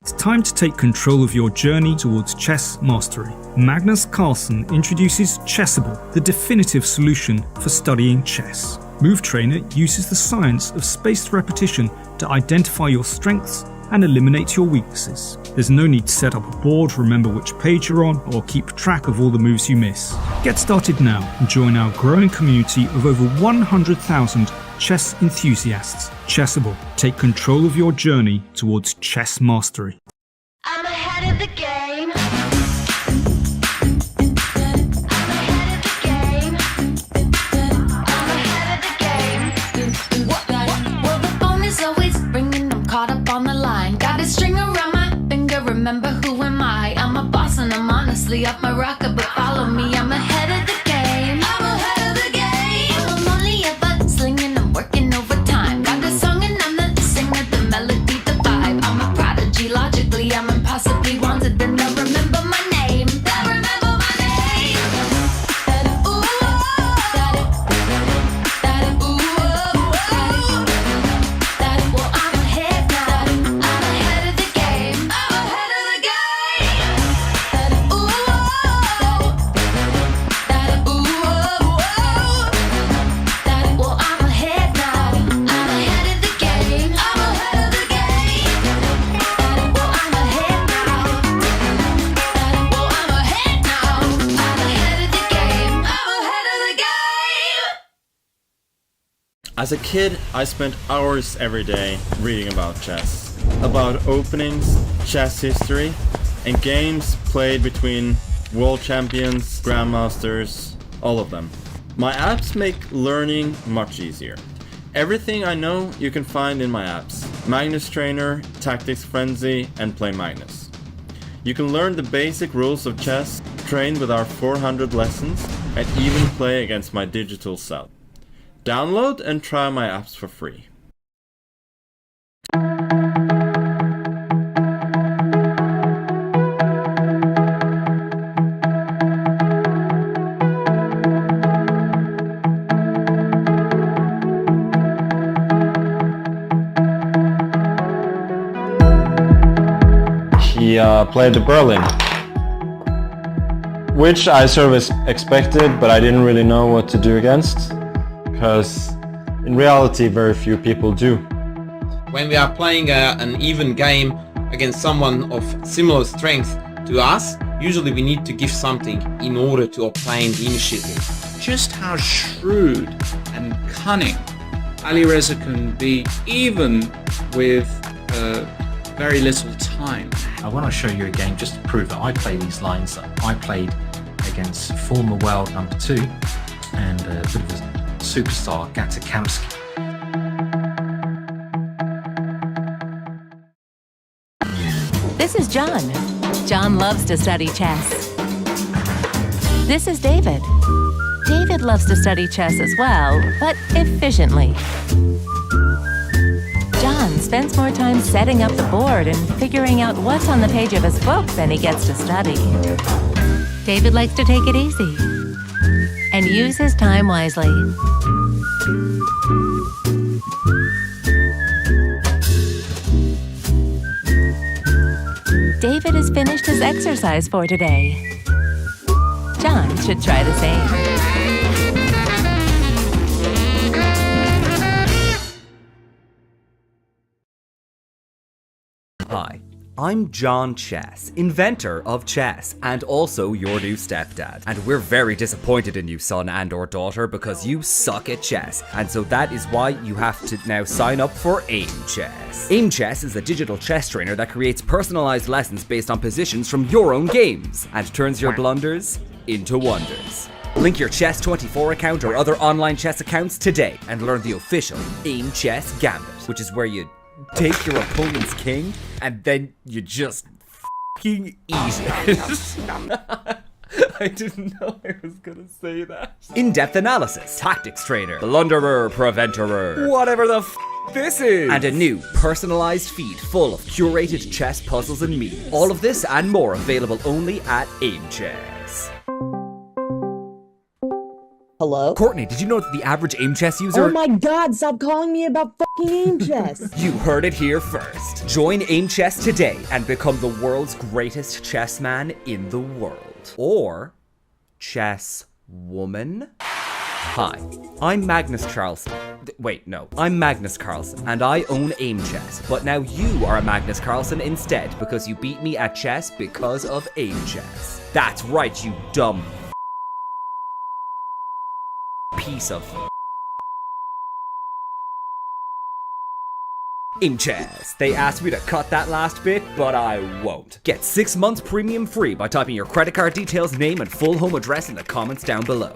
It's time to take control of your journey towards chess mastery. Magnus introduces Chessable, the definitive solution for studying chess. Move Trainer uses the science of spaced repetition to identify your strengths and eliminate your weaknesses. There's no need to set up a board, remember which page you're on, or keep track of all the moves you miss. Get started now and join our growing community of over 100,000 chess enthusiasts. Chessable. Take control of your journey towards chess mastery. I'm ahead of the game. Well, the phone is always ringing. I'm caught up on the line. Got a string around my finger. Remember who am I? I'm a boss and I'm honestly off my rocker, but follow me. I'm ahead of the game. I'm ahead of the game. I'm only ever slinging. I'm working overtime. Got a song and I'm the singer, the melody, the vibe. I'm a prodigy. Logically, I'm impossibly wanted. And they'll remember my name. They'll remember my name. Ooh, well, I'm ahead now. I'm ahead of the game. I'm ahead of the game. Ooh, well, I'm ahead now. I'm ahead of the game. I'm ahead of the game. Well, I'm ahead now. Well, I'm ahead now. I'm ahead of the game. I'm ahead of the game. As a kid, I spent hours every day reading about chess. About openings, chess history, and games played between world champions, grandmasters, all of them. My apps make learning much easier. Everything I know you can find in my apps. Magnus Trainer, Tactics Frenzy, and Play Magnus. You can learn the basic rules of chess, train with our 400 lessons, and even play against my digital self. Download and try my apps for free. He played the Berlin, which I sort of expected, but I didn't really know what to do against, because in reality very few people do. When we are playing an even game against someone of similar strength to us, usually we need to give something in order to obtain the initiative. Just how shrewd and cunning Alireza can be, even with very little time. I want to show you a game just to prove that I play these lines. I played against former world number 2 and a bit of a superstar, Gustafsson. This is John. John loves to study chess. This is David. David loves to study chess as well, but efficiently. John spends more time setting up the board and figuring out what's on the page of his book than he gets to study. David likes to take it easy and use his time wisely. David has finished his exercise for today. John should try the same. Hi, I'm John Chess, inventor of chess, and also your new stepdad. And we're very disappointed in you, son and or daughter, because you suck at chess. And so that is why you have to now sign up for Aimchess. Aimchess is a digital chess trainer that creates personalized lessons based on positions from your own games, and turns your blunders into wonders. Link your Chess24 account or other online chess accounts today, and learn the official Aimchess Gambit, which is where you take your opponent's king, and then you just f***ing eat it. I didn't know I was gonna say that. In-depth analysis, tactics trainer, blunderer, preventerer, whatever the f*** this is. And a new, personalized feed full of curated chess puzzles and memes. All of this and more available only at Aimchess. Hello? Courtney, did you know that the average Aimchess user... Oh my god, stop calling me about fucking Aimchess! You heard it here first. Join Aimchess today and become the world's greatest chess man in the world. Or... chess woman? Hi, I'm Magnus Carlsen. I'm Magnus Carlsen, and I own Aimchess. But now you are a Magnus Carlsen instead, because you beat me at chess because of Aimchess. That's right, you dumb piece of Aimchess. They asked me to cut that last bit, but I won't. Get 6 months premium free by typing your credit card details, name, and full home address in the comments down below.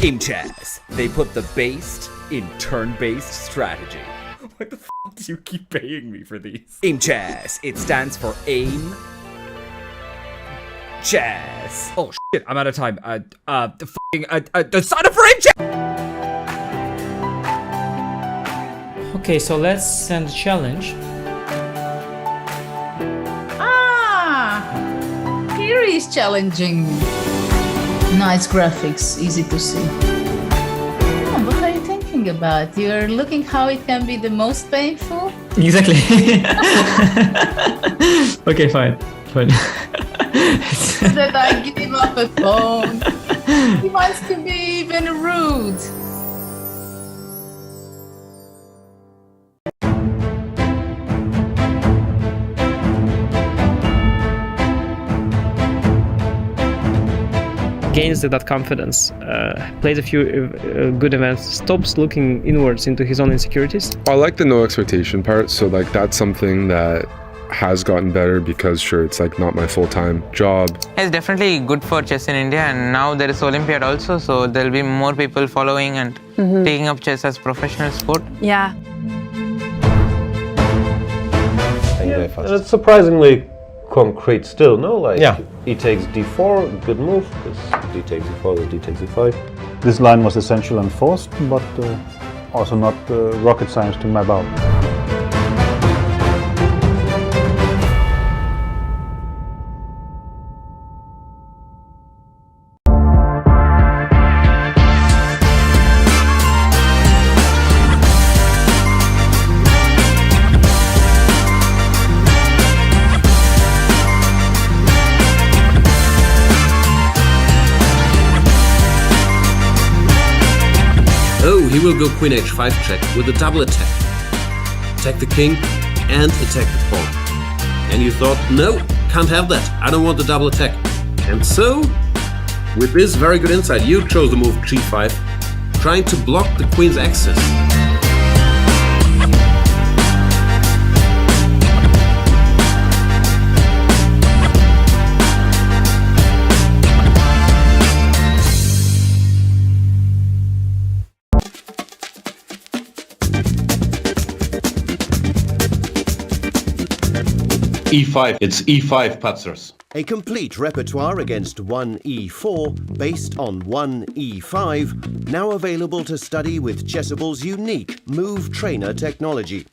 Aimchess. They put the based in turn-based strategy. Why the f*** do you keep paying me for these? Aimchess. It stands for Aim Chess. Oh shit, I'm out of time. Sign up for Aimchess! Okay, so let's send a challenge. Here is challenging. Nice graphics, easy to see. What are you thinking about? You're looking how it can be the most painful? Exactly. Okay, fine. That I give up a phone. He wants to be even rude. Gains that confidence, plays a few good events, stops looking inwards into his own insecurities. I like the no expectation part, so like that's something that has gotten better because sure, it's like not my full-time job. It's definitely good for chess in India, and now there is Olympiad also, so there'll be more people following and taking up chess as professional sport. Yeah. And it's surprisingly concrete still, no? Like, e takes d4, good move, because d takes d4, the d takes d5. This line was essential and forced, but also not rocket science to map out. Oh, he will go queen h5 check with a double attack. Attack the king and attack the pawn. And you thought, no, can't have that. I don't want the double attack. And so, with this very good insight, you chose the move g5, trying to block the queen's access. e5, it's e5 patzers. A complete repertoire against 1 e4 based on 1 e5, now available to study with Chessable's unique Move Trainer technology.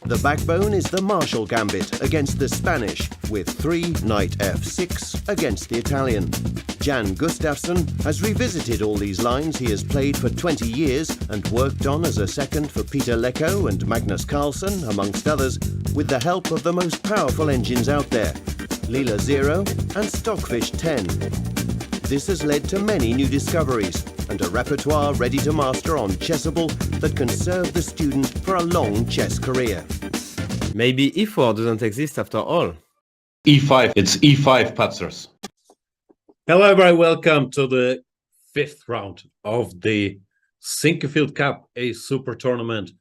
The backbone is the Marshall Gambit against the Spanish, with 3 knight f6 against the Italian. Jan Gustafsson has revisited all these lines he has played for 20 years and worked on as a second for Peter Lecko and Magnus Carlsen, amongst others, with the help of the most powerful engines out there, Leela 0 and Stockfish 10. This has led to many new discoveries and a repertoire ready to master on Chessable that can serve the student for a long chess career. Maybe e4 doesn't exist after all. e5, it's e5 patzers. Hello everybody, welcome to the 5th round of the Sinquefield Cup, a super tournament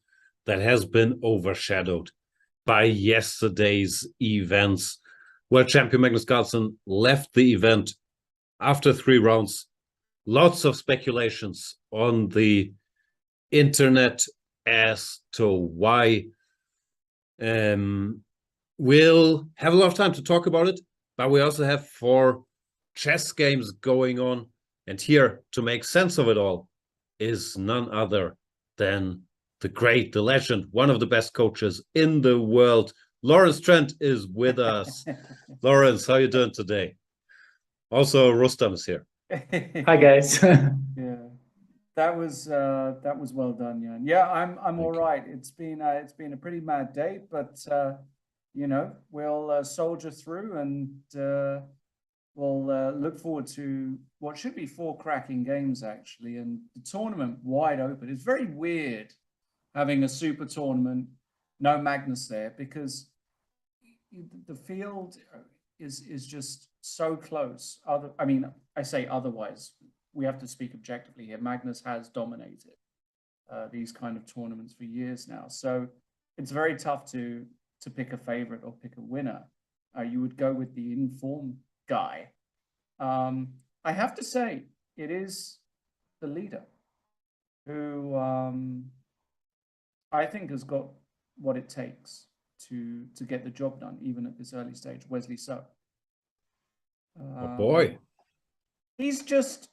that has been overshadowed by yesterday's events. World champion Magnus Carlsen left the event after 3 rounds. Lots of speculations on the internet as to why. We'll have a lot of time to talk about it, but we also have 4 chess games going on. And here, to make sense of it all, is none other than the great, the legend, one of the best coaches in the world, Lawrence Trent is with us. Lawrence, how you doing today? Also, Rustam is here. Hi guys. Yeah, that was well done, Jan. Yeah, I'm all right. It's been a pretty mad day, but you know, we'll soldier through, and we'll look forward to what should be 4 cracking games actually, and the tournament wide open. It's very weird having a super tournament, no Magnus there, because the field is just so close. I mean, I say otherwise. We have to speak objectively here. Magnus has dominated these kind of tournaments for years now, so it's very tough to pick a favorite or pick a winner. You would go with the informed guy. I have to say, it is the leader who I think has got what it takes to get the job done, even at this early stage. Wesley So. Oh boy. He's just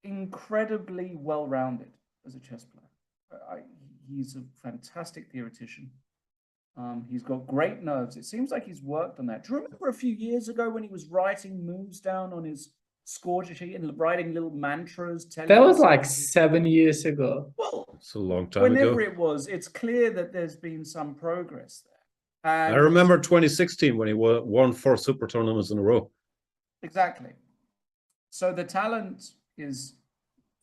incredibly well-rounded as a chess player. He's a fantastic theoretician. He's got great nerves. It seems like he's worked on that. Do you remember a few years ago when he was writing moves down on his score sheet and writing little mantras? That was like 7 years ago. Well, it's a long time ago. Whenever it was, it's clear that there's been some progress there. And I remember 2016 when he won 4 super tournaments in a row. Exactly. So the talent is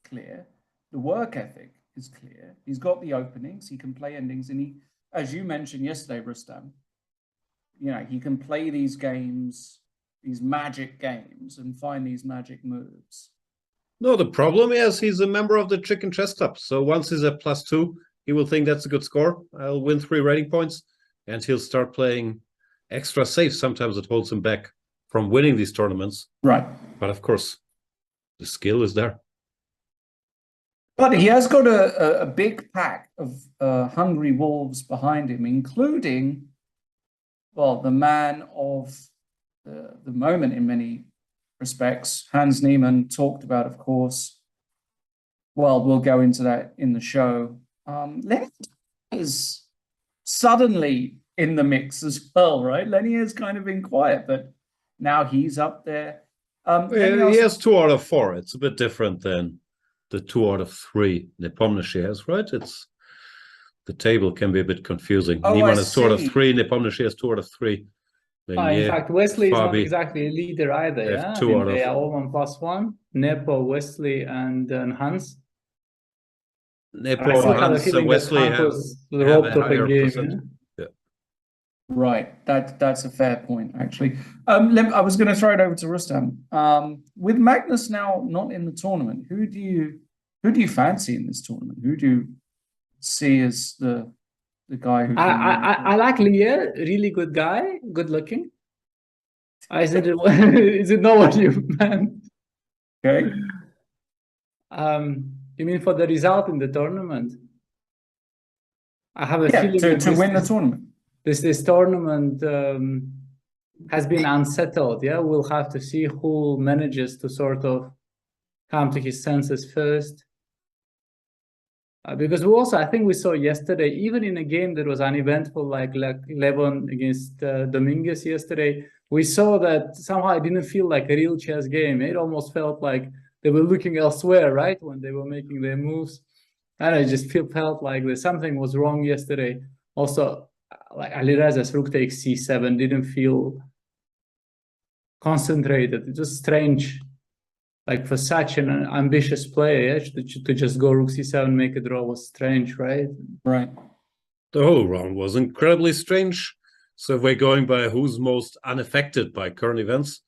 clear. The work ethic is clear. He's got the openings. He can play endings. And he, as you mentioned yesterday, Rustam, you know, he can play these games, these magic games, and find these magic moves. No, the problem is he's a member of the Chicken Chess Club. So once he's at +2, he will think that's a good score. I'll win 3 rating points, and he'll start playing extra safe. Sometimes it holds him back from winning these tournaments. Right. But of course, the skill is there. But he has got a big pack of hungry wolves behind him, including, well, the man of the moment in many respects. Hans Niemann talked about, of course. Well, we'll go into that in the show. Lenny is suddenly in the mix as well, right? Lenny has kind of been quiet, but now he's up there. He has 2 out of 4. It's a bit different than the 2 out of 3 Nepomniachtchi has, right? It's the table can be a bit confusing. Niemann has 2 out of 3, Nepomniachtchi has 2 out of 3. In fact, Wesley is not exactly a leader either. Yeah, 2 out of they are all 1+1. Nepo, Wesley, and Hans. Nepo, Hans, Wesley have the roped up a game. Yeah. Right, that's a fair point, actually. I was going to throw it over to Rustam. With Magnus now not in the tournament, who do you fancy in this tournament? Who do you see as the guy who? I like Lier, really good guy, good looking. Is it not what you meant? Okay. You mean for the result in the tournament? I have a feeling to win the tournament. This tournament has been unsettled. Yeah, we'll have to see who manages to sort of come to his senses first. Because I think we saw yesterday, even in a game that was uneventful, like Levon against Dominguez yesterday, we saw that somehow it didn't feel like a real chess game. It almost felt like they were looking elsewhere, right, when they were making their moves. And I just felt like something was wrong yesterday. Also, like Alireza's rook takes c7 didn't feel concentrated. It was strange. Like for such an ambitious player, to just go rook c7, make a draw was strange, right? Right. The whole round was incredibly strange. So if we're going by who's most unaffected by current events,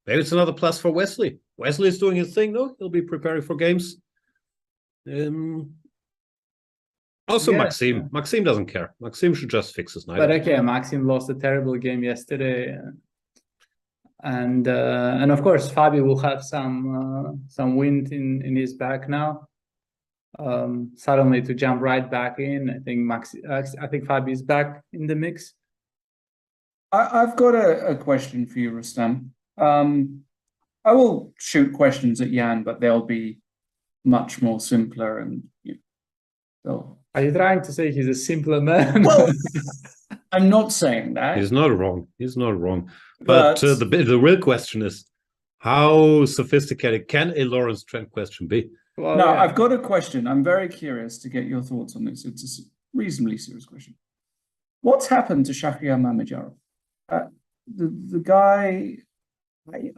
maybe it's another plus for Wesley. Wesley is doing his thing, though. He'll be preparing for games. Also, Maxime. Maxime doesn't care. Maxime should just fix his knight. But okay, Maxime lost a terrible game yesterday. And of course, Fabi will have some wind in his back now. Suddenly to jump right back in. I think Fabi is back in the mix. I've got a question for you, Rustam. I will shoot questions at Jan, but they'll be much more simpler, and Are you trying to say he's a simpler man? Well, I'm not saying that. He's not wrong. He's not wrong. But the real question is, how sophisticated can a Lawrence Trent question be? Well, now, yeah. I've got a question. I'm very curious to get your thoughts on this. It's a reasonably serious question. What's happened to Shahryar Mammadjarov? The guy,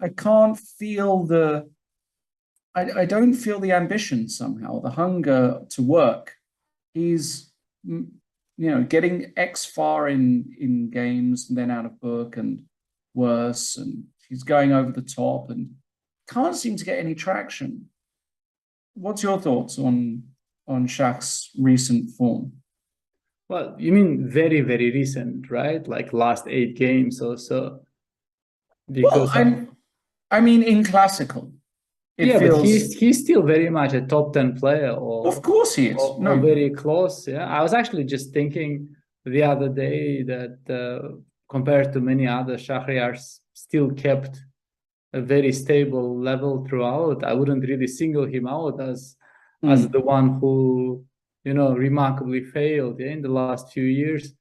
I can't feel I don't feel the ambition somehow, the hunger to work. He's, getting X far in games and then out of book and worse, and he's going over the top and can't seem to get any traction. What's your thoughts on Shach's recent form? Well, you mean very, very recent, right? Like last 8 games or so. Because I mean, in classical. But he's still very much a top 10 player, or of course he is. Or very close. Yeah, I was actually just thinking the other day that compared to many other, Shahryar still kept a very stable level throughout. I wouldn't really single him out as the one who, remarkably failed in the last few years.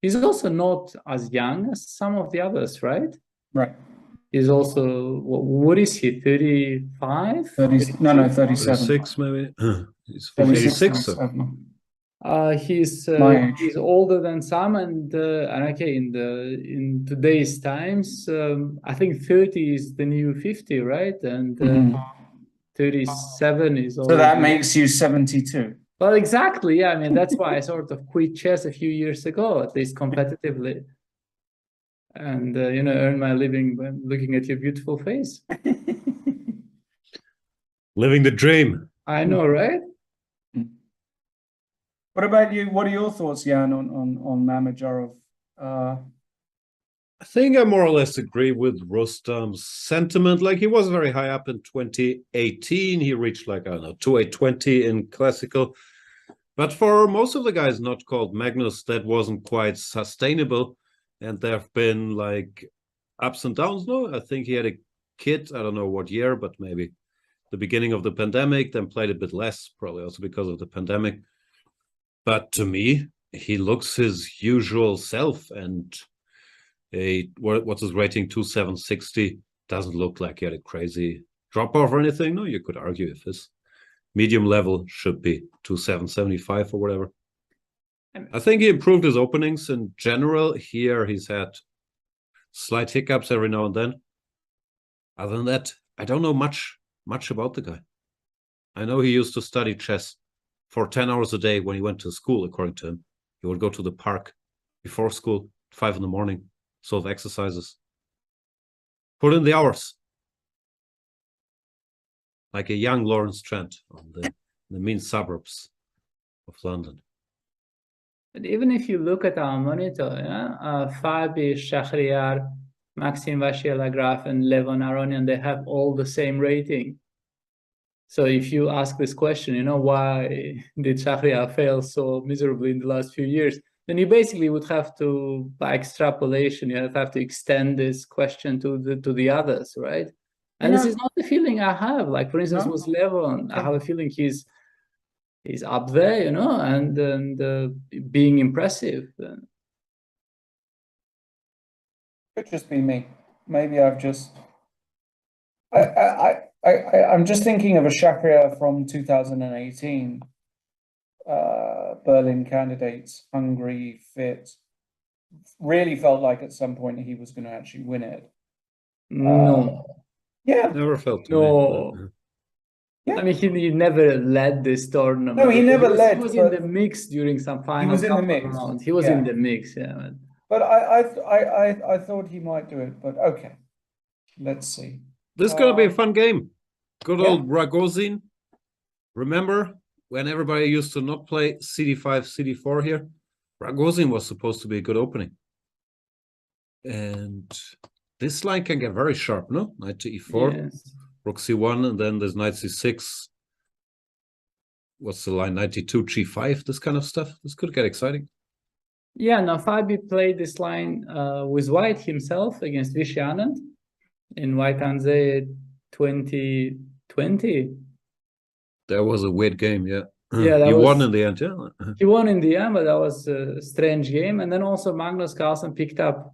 He's also not as young as some of the others, right? Right. He's also, what is he, 35? 37. 36 maybe. He's 86. He's older than some, and okay, in today's times, I think 30 is the new 50, right? And 37 is already... So that makes you 72. Well, exactly. Yeah, I mean, that's why I sort of quit chess a few years ago, at least competitively. And, earn my living by looking at your beautiful face. Living the dream. I know, right? What about you? What are your thoughts, Jan, on Mammadjarov? I think I more or less agree with Rustam's sentiment. Like, he was very high up in 2018. He reached, 2820 in classical. But for most of the guys not called Magnus, that wasn't quite sustainable. And there have been ups and downs. No, I think he had a kid, I don't know what year, but maybe the beginning of the pandemic, then played a bit less, probably also because of the pandemic. But to me, he looks his usual self, and what's his rating, 2760, doesn't look like he had a crazy drop-off or anything. No, you could argue if his medium level should be 2775 or whatever. I think he improved his openings in general. Here he's had slight hiccups every now and then. Other than that, I don't know much about the guy. I know he used to study chess for 10 hours a day when he went to school, according to him. He would go to the park before school, 5 in the morning, solve exercises. Put in the hours. Like a young Lawrence Trent on the mean suburbs of London. But even if you look at our monitor, Fabi, Shahryar, Maxime Vachier-Lagrave, and Levon Aronian, they have all the same rating. So if you ask this question, why did Shahryar fail so miserably in the last few years, then you basically would have to, by extrapolation, you have to extend this question to the others, right? And this is not the feeling I have. Like, for instance, with Levon, I have a feeling he's up there, and being impressive. Could just be me. Maybe I've just... I'm just thinking of a Shahryar from 2018. Berlin candidates, hungry, fit. Really felt like at some point he was going to actually win it. No. Yeah. Never felt to no. me. Yeah. I mean, he never led this tournament. No, he never led. He was in the mix during some final. He was in the mix. Rounds. He was in the mix, yeah. But I thought he might do it. But okay, let's see. This is gonna be a fun game. Good old Ragozin. Remember when everybody used to not play CD5, CD4 here? Ragozin was supposed to be a good opening. And this line can get very sharp, no? Knight to E4, yes. Rook C1, and then there's Knight C6. What's the line? Knight D2, G5, this kind of stuff. This could get exciting. Yeah, now Fabi played this line with White himself against Vishy Anand in White Anze 2020. That was a weird game, yeah. Yeah, that he was, won in the end, yeah. he won in the end, but that was a strange game. And then also Magnus Carlsen picked up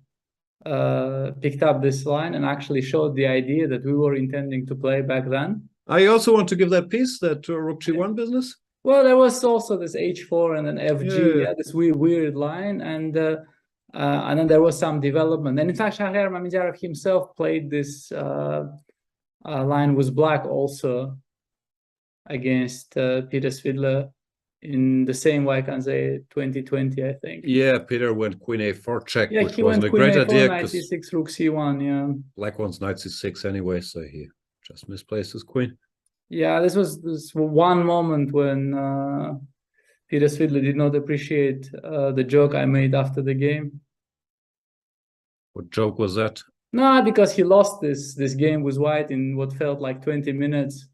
this line and actually showed the idea that we were intending to play back then. I also want to give that piece, that Rook G1 business. Well, there was also this H4 and then FG, Yeah. this weird line, and then there was some development. And in fact, Shahryar Mamedov himself played this line with black also against Peter Svidler in the same way, I can say 2020, I think. Yeah, Peter went Queen A4 check, Yeah, which he wasn't went a Queen great A4, idea Knight because C6, Rook C1, yeah. Black wants Knight C6 anyway, so he just misplaced his queen. Yeah, this was this one moment when Peter Svidler did not appreciate the joke I made after the game. What joke was that? No, because he lost this game with white in what felt like 20 minutes.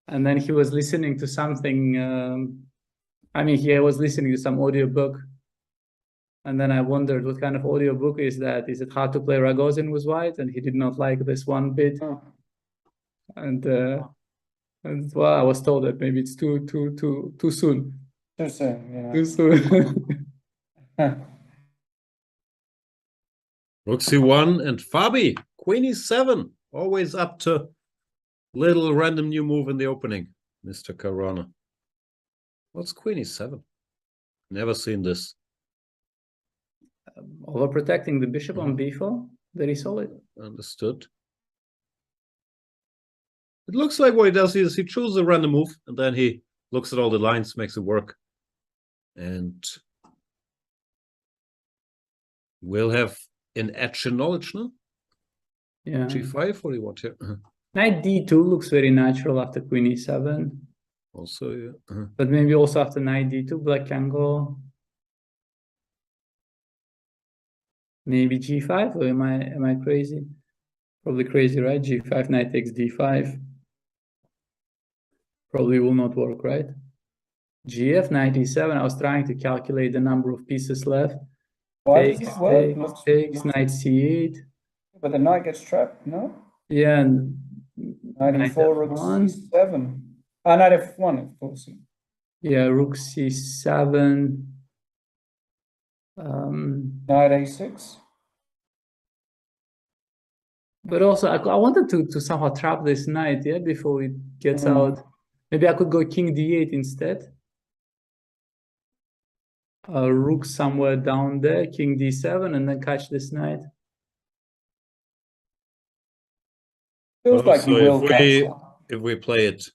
And then he was listening to something, he was listening to some audiobook. And then I wondered, what kind of audiobook is that? Is it how to play Ragozin with white? And he did not like this one bit. And well, I was told that maybe it's too soon. Too soon, yeah. Too soon. Rook C1 and Fabi, Queen E7, always up to little random new move in the opening, Mr. Corona. What's Queen E7? Never seen this. Overprotecting the bishop on b4, very solid. Understood. It looks like what he does is he chooses a random move and then he looks at all the lines, makes it work. And we'll have an edge in knowledge now. Yeah. G5, what do you want here? Knight d2 looks very natural after Queen e7. Also, yeah. But maybe also after Knight d2, black can go. Maybe g5, or am I crazy? Probably crazy, right? G5, knight takes d5. Probably will not work, right? Gf, knight e7. I was trying to calculate the number of pieces left. Takes, knight c8. But the knight gets trapped, no? Yeah, and knight e4, rook c7. Knight f1, of course. Yeah, rook c7. Knight a6. But also, I wanted to somehow trap this knight, yeah, before it gets out. Maybe I could go king d8 instead. Rook somewhere down there, king d7, and then catch this knight. Feels like you will catch. If we play it.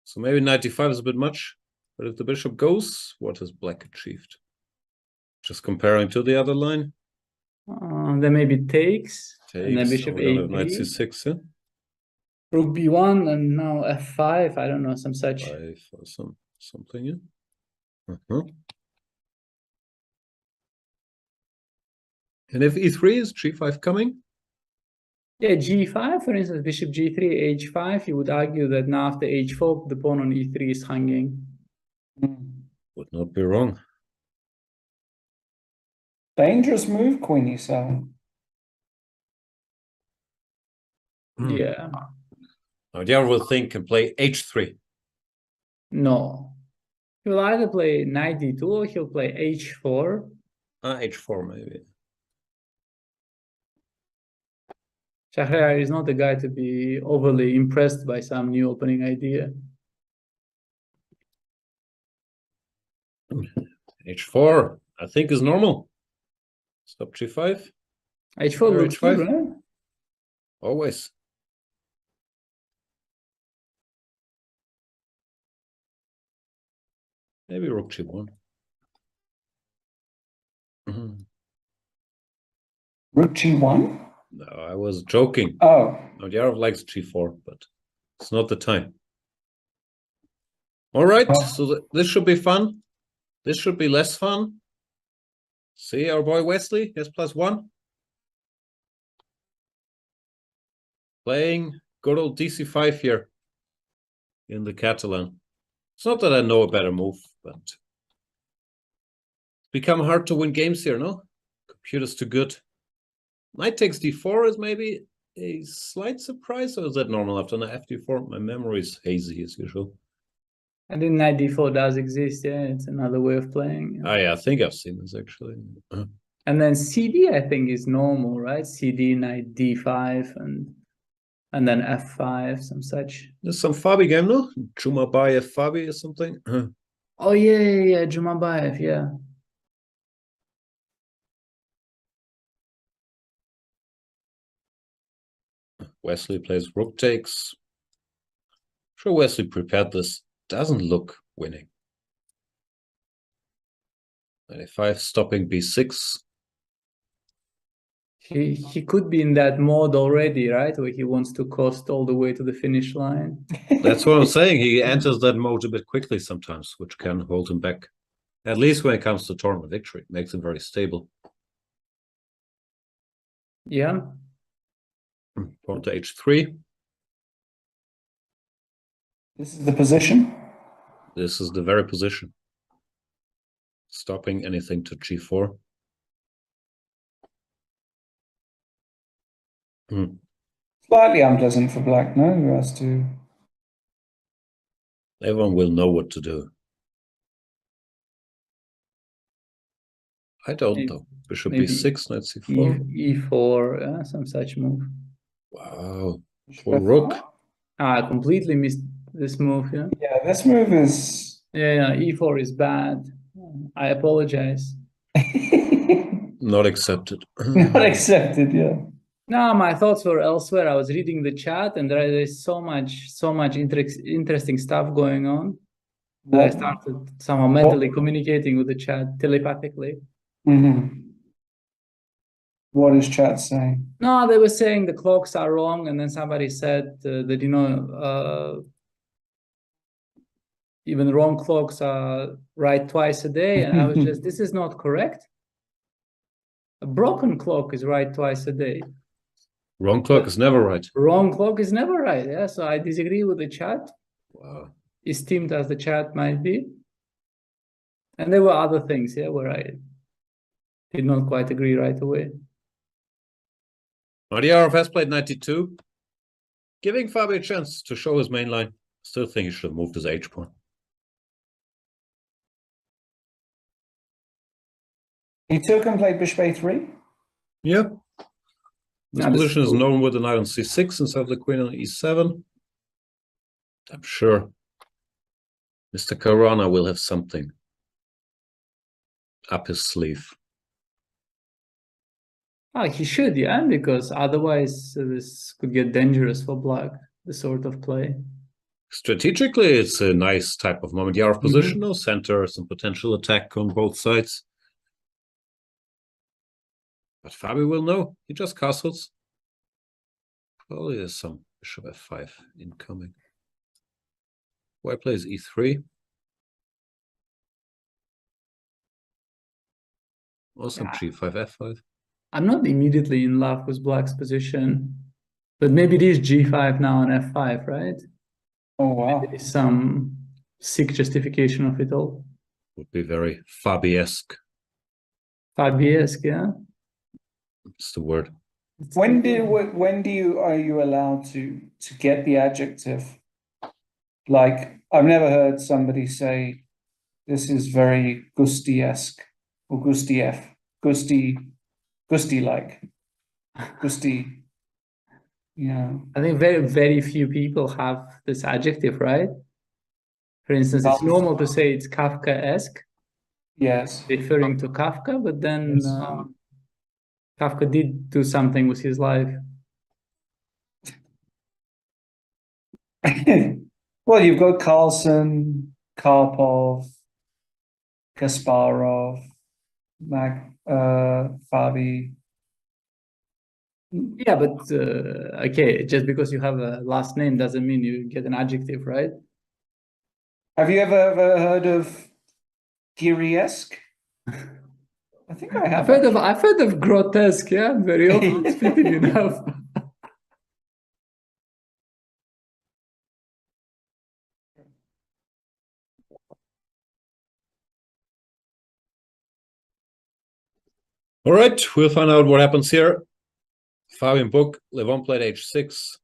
So maybe 95 is a bit much. But if the bishop goes, what has black achieved? Just comparing to the other line. Then maybe takes. And then bishop a3. Knight c6, yeah? Rook b1 and now f5. I don't know, some such. 5 or something, yeah. And if e3 is g5 coming? Yeah, g5, for instance, bishop g3, h5. You would argue that now after h4, the pawn on e3 is hanging. Would not be wrong. Dangerous move, Queen e7. Yeah. Now the other will think and play h3. No. He'll either play knight d2 or he'll play h4. H4 maybe. Shahryar is not the guy to be overly impressed by some new opening idea. H4, I think, is normal. Stop g5. H4 looks good, right? Always. Maybe rook g1. Rook g1? No, I was joking. Oh. Yarov likes g4, but it's not the time. All right, so this should be fun. This should be less fun. See our boy Wesley, yes, +1. Playing good old DC5 here in the Catalan. It's not that I know a better move, but it's become hard to win games here, no? Computer's too good. Knight takes d4 is maybe a slight surprise, or is that normal? After an FD4, my memory is hazy as usual. I think knight d4 does exist, yeah. It's another way of playing. Yeah. Yeah, I think I've seen this actually. And then CD, I think, is normal, right? CD, knight d5, and then f5, some such. There's some Fabi game, no? Jumabayev Fabi or something. Oh, yeah, Jumabayev, yeah. Wesley plays rook takes. Sure, Wesley prepared this. Doesn't look winning. 95, stopping b6. He could be in that mode already, right? Where he wants to coast all the way to the finish line. That's what I'm saying. He enters that mode a bit quickly sometimes, which can hold him back. At least when it comes to tournament victory. Makes him very stable. Yeah. Pawn to h3. This is the position. This is the very position. Stopping anything to g4. Slightly unpleasant for black, no? Who has to... Everyone will know what to do. I don't know. Bishop b6, knight c4. E4, some such move. Wow. For rook. I completely missed this move, yeah? Yeah, this move is... Yeah, E4 is bad. I apologize. Not accepted. Not accepted, yeah. No, my thoughts were elsewhere. I was reading the chat, and there's so much interesting stuff going on that I started somehow mentally communicating with the chat telepathically. What is chat saying? No, they were saying the clocks are wrong, and then somebody said that even wrong clocks are right twice a day, and I was just, this is not correct. A broken clock is right twice a day. Wrong clock is never right. Wrong clock is never right, yeah, so I disagree with the chat. Wow. Esteemed as the chat might be. And there were other things, yeah, where I did not quite agree right away. Madyarov has played 92, giving Fabi a chance to show his main line. Still think he should have moved his h-pawn. He took and played bishop a3? Yeah. This position is known with the knight on c6 instead of the queen on e7. I'm sure Mr. Karana will have something up his sleeve. Oh, he should, yeah, because otherwise this could get dangerous for black, this sort of play. Strategically, it's a nice type of Madyarov position, no center, some potential attack on both sides. But Fabi will know. He just castles. Probably there's some bishop f5 incoming. White plays e3. Or some g5, f5. I'm not immediately in love with black's position, but maybe it is g5 now on f5, right? Oh, wow. Maybe there's some sick justification of it all. Would be very Fabi-esque. Fabi-esque, yeah? It's the word. When are you allowed to get the adjective? Like, I've never heard somebody say this is very Gusti-esque or Gustiev, Gusti-like, Gusti. Yeah. I think very, very few people have this adjective, right? For instance, it's normal to say it's Kafka-esque. Yes. Referring to Kafka, but then Kafka did do something with his life. Well, you've got Carlson, Karpov, Kasparov, Fabi. Yeah, but okay, just because you have a last name doesn't mean you get an adjective, right? Have you ever heard of Giri-esque? I think I have. I've heard of grotesque, yeah, very often, fitting enough. All right, we'll find out what happens here. Fabian Book, Levon played h6.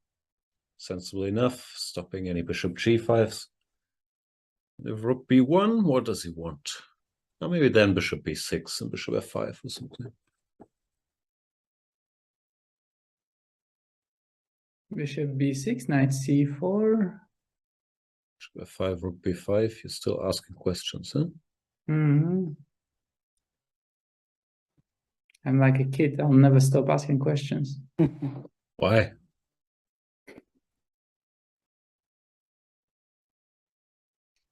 Sensible enough, stopping any bishop g5s. If rook b1, what does he want? Or maybe then bishop b6 and bishop f5 or something. Bishop b6, knight c4. Bishop f5, rook b5. You're still asking questions, huh? Mm-hmm. I'm like a kid. I'll never stop asking questions. Why?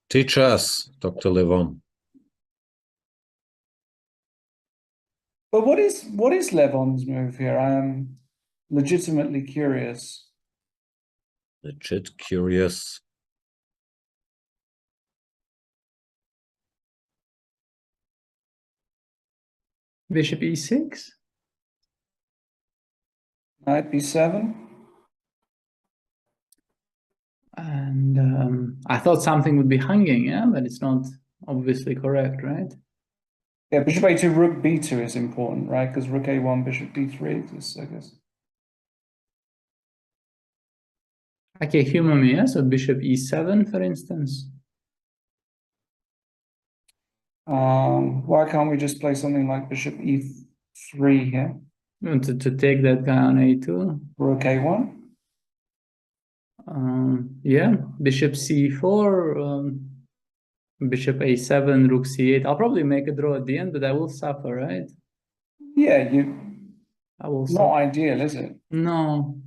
Teach us, Dr. Levon. But what is Levon's move here? I am legitimately curious. Legit curious. Bishop e6. Knight b7. And I thought something would be hanging, yeah, but it's not obviously correct, right? Yeah, bishop a2, rook b2 is important, right? Because rook a1, bishop d3 is, I guess. Okay, humor me, yeah? So bishop e7, for instance. Why can't we just play something like bishop e3 here? To take that guy on a2. Rook a1. Yeah, bishop c4, bishop a7, rook c8. I'll probably make a draw at the end, but I will suffer, right? Yeah, I will not suffer. ideal, is it? No.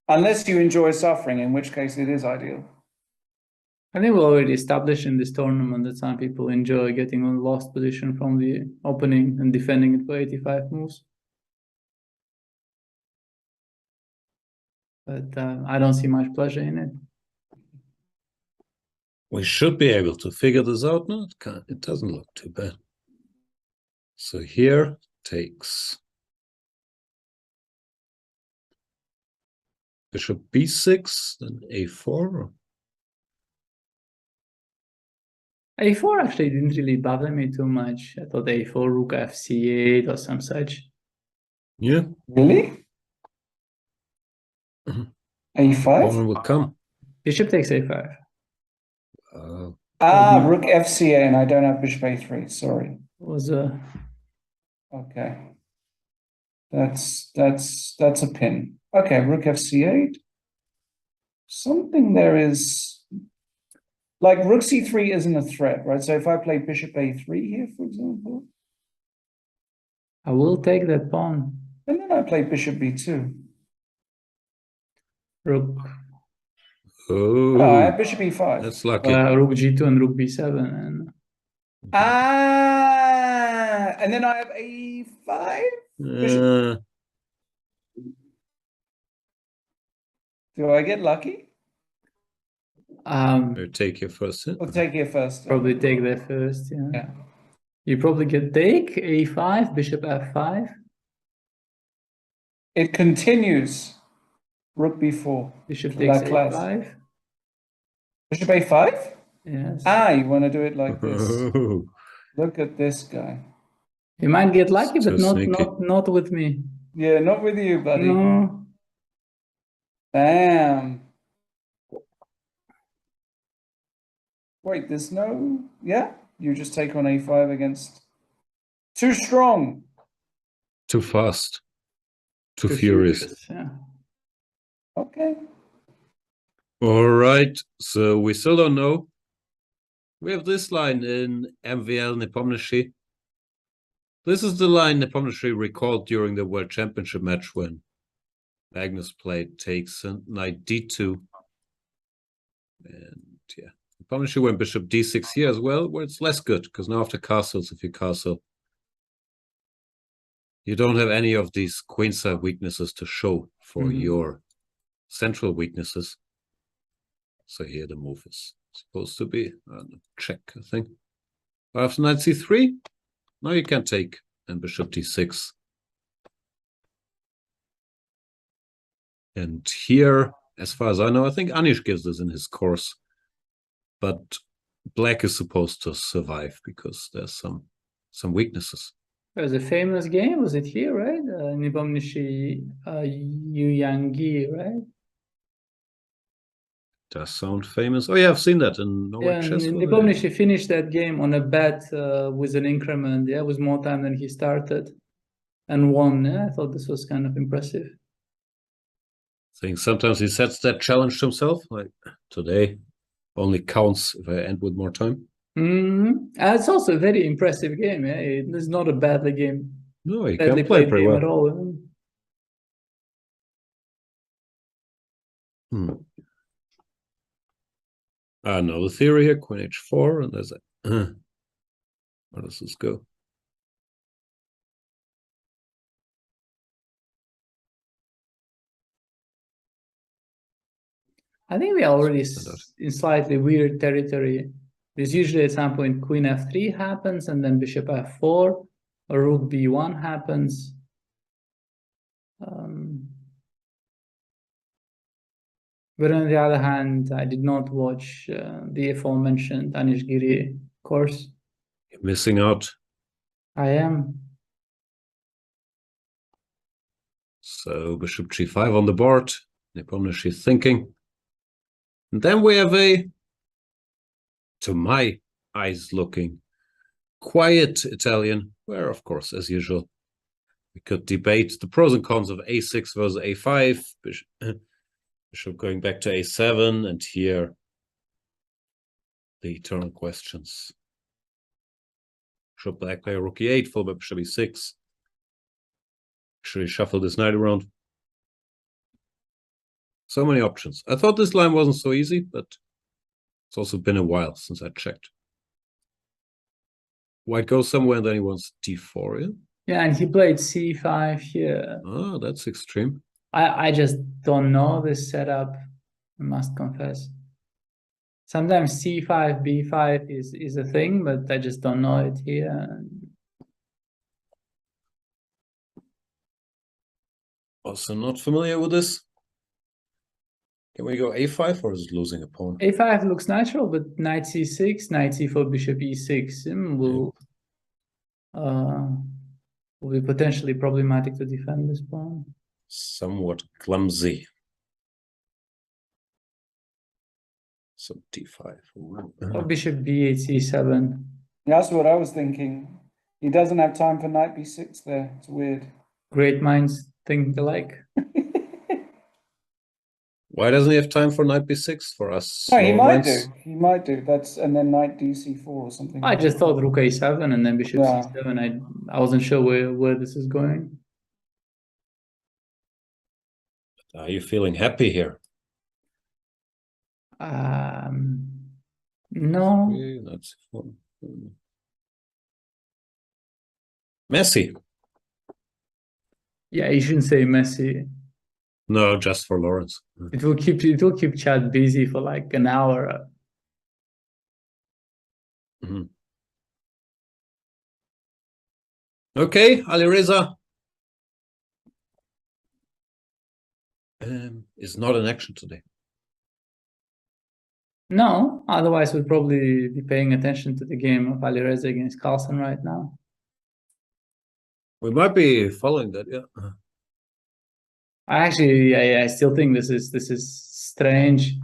Unless you enjoy suffering, in which case it is ideal. I think we already established in this tournament that some people enjoy getting on lost position from the opening and defending it for 85 moves. But I don't see much pleasure in it. We should be able to figure this out. No, it doesn't look too bad. So here takes bishop b6, then a4. A4 actually didn't really bother me too much. I thought A4, rook fc8 or some such. Yeah. Really? A5? One will come. Bishop takes A5. Rook fc8, and I don't have bishop a3. Sorry. Was okay. That's a pin. Okay, rook fc8. Something there is. Like rook c3 isn't a threat, right? So if I play bishop a3 here, for example, I will take that pawn. And then I play bishop b2. Rook. Oh, I have bishop e5. That's lucky. Rook g2 and rook b7. And and then I have a5. Do I get lucky? Take your first. I'll take here first. Probably take that first, yeah. You probably get take, a5, bishop f5. It continues. Rook b4. Bishop takes a5. Bishop a5? Yes. You want to do it like this. Look at this guy. You might get lucky, but sneaky. not with me. Yeah, not with you, buddy. No. Damn. Wait, there's no... Yeah? You just take on a5 against... Too strong. Too fast. Too furious. Yeah. Okay. All right. So we still don't know. We have this line in MVL Nepomniachtchi. This is the line Nepomniachtchi recalled during the World Championship match when Magnus played takes knight d2. And yeah. Nepomniachtchi went bishop d6 here as well, where it's less good, because now after castles, if you castle, you don't have any of these queenside weaknesses to show for your central weaknesses. So here the move is supposed to be check, I think. After knight c3, now you can take and bishop d6. And here, as far as I know, I think Anish gives this in his course. But black is supposed to survive because there's some weaknesses. There's a famous game. Was it here, right? Nipomnishi Yuyangi, right? Does sound famous. Oh yeah, I've seen that in Norway Yeah, Chess. and Nipomnishi finished that game on a bet with an increment. Yeah, with more time than he started, and won. Yeah, I thought this was kind of impressive. I think sometimes he sets that challenge to himself. Like today, only counts if I end with more time. It's also a very impressive game. Yeah, it's not a badly game. No, he Badly can play played pretty game well. at all. Another theory here: Queen h4, and there's a. Where does this go? I think we are already in slightly weird territory. There's usually at some point Queen f3 happens, and then Bishop f4, or Rook b1 happens. But on the other hand, I did not watch the aforementioned Anish Giri course. You're missing out. I am. So Bishop g5 on the board. Nipomnishi thinking. And then we have a, to my eyes looking, quiet Italian, where, of course, as usual, we could debate the pros and cons of a6 versus a5, bishop going back to a7, and here the eternal questions. Bishop black player, rook e8, followed by bishop e6. Should he shuffle this knight around? So many options. I thought this line wasn't so easy, but it's also been a while since I checked. White goes somewhere, and then he wants d4, yeah? Yeah, and he played c5 here. Oh, that's extreme. I just don't know this setup, I must confess. Sometimes c5, b5 is a thing, but I just don't know it here. Also not familiar with this. Can we go a5, or is it losing a pawn? a5 looks natural, but knight c6, knight c4, bishop e6 will be potentially problematic to defend this pawn. Somewhat clumsy. So d5. Or bishop b8, c7. That's what I was thinking. He doesn't have time for knight b6 there. It's weird. Great minds think alike. Why doesn't he have time for knight b6 for us? No, he slower might minds? do. He might do. That's and then knight dc4 or something. I just thought rook a7 and then bishop c7. I wasn't sure where this is going. Are you feeling happy here? No. Okay, that's messy. Yeah, you shouldn't say messy. No, just for Lawrence. It will keep Chad busy for like an hour. Okay, Alireza is not in action today. No, otherwise we'd probably be paying attention to the game of Alireza against Carlsen right now. We might be following that, yeah. I still think this is strange.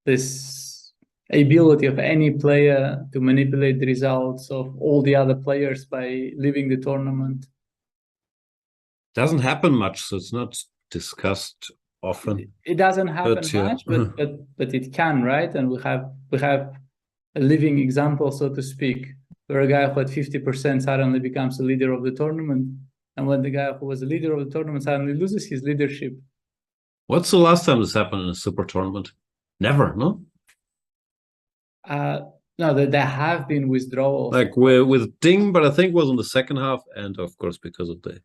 This ability of any player to manipulate the results of all the other players by leaving the tournament. Doesn't happen much, so it's not discussed often. It doesn't happen much, but it can, right? And we have a living example, so to speak, where a guy who had 50% suddenly becomes the leader of the tournament. And when the guy who was the leader of the tournament suddenly loses his leadership. What's the last time this happened in a super tournament? Never, no? No, there have been withdrawals. Like with Ding, but I think it was in the second half, and of course because of the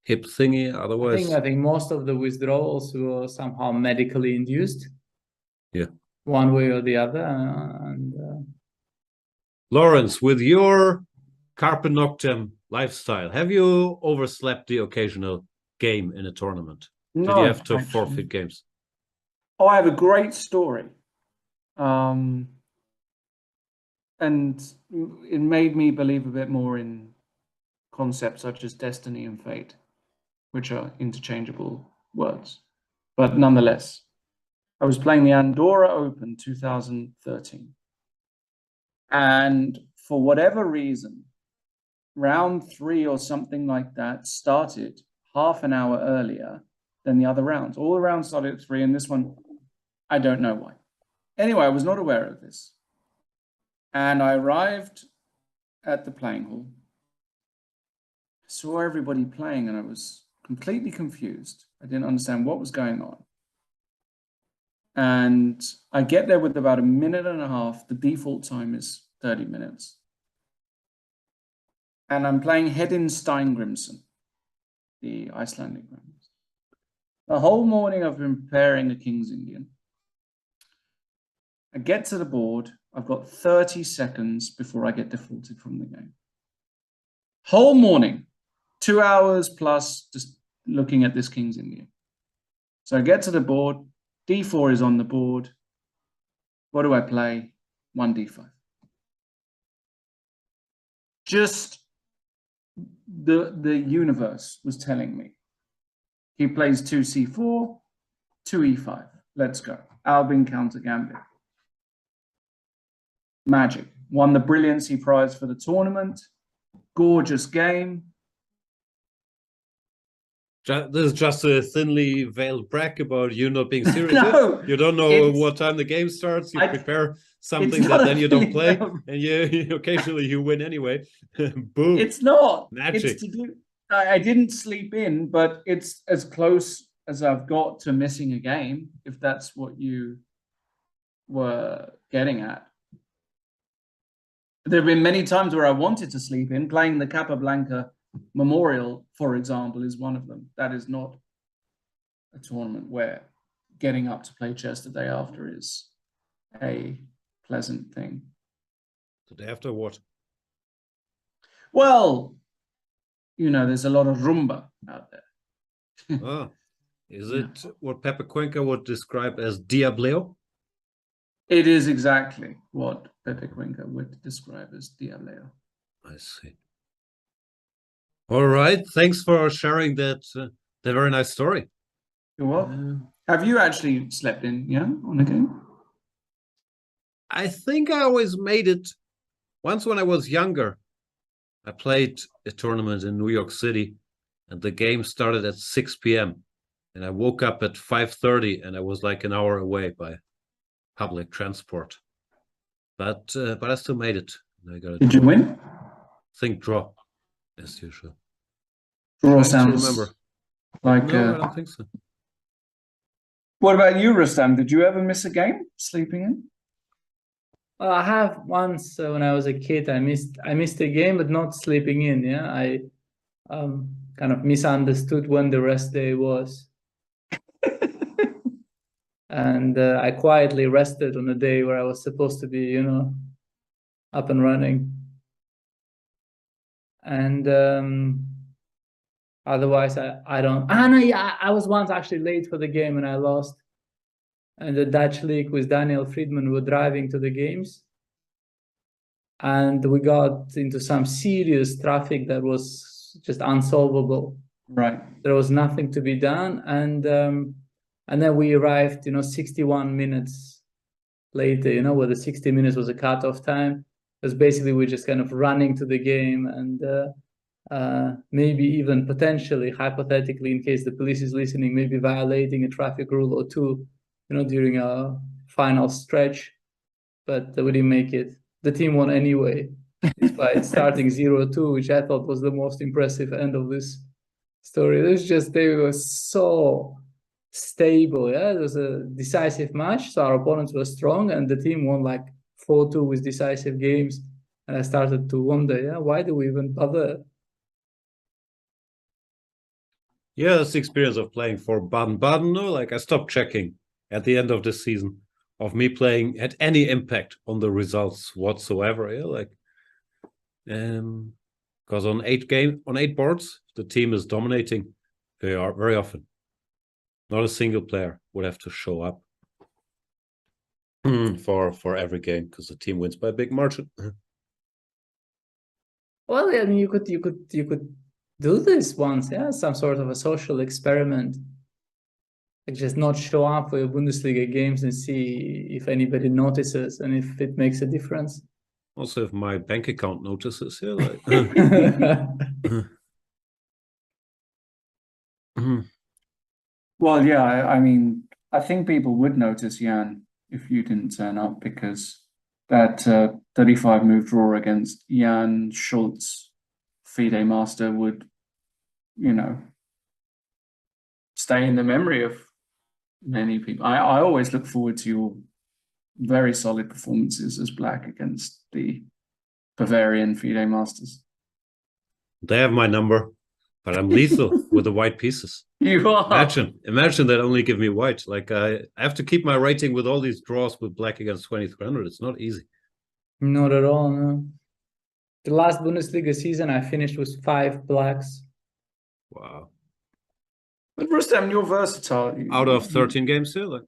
hip thingy. Otherwise, I think most of the withdrawals were somehow medically induced. Yeah. One way or the other. Lawrence, with your carpe noctem lifestyle, have you overslept the occasional game in a tournament? Did No, you have to actually. forfeit games? Oh, I have a great story. And it made me believe a bit more in concepts such as destiny and fate, which are interchangeable words. But nonetheless, I was playing the Andorra Open 2013. And for whatever reason, round 3 or something like that started half an hour earlier than the other rounds. All the rounds started at 3, and this one, I don't know why. Anyway, I was not aware of this. And I arrived at the playing hall, saw everybody playing, and I was completely confused. I didn't understand what was going on. And I get there with about a minute and a half. The default time is 30 minutes. And I'm playing Hedin Steingrimsson, the Icelandic grandmaster. The whole morning I've been preparing a King's Indian. I get to the board. I've got 30 seconds before I get defaulted from the game. Whole morning, 2 hours plus just looking at this King's Indian. So I get to the board. D4 is on the board. What do I play? 1 D5. Just the universe was telling me. He plays 2 C4, 2 E5. Let's go. Albin counter gambit. Magic. Won the Brilliancy Prize for the tournament. Gorgeous game. This is just a thinly veiled brag about you not being serious. No, you don't know what time the game starts. You prepare something that then you don't play, and you occasionally you win anyway. Boom! It's not magic. It's to do. I didn't sleep in, but it's as close as I've got to missing a game, if that's what you were getting at. There have been many times where I wanted to sleep in. Playing the Capablanca Memorial, for example, is one of them. That is not a tournament where getting up to play chess the day after is a pleasant thing. The day after what? Well, you know, there's a lot of rumba out there. Ah, is it what Pepe Cuenca would describe as Diableo? It is exactly what Pepe Cuenca would describe as Diableo. I see. All right, thanks for sharing that very nice story. You're welcome. Have you actually slept in, on a game? I think I always made it. Once when I was younger, I played a tournament in New York City, and the game started at 6 p.m. And I woke up at 5:30, and I was like an hour away by public transport. But I still made it. I got Did you win? I think draw, as usual. Draw sounds remember. like. No, I don't think so. What about you, Rustam? Did you ever miss a game sleeping in? Well, I have once when I was a kid. I missed a game, but not sleeping in. Yeah, I kind of misunderstood when the rest day was, and I quietly rested on a day where I was supposed to be, up and running. And otherwise, I don't. Ah, no, yeah, I was once actually late for the game and I lost. And the Dutch league with Daniel Friedman were driving to the games. And we got into some serious traffic that was just unsolvable. Right. There was nothing to be done. And then we arrived, 61 minutes later, where the 60 minutes was a cutoff time. Because basically we're just kind of running to the game and maybe even potentially, hypothetically, in case the police is listening, maybe violating a traffic rule or two, during our final stretch. But we didn't make it. The team won anyway, despite starting 0-2, which I thought was the most impressive end of this story. They were so stable. Yeah, it was a decisive match, so our opponents were strong, and the team won like 4-2 with decisive games. And I started to wonder, why do we even bother? Yeah, that's the experience of playing for Baden-Baden. No, like I stopped checking at the end of the season of me playing had any impact on the results whatsoever. Yeah, because on 8 boards, the team is dominating very often. Not a single player would have to show up for every game because the team wins by a big margin. Well, I mean, you could do this once, yeah, some sort of a social experiment. Like just not show up for your Bundesliga games and see if anybody notices and if it makes a difference. Also, if my bank account notices, yeah, like, Well, yeah, I mean, I think people would notice, Jan, if you didn't turn up, because that 35 move draw against Jan Schultz, FIDE master, would, you know, stay in the memory of many people. I always look forward to your very solid performances as black against the Bavarian FIDE masters. they have my number, but I'm lethal with the white pieces. You are. Imagine that only give me white. Like I have to keep my rating with all these draws with black against 2300. It's not easy. Not at all, no. The last Bundesliga season, I finished with 5 blacks. Wow. But Rustam, you're versatile. Out of 13 games here? Like,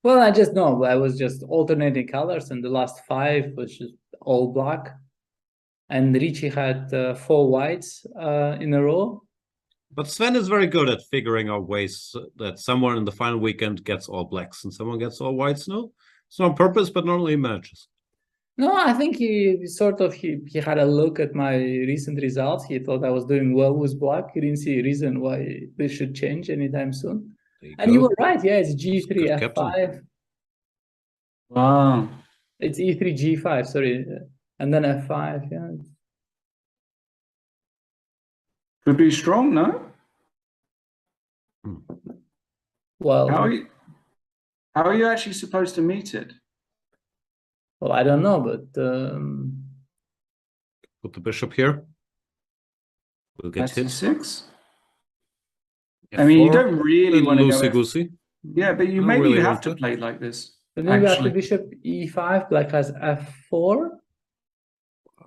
Well, I was just alternating colors, and the last 5 was just all black. And Ricci had 4 whites in a row. but Sven is very good at figuring out ways that someone in the final weekend gets all blacks and someone gets all whites. No, it's not on purpose, but normally matches. No, I think he had a look at my recent results. He thought I was doing well with black. He didn't see a reason why this should change anytime soon. And you were right, yeah, it's G3, F5. Wow. It's E3, G5, sorry. And then F5, yeah. Could be strong, no? Well, how are you actually supposed to meet it? Well, I don't know, but put the bishop here. We'll get hit. F6. I mean, you don't really want to go goosey. Yeah, but you maybe really you have to play it like this. But maybe after bishop E5, black has F4.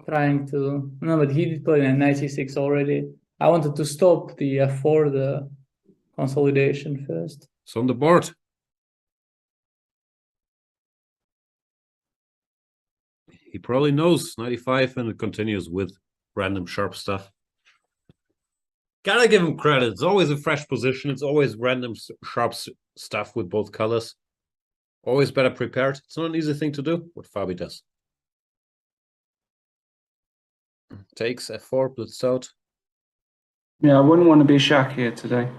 Trying to but he did play in knight E6 already. I wanted to stop the F4, the consolidation first. It's on the board. He probably knows 95 and it continues with random sharp stuff. Gotta give him credit. It's always a fresh position. It's always random sharp stuff with both colors. Always better prepared. It's not an easy thing to do, what Fabi does. Takes F4, blitzed out. Yeah, I wouldn't want to be Shaq here today.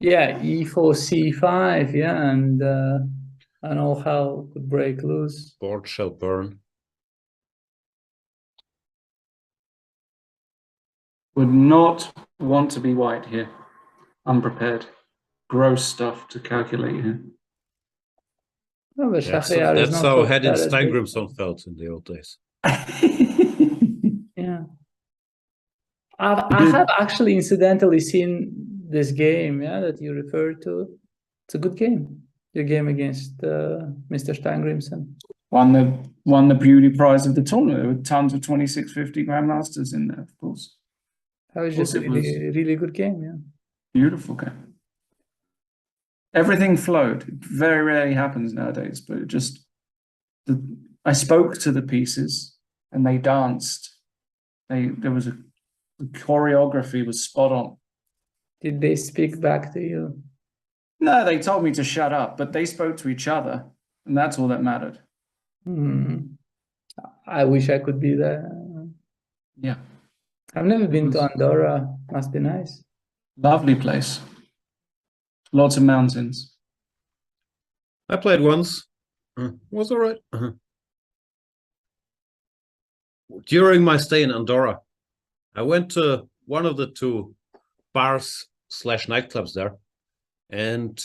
Yeah, E4, C5, yeah, and all hell could break loose. Board shall burn. Would not want to be white here. Unprepared. Gross stuff to calculate here. No, but that's how Hedin Steingrimsson felt in the old days. Yeah. I have actually incidentally seen this game, yeah, that you referred to. It's a good game. Your game against Mr. Steingrimsson. Won the beauty prize of the tournament. There were tons of 2650 grandmasters in there, of course. That was just a really good game, yeah. Beautiful game. Everything flowed. It very rarely happens nowadays, but it just I spoke to the pieces and they danced. The choreography was spot on. Did they speak back to you? No, they told me to shut up, but they spoke to each other, and that's all that mattered. I wish I could be there. Yeah. I've never been to Andorra. Must be nice. Lovely place. Lots of mountains. I played once. Was all right. During my stay in Andorra, I went to one of the 2 bars / nightclubs there. And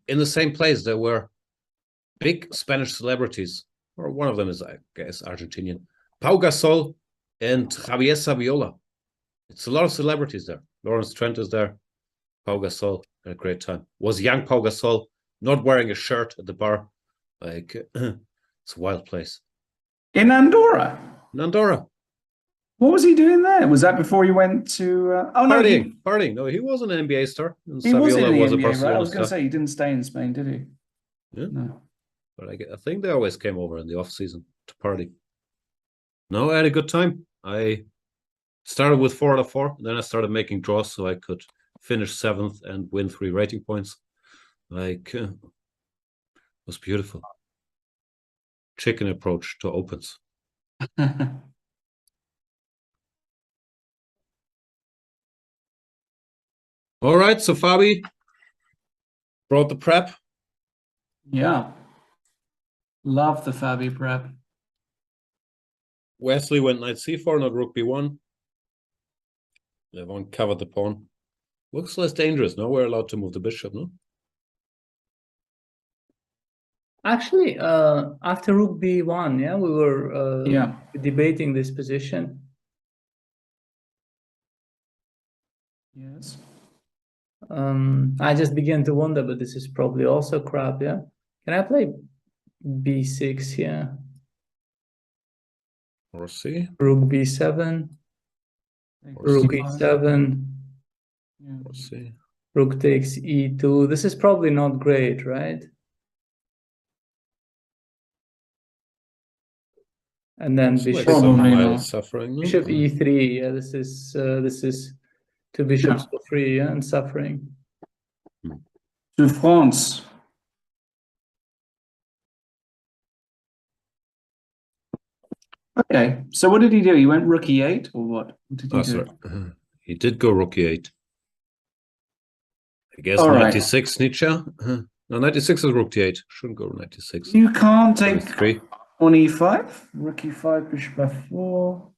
in the same place, there were big Spanish celebrities, or one of them is, I guess, Argentinian. Pau Gasol and Javier Saviola. It's a lot of celebrities there. Lawrence Trent is there. Pau Gasol had a great time. Was young Pau Gasol not wearing a shirt at the bar? Like, it's a wild place. In Andorra? In Andorra. What was he doing there? Was that before he went to... Partying. No, he was an NBA star. And he was in the was NBA, right? I was going to say, he didn't stay in Spain, did he? Yeah. No. But I think they always came over in the off-season to party. No, I had a good time. I started with 4 out of 4. Then I started making draws so I could finish 7th and win 3 rating points. Like, it was beautiful. Chicken approach to opens. All right, so Fabi brought the prep. Yeah. Love the Fabi prep. Wesley went knight c4, not rook b1. Levon covered the pawn. Looks less dangerous. Now we're allowed to move the bishop, no? Actually, after rook b1, yeah, we were debating this position. Yes. I just began to wonder, but this is probably also crap, yeah? Can I play b6 here? Or c? Rook b7. Rook e7. Or c? Rook takes e2. This is probably not great, right? And then bishop, suffering. bishop e3. Yeah, this is two bishops for free, yeah, and suffering. To France. Okay, so what did he do? He went rook e8 or what? What did he do? Sorry. He did go rook e8. I guess All right. 96 Nietzsche. No, 96 is rook d8. Shouldn't go 96. You can't take 3. on e5. Rook e5, bishop f4.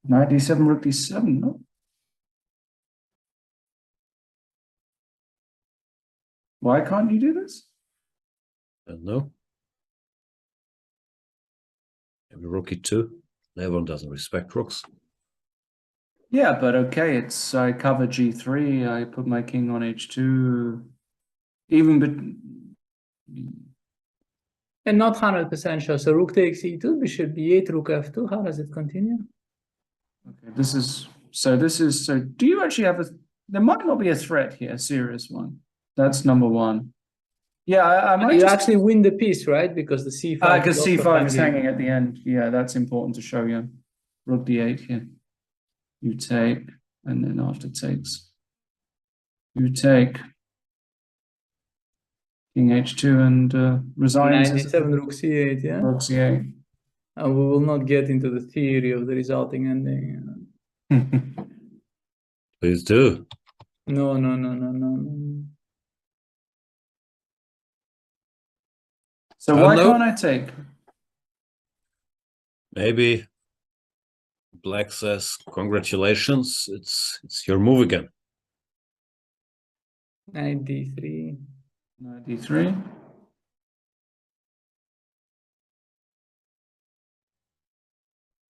97, rook d7, no? Why can't you do this? I don't know. Maybe rook e2. Everyone doesn't respect rooks. Yeah, but okay, it's I cover g3, I put my king on h2, even but And not 100% sure. So rook takes e2, bishop b8, rook f2. How does it continue? okay, this is so do you actually have there might not be a threat here, a serious one. That's number one. Yeah, I might you actually win the piece, right? Because the c5 because c5 is hanging at the end. Yeah, that's important to show you. Rook d8 here. You take, and then after takes, you take king h2 and resigns. 97 rook c8, yeah? Rook c8. And we will not get into the theory of the resulting ending. Please do. No. So why can't I take? Maybe Black says, congratulations, it's your move again. Knight d3. Knight d3.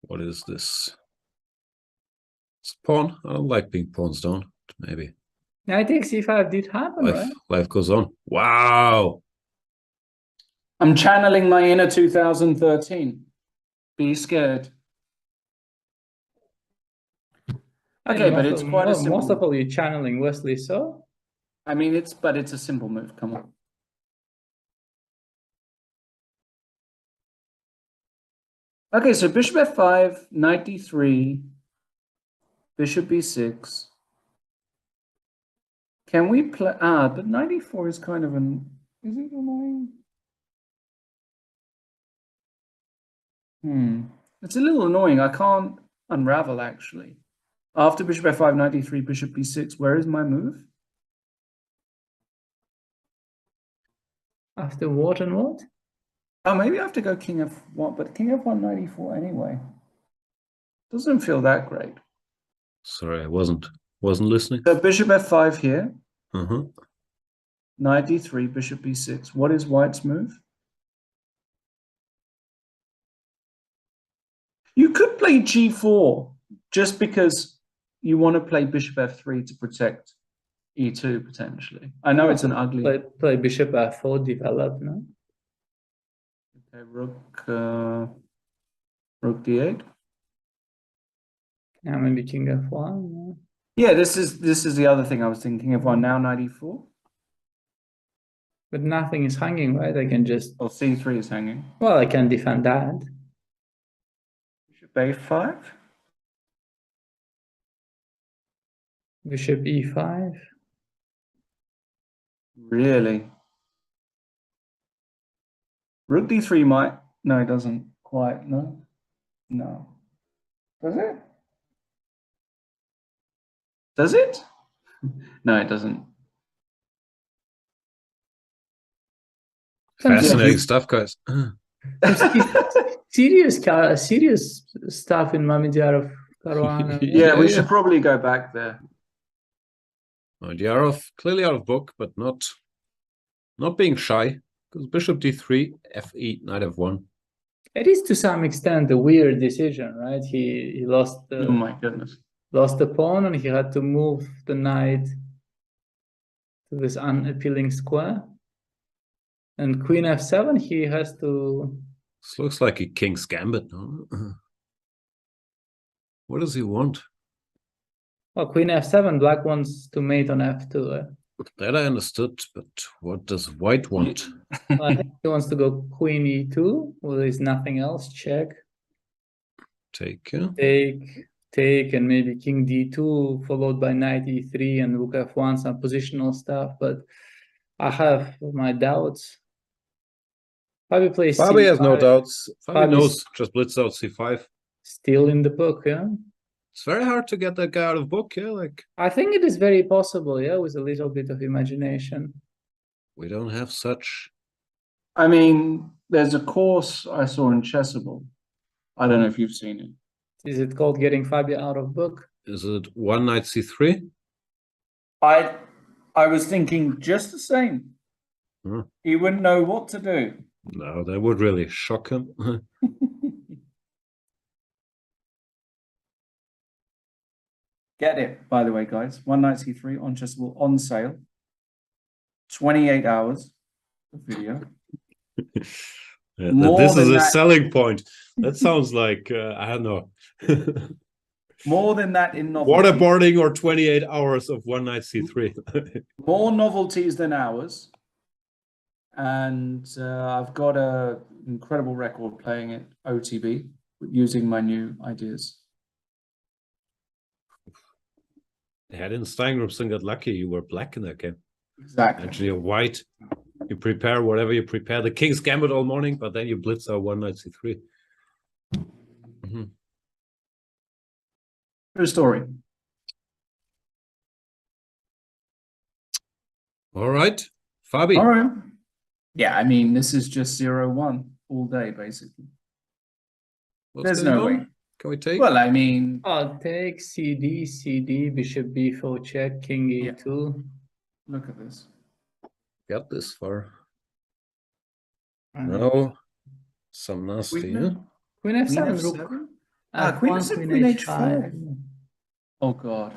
What is this? It's pawn. I don't like being pawns down. Maybe. Knight takes c5 did happen, right? Life goes on. Wow. I'm channeling my inner 2013. Be scared. Okay, but it's quite a simple. Most of all, you're channeling Wesley, so? I mean, it's a simple move. Come on. Okay, so bishop f5, knight d3, bishop b6. Can we play? But knight e4 is kind of an. Is it annoying? It's a little annoying. I can't unravel actually. After bishop f5, knight d3, bishop b6, where is my move? After what and what? Oh, maybe I have to go king f1, but king f1, knight e4 anyway. Doesn't feel that great. Sorry, I wasn't listening. So bishop f5 here. Uh-huh. Knight d3, bishop b6. What is white's move? You could play g4 just because you want to play bishop f3 to protect e2 potentially. I know it's an ugly. Play bishop f4, develop, no? Okay, rook d8. Now maybe king f1. No? Yeah, this is the other thing I was thinking. F1 now knight e4. But nothing is hanging, right? I can just. Or c3 is hanging. Well, I can defend that. A5. Bishop E5. Really? Rook D3 might. No, it doesn't quite. No. No. Does it? Does it? No, it doesn't. Fascinating stuff, guys. serious stuff in Mamedyarov Caruana. Yeah, we should probably go back there. Mamedyarov clearly out of book, but not being shy, because bishop d3, f8, knight f1. It is to some extent a weird decision, right? He lost Oh my goodness. Lost the pawn, and he had to move the knight to this unappealing square. And queen f7, he has to... This looks like a king's gambit, no? What does he want? Well, queen f7, black wants to mate on f2. That I understood, but what does white want? I think he wants to go queen e2, well, there's nothing else, check. Take, yeah. Take, and maybe king d2, followed by knight e3 and rook f1, some positional stuff, but I have my doubts. Fabi plays Fabi has no c5. doubts. Fabi Fabi's knows, just blitz out c5. Still in the book, yeah? It's very hard to get that guy out of book, yeah? Like, I think it is very possible, yeah, with a little bit of imagination. we don't have such... I mean, there's a course I saw in Chessable. I don't know if you've seen it. Is it called getting Fabi out of book? Is it one knight c3? I was thinking just the same. Hmm. He wouldn't know what to do. No, that would really shock him. Get it, by the way, guys. One Knight C3 on Chessable on sale. 28 hours of video. Yeah, More this is than a that- selling point. That sounds like, I don't know. More than that in novelty. Waterboarding or 28 hours of one knight c3. More novelties than hours. And I've got an incredible record playing it OTB using my new ideas. Hadn't Steingrimson got lucky, you were black in that game. Exactly. Actually, you're white. You prepare whatever you prepare. The king's gambit all morning, but then you blitz out one knight c3. Mm-hmm. True story. All right, Fabi. All right. Yeah, I mean, this is just 0-1 all day, basically. What's There's going no on? way. Can we take? Well, I mean, I'll take CD, bishop b4 check, king e2. look at this. Got this far. And No. Some nasty, Queen yeah? Queen f7, rook. Queen F1, f7, queen queen h5. h5. Oh, God.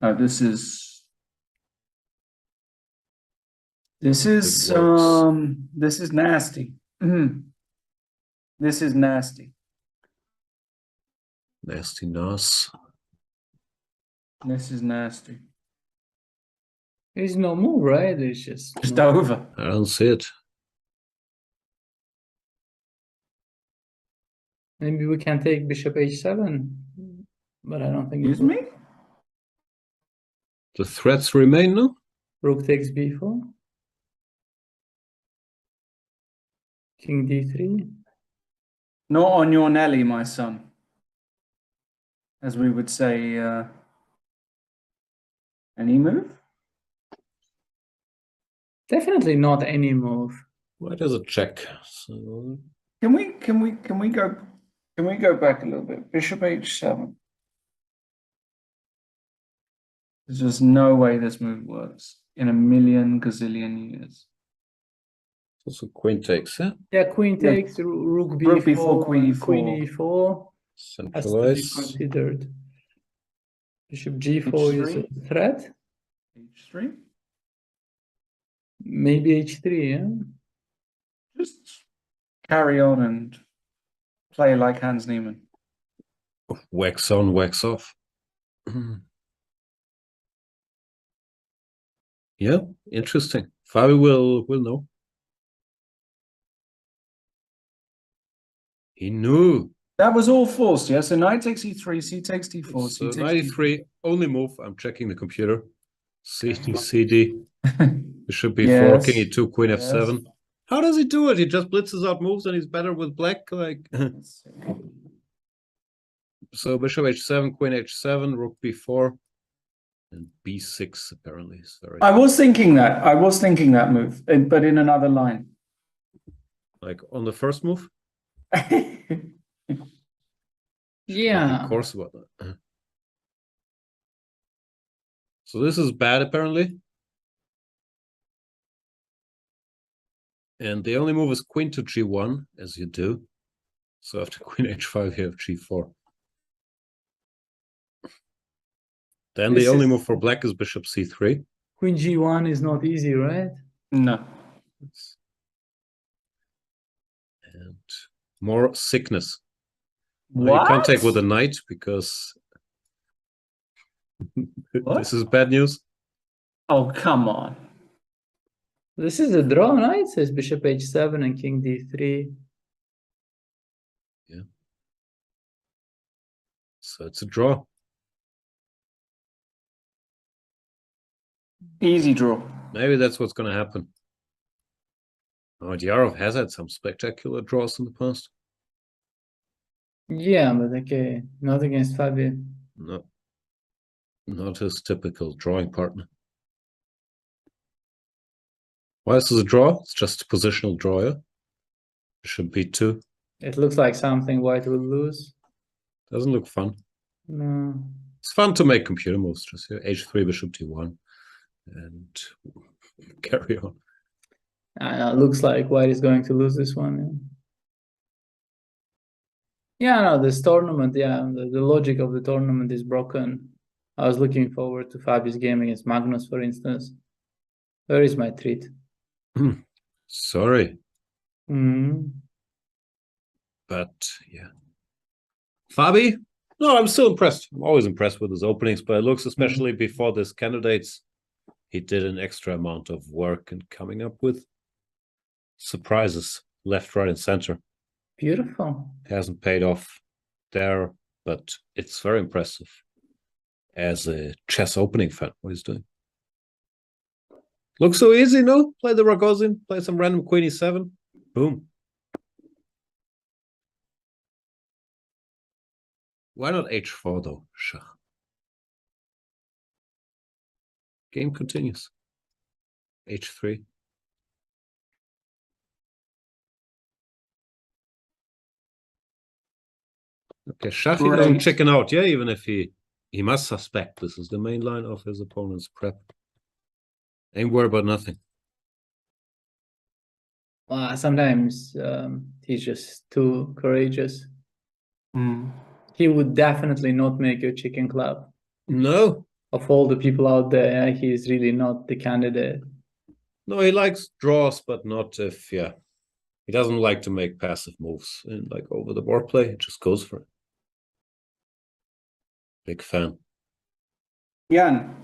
No, this is nasty. This is nasty. Nasty nos. This is nasty. There's no move, right? There's just over. I don't see it. Maybe we can take bishop h7, but I don't think. Excuse me? The threats remain, no? Rook takes b4. King d3. Not on your Nelly, my son. As we would say, any move? Definitely not any move. Why does it check? So... Can we go back a little bit? Bishop h7. There's just no way this move works in a million gazillion years. Also queen takes, yeah? Yeah, queen takes, rook b4, Rook b4, queen e4. Queen e4 has to be Centralize. considered. Bishop g4 is a threat. h3? Maybe h3, yeah? Just carry on and play like Hans Niemann. Wax on, wax off. Yeah, interesting. Fabi will know. He knew. That was all forced, yeah? So knight takes e3, c takes d4, So c takes 93, only move. I'm checking the computer. CD, CD. Bishop b4, Yes, king e2, queen yes. f7. How does he do it? He just blitzes out moves and he's better with black? Like, so bishop h7, queen h7, rook b4, and b6 apparently is very... I was thinking that move, but in another line. Like on the first move? Yeah. Of course about that. So this is bad apparently. And the only move is queen to g1, as you do. So after queen h5, you have g4. Then the only move for black is bishop c3. Queen g1 is not easy, right? No. And more sickness. What? You can't take with a knight because this is bad news. Oh, come on. This is a draw, no? It says bishop h7 and king d3. Yeah. So it's a draw. Easy draw. Maybe that's what's going to happen. Magyarov has had some spectacular draws in the past. Yeah, but okay, not against Fabi. No. Not his typical drawing partner. Why is this a draw? It's just a positional draw, yeah? Bishop b2. It looks like something white will lose. Doesn't look fun. No. It's fun to make computer moves, just here. h3, bishop d1. And carry on. Looks like white is going to lose this one. Yeah, no, this tournament, the logic of the tournament is broken. I was looking forward to Fabi's game against Magnus, for instance. Where is my treat? Sorry. But, yeah. Fabi? No, I'm still impressed. I'm always impressed with his openings, but it looks, especially before this candidates, he did an extra amount of work and coming up with surprises left, right, and center. Beautiful. Hasn't paid off there, but it's very impressive as a chess opening fan, what he's doing. Looks so easy, no? Play the Rogozin, play some random queen e7. Boom. Why not h4 though? Schach. Game continues. h3. Okay, Schach, he doesn't chicken out, yeah, even if he must suspect this is the main line of his opponent's prep. Ain't worried about nothing. Well, sometimes he's just too courageous. He would definitely not make your chicken club. No. Of all the people out there, he's really not the candidate. No, he likes draws, but not if, yeah. He doesn't like to make passive moves and like over the board play. He just goes for it. Big fan. Jan,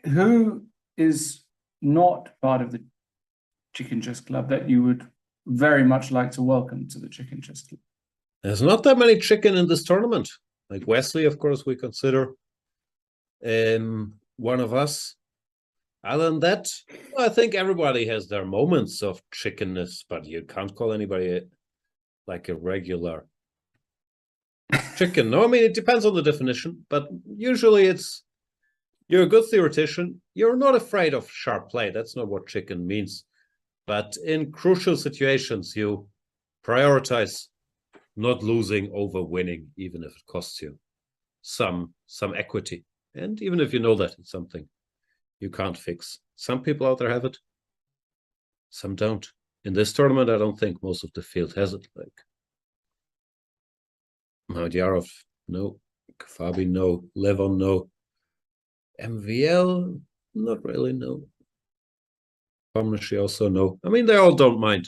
who is not part of the Chicken Chess Club that you would very much like to welcome to the Chicken Chess Club? There's not that many chicken in this tournament. Like Wesley, of course, we consider one of us. Other than that, I think everybody has their moments of chickenness, but you can't call anybody like a regular chicken. No, I mean, it depends on the definition, but usually it's you're a good theoretician. You're not afraid of sharp play. That's not what chicken means. But in crucial situations, you prioritize not losing over winning, even if it costs you some equity. And even if you know that it's something you can't fix. Some people out there have it. Some don't. In this tournament, I don't think most of the field has it. Like Magyarov, no. Fabi, no. Levon, no. MVL, not really, no. Pomnishi also, no. I mean, they all don't mind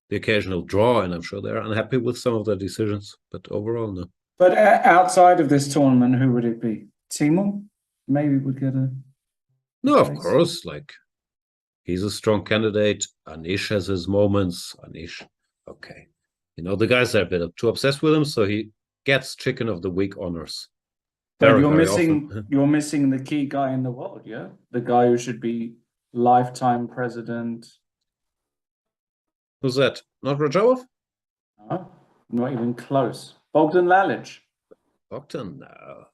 the occasional draw, and I'm sure they're unhappy with some of their decisions, but overall, no. But outside of this tournament, who would it be? Timur? Maybe would get a... No, of course, like, he's a strong candidate. Anish has his moments. Anish Okay. You know, the guys are a bit too obsessed with him, so he gets chicken of the week honors. But Very often. you're missing the key guy in the world, yeah? The guy who should be lifetime president. Who's that? Not Rajawov? No, not even close. Bogdan Lalic. Bogdan, no.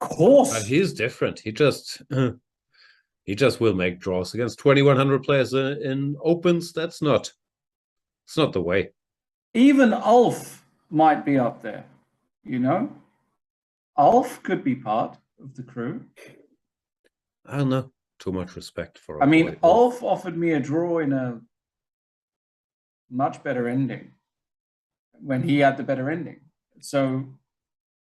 Of course. But he's different. He just will make draws against 2,100 players in opens. It's not the way. Even Ulf might be up there, you know? Ulf could be part of the crew. I don't know. Too much respect for. I mean, Ulf offered me a draw in a much better ending when he had the better ending. So,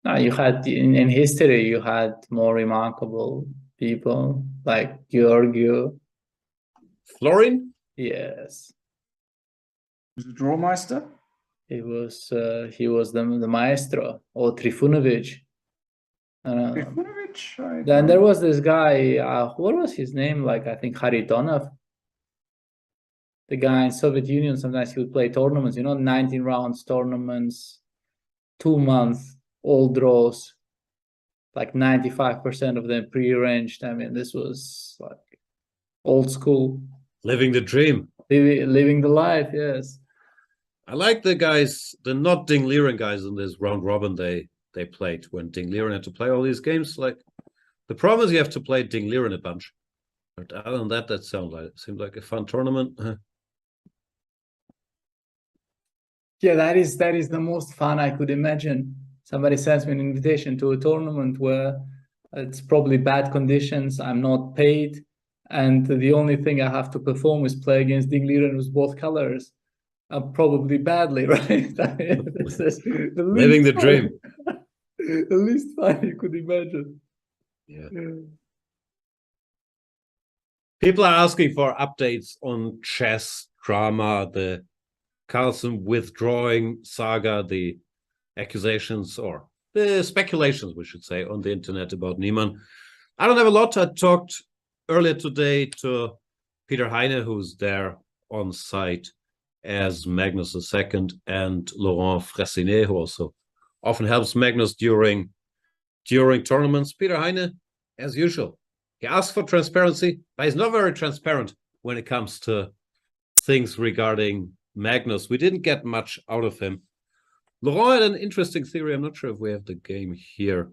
no, you had in history, you had more remarkable people like Georgiou. Florin? Yes. Was it Drawmeister? He was the maestro, or Trifunovic. Then there was this guy, what was his name? Like, I think Haridonov. The guy in Soviet Union, sometimes he would play tournaments, 19 rounds tournaments, 2 months, all draws, like 95% of them pre-arranged. I mean, this was like old school. Living the dream. Living the life, yes. I like the guys, the not Ding Liren guys in this round robin they played when Ding Liren had to play all these games. Like, the problem is you have to play Ding Liren a bunch. But other than that, seemed like a fun tournament. Yeah, that is the most fun I could imagine. Somebody sends me an invitation to a tournament where it's probably bad conditions, I'm not paid, and the only thing I have to perform is play against Ding Liren with both colors. Probably badly, right? This is living the dream. The least fun you could imagine. Yeah. People are asking for updates on chess drama, the Carlsen withdrawing saga, the accusations or the speculations, we should say, on the internet about Niemann. I don't have a lot. I talked earlier today to Peter Heine, who's there on site as Magnus II, and Laurent Fressinet, who also often helps Magnus during tournaments. Peter Heine, as usual, he asks for transparency, but he's not very transparent when it comes to things regarding Magnus. We didn't get much out of him. Laurent had an interesting theory. I'm not sure if we have the game here.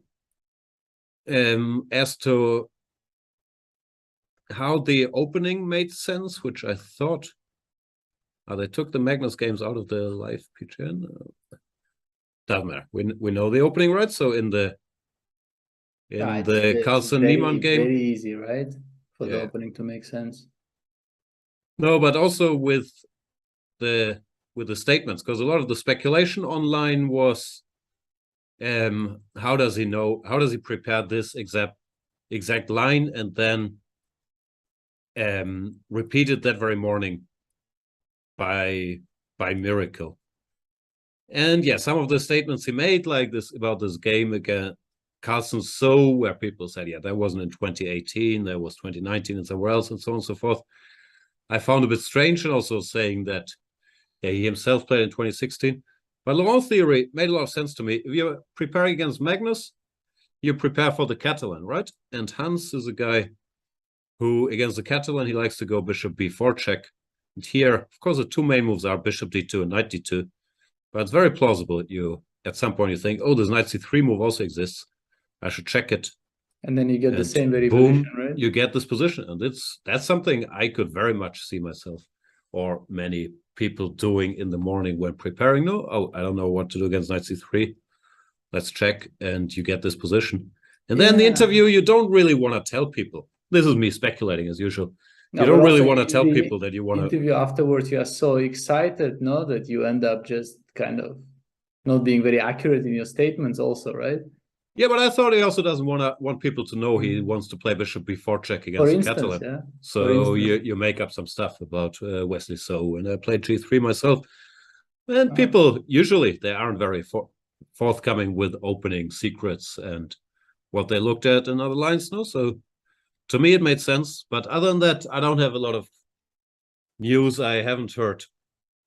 As to how the opening made sense, which I thought they took the Magnus games out of the live PGN. Doesn't matter. We know the opening, right? So in the Carlsen Niemann game, very easy, right, for the opening to make sense. No, but also with the statements, because a lot of the speculation online was, how does he know? How does he prepare this exact line and then repeat it that very morning by miracle? And yeah, some of the statements he made, like this about this game against Carlsen, where people said, yeah, that wasn't in 2018, that was 2019 and somewhere else, and so on and so forth. I found a bit strange, and also saying that he himself played in 2016. But Laurent's theory made a lot of sense to me. If you're preparing against Magnus, you prepare for the Catalan, right? And Hans is a guy who, against the Catalan, he likes to go bishop b4 check. And here, of course, the two main moves are bishop d2 and knight d2. But it's very plausible that you, at some point, you think, oh, this knight c3 move also exists. I should check it. And then you get the same very boom, position, right? You get this position. And that's something I could very much see myself or many people doing in the morning when preparing. No, oh, I don't know what to do against knight c3. Let's check, and you get this position. And then the interview, you don't really want to tell people. This is me speculating as usual. You don't really want to tell people that you want to interview afterwards. You are so excited, no, that you end up just kind of not being very accurate in your statements, also, right? Yeah, but I thought he also doesn't want people to know he wants to play bishop b4 check against the Catalan. Yeah. So you make up some stuff about Wesley So, and I played g3 myself. And people usually they aren't very forthcoming with opening secrets and what they looked at in other lines. No, so to me it made sense. But other than that, I don't have a lot of news. I haven't heard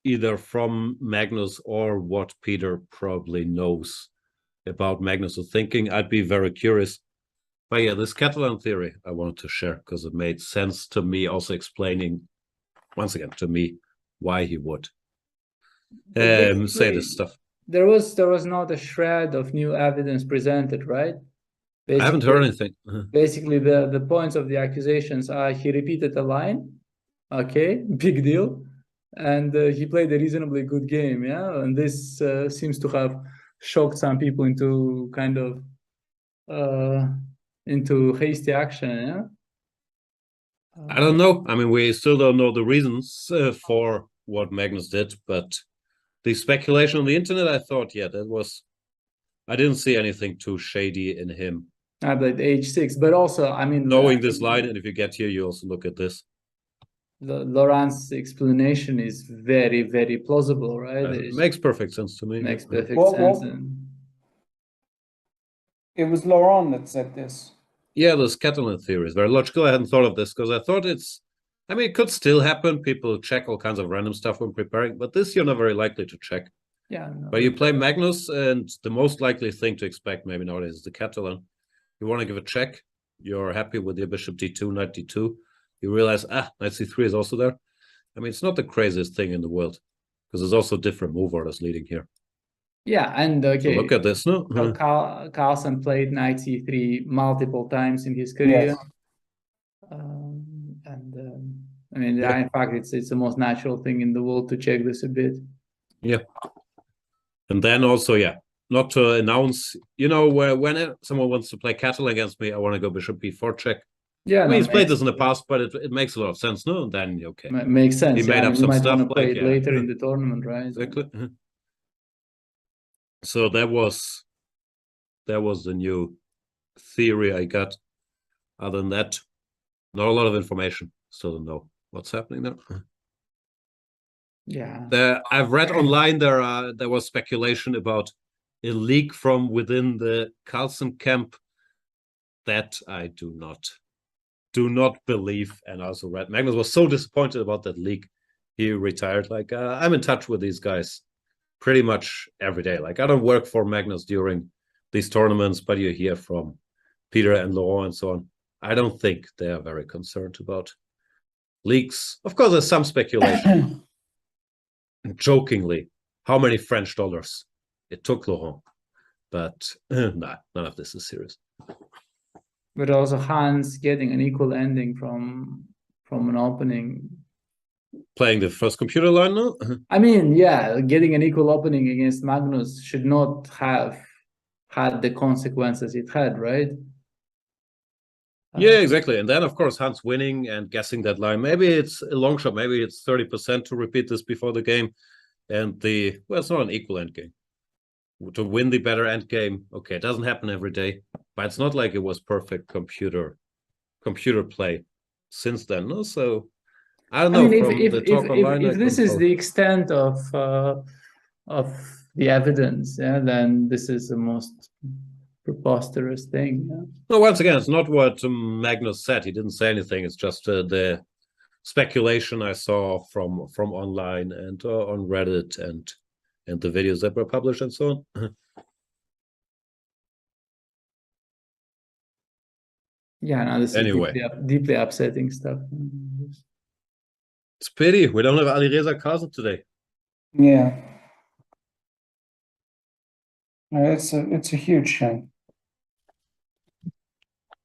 either from Magnus or what Peter probably knows about Magnus' thinking. I'd be very curious. But yeah, this Catalan theory I wanted to share because it made sense to me, also explaining, once again, to me, why he would say this stuff. There was not a shred of new evidence presented, right? I haven't heard anything. Basically, the points of the accusations are he repeated the line, okay, big deal, and he played a reasonably good game, yeah, and this seems to have shocked some people into kind of into hasty action, yeah. I don't know. I mean, we still don't know the reasons for what Magnus did, but the speculation on the internet, I thought, yeah, I didn't see anything too shady in him. At H6, but also, I mean, knowing this line, and if you get here, you also look at this. Laurent's explanation is very, very plausible, right? It makes perfect sense to me. Makes perfect sense. It was Laurent that said this. Yeah, this Catalan theory is very logical. I hadn't thought of this because I thought it could still happen. People check all kinds of random stuff when preparing, but this you're not very likely to check. Yeah. No, but you play Magnus, and the most likely thing to expect maybe nowadays is the Catalan. You want to give a check. You're happy with your bishop d2, knight d2. You realize, knight c3 is also there. I mean, it's not the craziest thing in the world because there's also different move orders leading here. Yeah, and okay. So look at this, no? Carlsen played knight c3 multiple times in his career. Yes. I mean, in fact, it's the most natural thing in the world to check this a bit. Yeah. And then also, not to announce, when someone wants to play Catalan against me, I want to go bishop b4 check. Yeah, I mean, he's played this in the past, but it makes a lot of sense, no? And then, okay. Makes sense. He made up some stuff. Want to play it later in the tournament, right? Exactly. So that was the new theory I got. Other than that, not a lot of information. Still don't know what's happening there. Yeah. I've read online there was speculation about a leak from within the Carlsen camp. That I do not believe. And I also read Magnus was so disappointed about that leak, he retired. Like I'm in touch with these guys pretty much every day. Like I don't work for Magnus during these tournaments, but you hear from Peter and Laurent and so on. I don't think they are very concerned about leaks. Of course, there's some speculation. Jokingly, how many French dollars it took Laurent, but none of this is serious. But also Hans getting an equal ending from an opening. Playing the first computer line now? I mean, yeah, getting an equal opening against Magnus should not have had the consequences it had, right? Yeah, exactly. And then, of course, Hans winning and guessing that line. Maybe it's a long shot. Maybe it's 30% to repeat this before the game. And it's not an equal end game. To win the better end game, okay, it doesn't happen every day. But it's not like it was perfect computer play since then. No? So, I don't know. If this is the extent of the evidence, then this is the most preposterous thing. Yeah? No, once again, it's not what Magnus said. He didn't say anything. It's just the speculation I saw from online and on Reddit and the videos that were published and so on. Yeah, no, this anyway. is deeply upsetting stuff. It's pity we don't have Alireza Carlsen today. Yeah. It's a huge shame.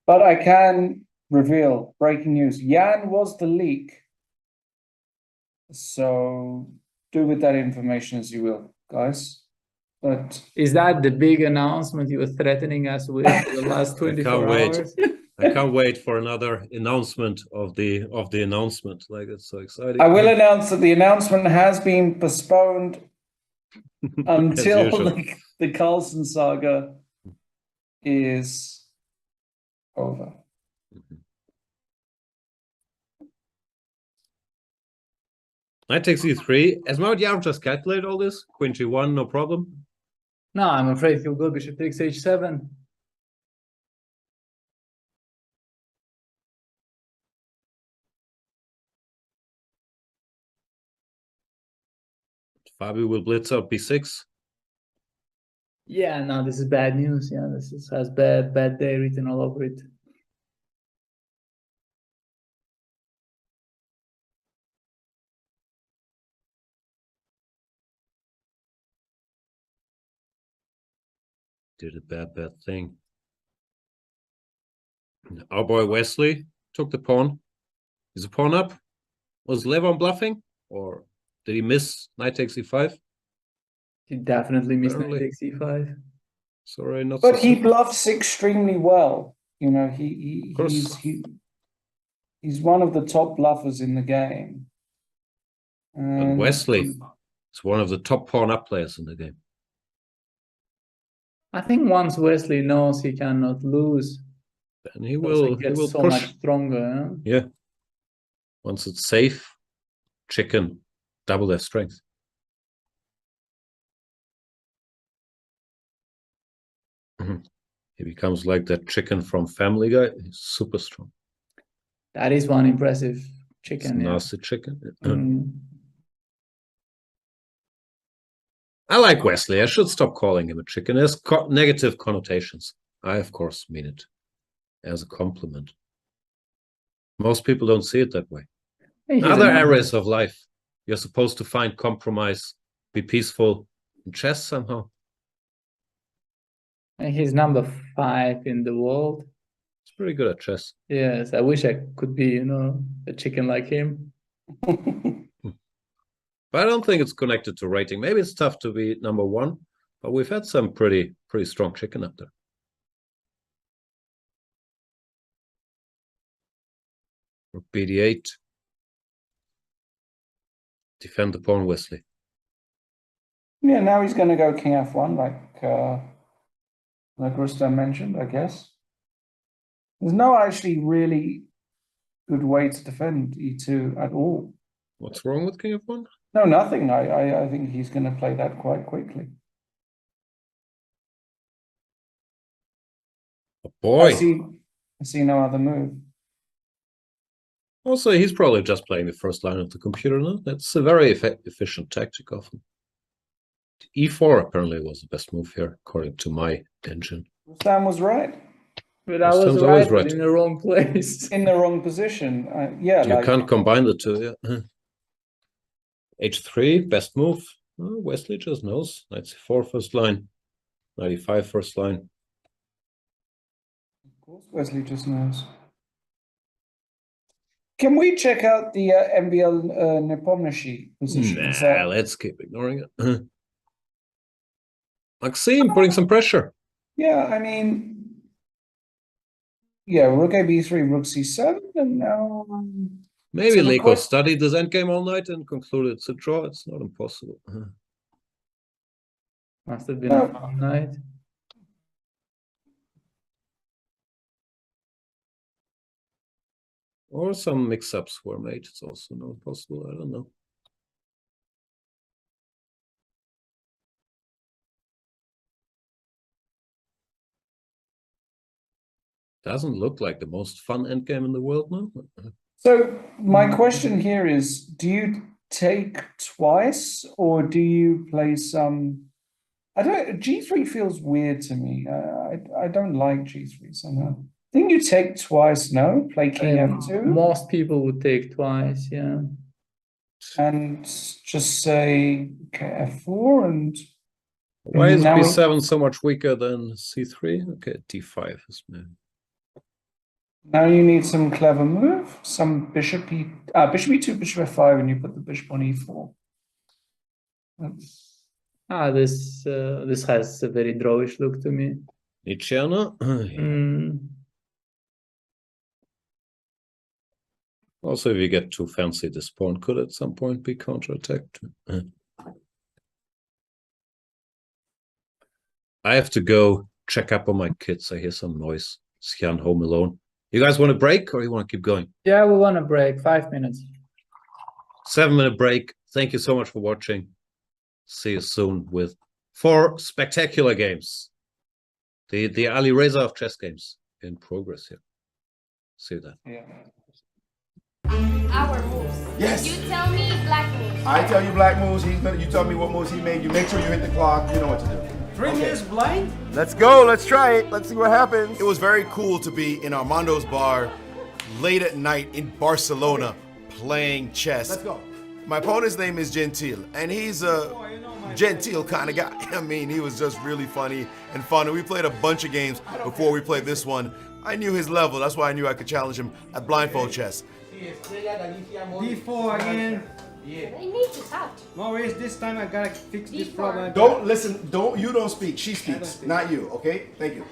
But I can reveal breaking news. Jan was the leak. So do with that information as you will, guys. But is that the big announcement you were threatening us with for the last 24 hours? I can't wait for another announcement of the announcement. Like, it's so exciting. I will announce that the announcement has been postponed until the Carlsen saga is over. Knight takes e3. Has Mavic just calculated all this? Queen g1, no problem. No, I'm afraid he'll go bishop takes h7. Fabi will blitz up b6. Yeah, no, this is bad news. Yeah, has bad day written all over it. Did a bad thing. Our boy Wesley took the pawn. Is the pawn up? Was Levon bluffing? Or did he miss knight takes e5? He definitely missed knight Apparently. takes e5. Sorry, not But so he simple. bluffs extremely well. You know, he's one of the top bluffers in the game. And Wesley is one of the top pawn up players in the game. I think once Wesley knows he cannot lose, and he will so push. much stronger. Yeah. Once it's safe, chicken, double their strength. He becomes like that chicken from Family Guy. He's super strong. That is one impressive chicken. It's nasty chicken. Mm. I like Wesley. I should stop calling him a chicken. It has negative connotations. I, of course, mean it as a compliment. Most people don't see it that way. Other areas of life, you're supposed to find compromise, be peaceful. In chess, somehow. And he's number 5 in the world. He's pretty good at chess. Yes, I wish I could be, a chicken like him. But I don't think it's connected to rating. Maybe it's tough to be number 1, but we've had some pretty strong chicken up there. Rook bd8. Defend the pawn, Wesley. Yeah, now he's going to go king f1, like Rustam mentioned, I guess. There's no actually really good way to defend e2 at all. What's wrong with king f1? No, nothing. I think he's going to play that quite quickly. Oh boy. I see no other move. Also, he's probably just playing the first line of the computer now. That's a very efficient tactic often. E4 apparently was the best move here, according to my engine. Sam was right. But I was right, but in the wrong place. In the wrong position. Yeah, you can't combine the two. Yeah. H3, best move. Oh, Wesley just knows. Knight c4 first line. Knight e5 first line. Of course, Wesley just knows. Can we check out the MBL Nepomniachtchi position? Nah, let's keep ignoring it. Maxime putting some pressure. Yeah, I mean, yeah, rook a b3, rook c7, and now... Maybe Leko studied this endgame all night and concluded it's a draw. It's not impossible. Must have been a fun night. Or some mix-ups were made. It's also not possible. I don't know. Doesn't look like the most fun endgame in the world now. So my question here is, do you take twice or do you play some... G3 feels weird to me. I don't like G3 somehow. I think you take twice, no? Play king f2? Most people would take twice, yeah. And just say f4 and... Why is b7 so much weaker than c3? Okay, d5 is maybe. Now you need some clever move, some bishop e2, bishop f5, and you put the bishop on e4. This has a very drawish look to me. Nietzscheana? Also, if you get too fancy, this pawn could at some point be counterattacked. I have to go check up on my kids. I hear some noise. Is Jan home alone? You guys want a break or you want to keep going? Yeah, we want a break. 5 minutes. 7-minute break. Thank you so much for watching. See you soon with 4 spectacular games. The Ali Reza of chess games in progress here. See you then. Yeah. Our moves. Yes. You tell me black moves. I tell you black moves, you tell me what moves he made. You make sure you hit the clock. You know what to do. 3 minutes blind? Let's go. Let's try it. Let's see what happens. It was very cool to be in Armando's bar late at night in Barcelona playing chess. Let's go. My opponent's name is Gentil, and he's a genteel kind of guy. I mean, he was just really funny and fun. And we played a bunch of games before we played this one. I knew his level. That's why I knew I could challenge him at blindfold chess. D4 again. I need to touch. Maurice, this time I gotta fix this problem. Don't listen. You don't speak. She speaks, not you. Okay? Thank you.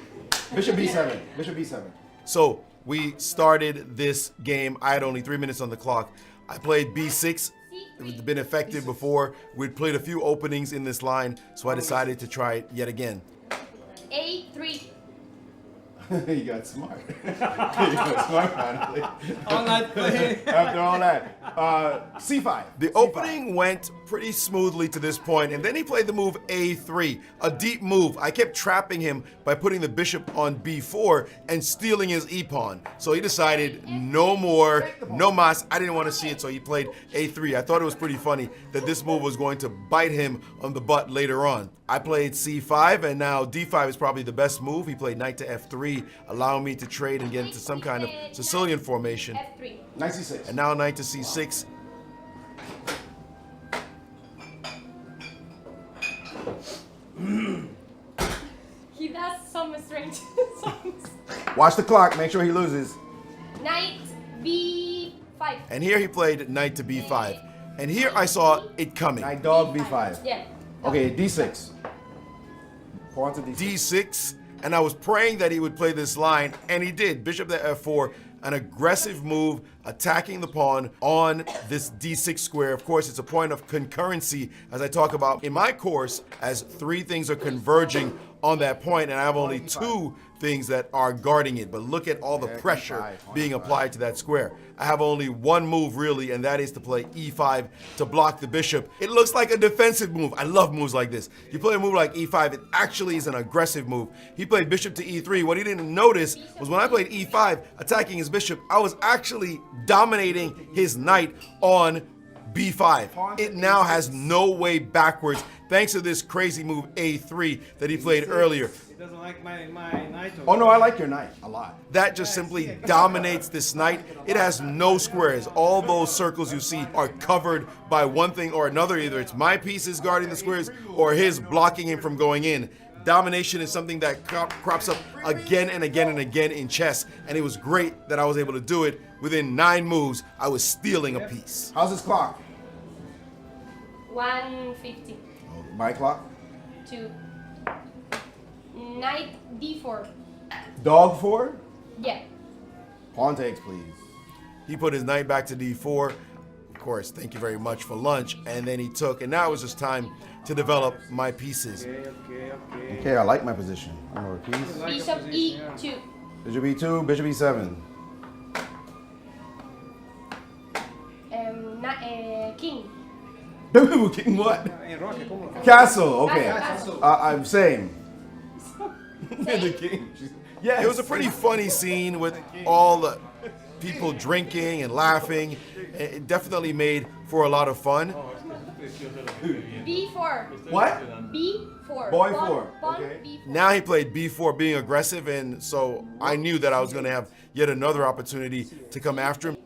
Bishop B7. Bishop B7. So we started this game. I had only 3 minutes on the clock. I played B6. It had been effective before. We'd played a few openings in this line, so I decided to try it yet again. A3. You got smart. You got smart finally. All night playing. After all that. C5. The opening went pretty smoothly to this point, and then he played the move A3, a deep move. I kept trapping him by putting the bishop on B4 and stealing his e-pawn. So he decided no more, no mas. I didn't want to see it, so he played A3. I thought it was pretty funny that this move was going to bite him on the butt later on. I played C5, and now D5 is probably the best move. He played knight to F3, allowing me to trade and get into some kind of Sicilian formation. F3. Knight C6. And now knight to C6. He does some strange songs. Watch the clock, make sure he loses. Knight B5. And here he played knight to B5. And here I saw it coming. Knight dog B5. Yeah. Okay, D6. Pawn to D6. D6, and I was praying that he would play this line, and he did. Bishop to F4, an aggressive move, attacking the pawn on this D6 square. Of course, it's a point of concurrency, as I talk about in my course, as 3 things are converging on that point, and I have only 2 things that are guarding it. But look at all the pressure being applied to that square. I have only 1 move really, and that is to play E5 to block the bishop. It looks like a defensive move. I love moves like this. You play a move like E5, it actually is an aggressive move. He played bishop to E3. What he didn't notice was when I played E5, attacking his bishop, I was actually dominating his knight on B5. It now has no way backwards thanks to this crazy move A3 that he played earlier. He doesn't like my knight. Oh no, I like your knight a lot. That just simply dominates this knight. It has no squares. All those circles you see are covered by one thing or another. Either it's my pieces guarding the squares or his blocking him from going in. Domination is something that crops up again and again and again in chess, and it was great that I was able to do it. Within 9 moves, I was stealing a piece. How's his clock? 150. My clock? 2. Knight D4. Dog 4? Yeah. Pawn takes, please. He put his knight back to D4. Of course, thank you very much for lunch. And then he took, and now it was just time to develop my pieces. Okay, I like my position. I know a piece. Bishop E2. Bishop E2, Bishop E7. King. King what? Castle, okay. I'm same. The king. Yeah, it was a pretty funny scene with all the people drinking and laughing. It definitely made for a lot of fun. B4. What? B4. Boy Pawn, 4. pawn, Okay. B4. Now he played B4, being aggressive, and so I knew that I was going to have yet another opportunity to come after him.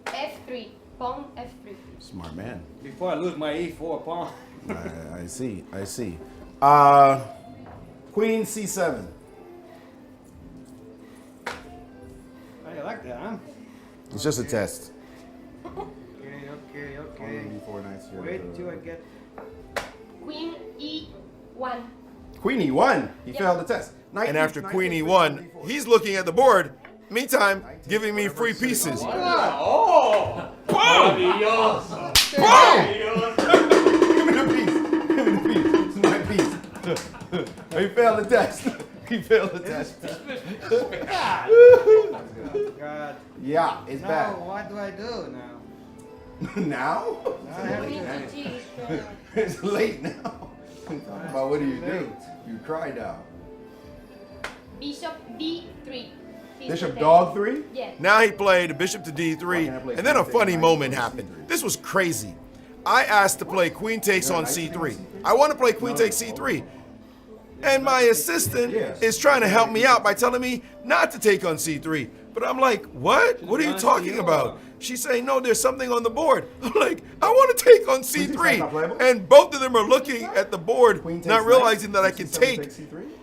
F3. Pawn F3. Smart man. Before I lose my E4 pawn. I see. Queen C7. I like that, huh? It's just a test. Okay. Wait till I get... Queen E1. Queen E1. He Yep. failed the test. And after Queen E1, he's looking at the board. Meantime, giving me free pieces. Oh! Boom! Give me the piece. Give me the piece. It's my piece. He failed the test. He failed the test. God. Yeah, it's now, bad. What do I do now? Now? I have to It's late now. Talk about what do? You cry now. Bishop B3. Bishop dog 3? Yeah. Now he played bishop to d3, and then a funny moment happened. This was crazy. I asked to play queen takes on c3. I want to play queen takes c3. And my assistant is trying to help me out by telling me not to take on c3. But I'm like, what? What are you talking about? She's saying, no, there's something on the board. I'm like, I want to take on c3. And both of them are looking at the board, not realizing that I can take.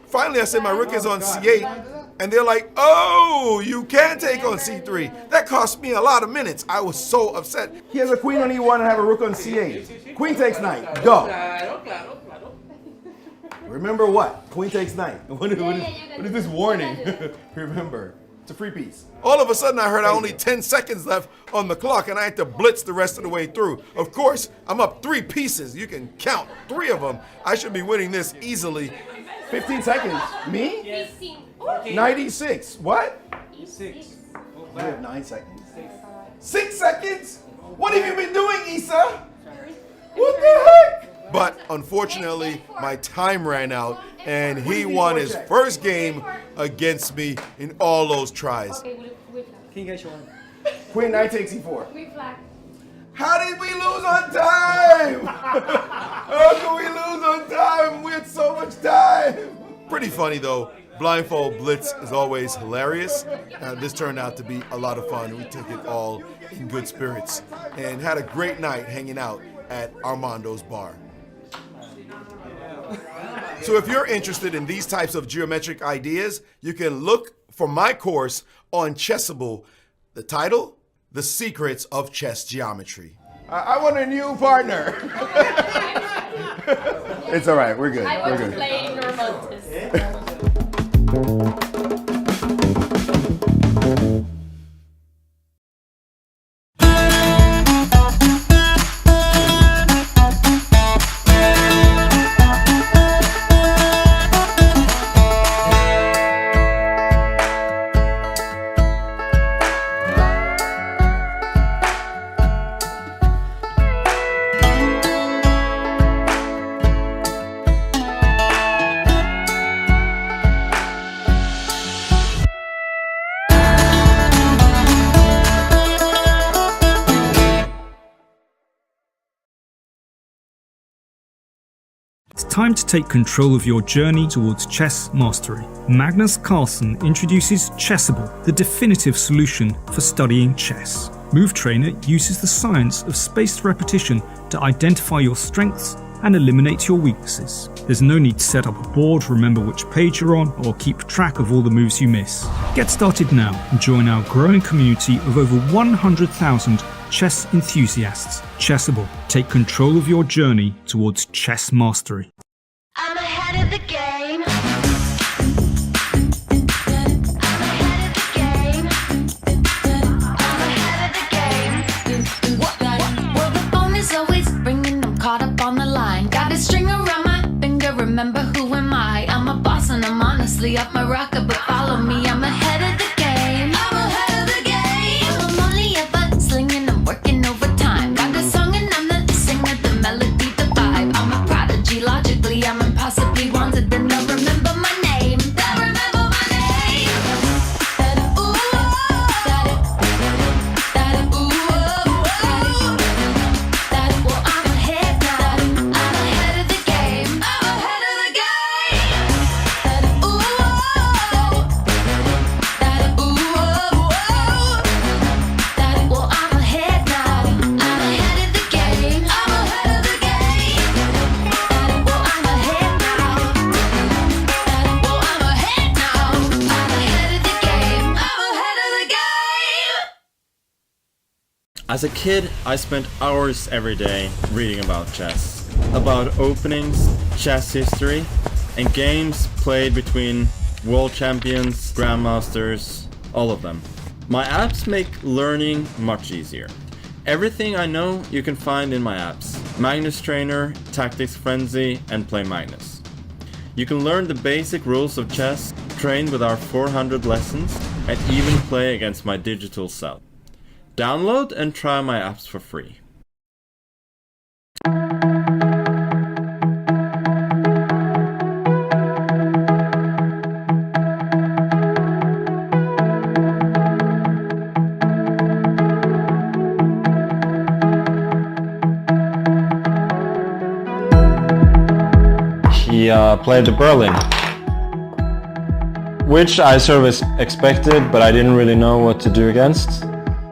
Finally, I said my rook is on c8. And they're like, oh, you can take on c3. That cost me a lot of minutes. I was so upset. He has a queen on e1 and have a rook on c8. Queen takes knight. Go. Remember what? Queen takes knight. What is this warning? Remember, it's a free piece. All of a sudden, I heard I only 10 seconds left on the clock, and I had to blitz the rest of the way through. Of course, I'm up 3 pieces. You can count 3 of them. I should be winning this easily. 15 seconds. Me? Yes. 96. What? E6. You have 9 seconds. 6 seconds? What have you been doing, Issa? What the heck? But unfortunately, my time ran out, and he won his first game against me in all those tries. King H1. Queen knight takes e4. How did we lose on time? How can we lose on time? We had so much time. Pretty funny though. Blindfold blitz is always hilarious. This turned out to be a lot of fun. We took it all in good spirits and had a great night hanging out at Armando's bar. So if you're interested in these types of geometric ideas, you can look for my course on Chessable. The title, The Secrets of Chess Geometry. I want a new partner. It's all right, we're good. I We're want good. to play Normantis. It's time to take control of your journey towards chess mastery. Magnus Carlsen introduces Chessable, the definitive solution for studying chess. Move Trainer uses the science of spaced repetition to identify your strengths and eliminate your weaknesses. There's no need to set up a board, remember which page you're on, or keep track of all the moves you miss. Get started now and join our growing community of over 100,000 chess enthusiasts. Chessable. Take control of your journey towards chess mastery. I'm ahead of the game. Well, the phone is always ringing. I'm caught up on the line. Got a string around my finger. Remember who am I? I'm a boss and I'm honestly off my rocker. But follow me. I'm ahead of the game. I'm ahead of the game. I'm only ever slinging. I'm working overtime. Got a song and I'm the singer, the melody, the vibe. I'm a prodigy. Logically, I'm impossibly wanted. Then they'll remember my name. They'll remember my name. Well, I'm ahead now. I'm ahead of the game. I'm ahead of the game. Well, I'm ahead now. I'm ahead of the game. I'm ahead of the game. Well, I'm ahead now. Well, I'm ahead now. I'm ahead of the game. I'm ahead of the game. As a kid, I spent hours every day reading about chess. About openings, chess history, and games played between world champions, grandmasters, all of them. My apps make learning much easier. Everything I know you can find in my apps. Magnus Trainer, Tactics Frenzy, and Play Magnus. You can learn the basic rules of chess, train with our 400 lessons, and even play against my digital self. Download and try my apps for free. played the Berlin, which I sort of expected, but I didn't really know what to do against,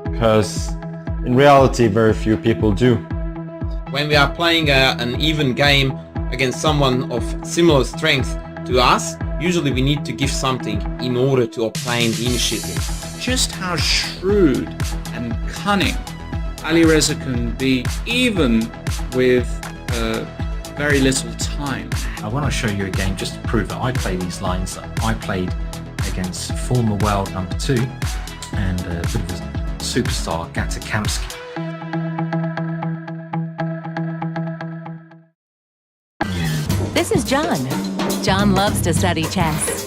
because in reality very few people do. When we are playing an even game against someone of similar strength to us, usually we need to give something in order to obtain the initiative. Just how shrewd and cunning Alireza can be, even with very little time. I want to show you a game just to prove that I play these lines that I played against former world number 2 and a bit of a superstar, Gustafsson. This is John. John loves to study chess.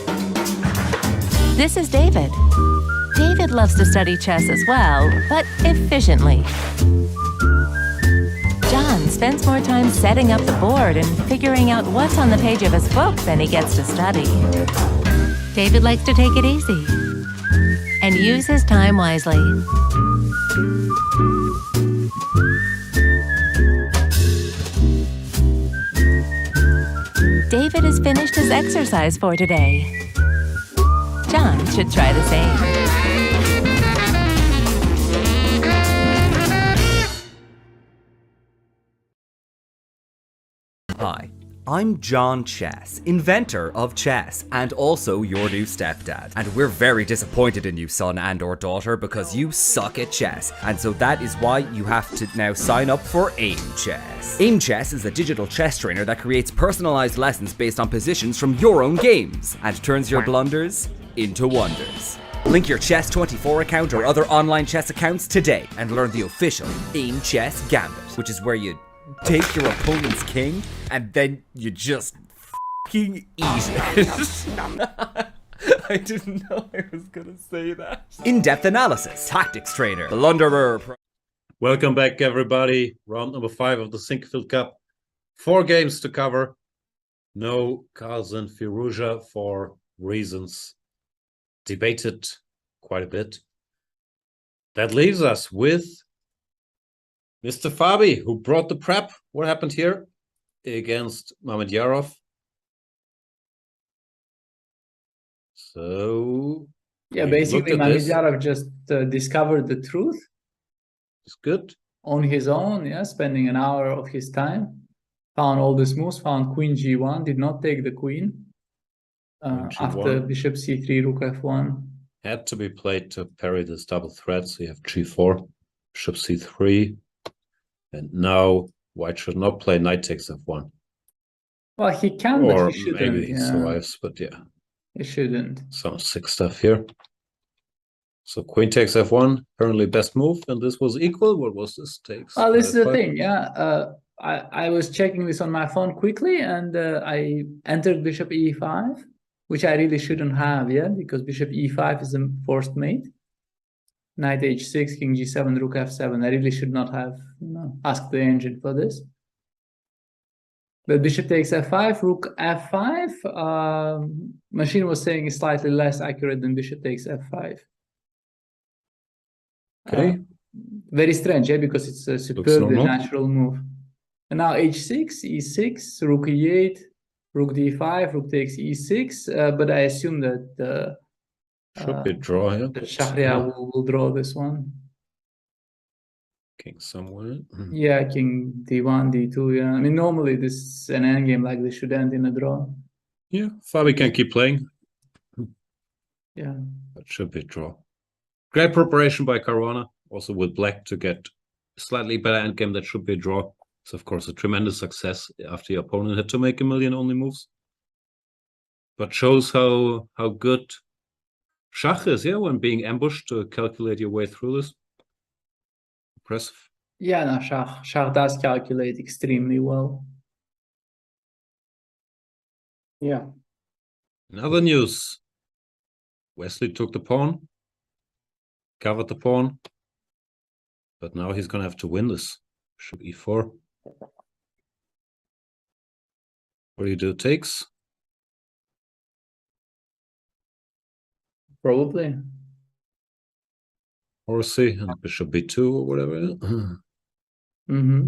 This is David. David loves to study chess as well, but efficiently. John spends more time setting up the board and figuring out what's on the page of his book than he gets to study. David likes to take it easy and use his time wisely. David has finished his exercise for today. John should try the same. Hi, I'm John Chess, inventor of chess, and also your new stepdad. And we're very disappointed in you, son and or daughter, because you suck at chess. And so that is why you have to now sign up for Aimchess. Aimchess is a digital chess trainer that creates personalized lessons based on positions from your own games, and turns your blunders into wonders. Link your Chess24 account or other online chess accounts today, and learn the official Aimchess Gambit, which is where you take your opponent's king, and then you just f***ing eat it. I didn't know I was gonna say that. In-depth analysis, tactics trainer, blunderer. Welcome back, everybody. Round number 5 of the Sinquefield Cup. 4 games to cover. No Carlsen Firouzja for reasons debated quite a bit. That leaves us with Mr. Fabi, who brought the prep. What happened here against Mamedyarov? So yeah, basically Mamedyarov just discovered the truth. It's good. On his own, yeah, spending an hour of his time, found all these moves, found queen g1, did not take the queen after bishop c3, rook f1. Had to be played to parry this double threat, so you have g4, bishop c3. And now white should not play knight takes f1. Well, he can, or but he shouldn't. Maybe he survives, but yeah. He shouldn't. Some sick stuff here. So queen takes f1, apparently best move, and this was equal. What was this? Takes. Well, this is the thing, yeah. I was checking this on my phone quickly, and I entered bishop e5, which I really shouldn't have, yeah, because bishop e5 is a forced mate. Knight h6, king g7, rook f7. I really should not have, asked the engine for this. But bishop takes f5, rook f5. Machine was saying is slightly less accurate than bishop takes f5. Okay. Very strange, yeah, because it's a superbly natural move. And now h6, e6, rook e8, rook d5, rook takes e6. But I assume that should be draw here. That Shahriar will draw this one. King somewhere. Yeah, king d1, d2. Yeah, I mean normally this is an endgame like this should end in a draw. Yeah, Fabi can keep playing. Yeah, that should be draw. Great preparation by Caruana, also with black to get slightly better endgame. That should be a draw. It's of course a tremendous success after your opponent had to make a million only moves. But shows how good Schach is, yeah, when being ambushed to calculate your way through this. Impressive. Yeah, no, Schach does calculate extremely well. Yeah. In other news, Wesley took the pawn, covered the pawn, but now he's going to have to win this. Bishop e4. What do you do? Takes? Probably. Horsey and bishop b2 or whatever. Mm-hmm.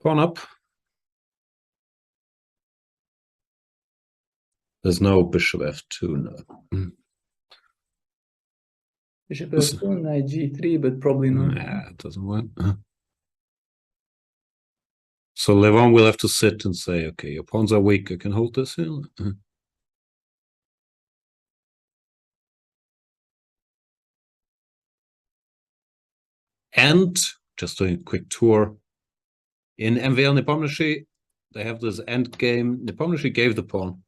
Pawn up. There's no bishop f2 now. Bishop f2, knight g3, but probably not. Yeah, it doesn't work. So Levon will have to sit and say, okay, your pawns are weak, I can hold this here. And just doing a quick tour. In MVL Nepomniachtchi, they have this endgame. Nepomniachtchi gave the pawn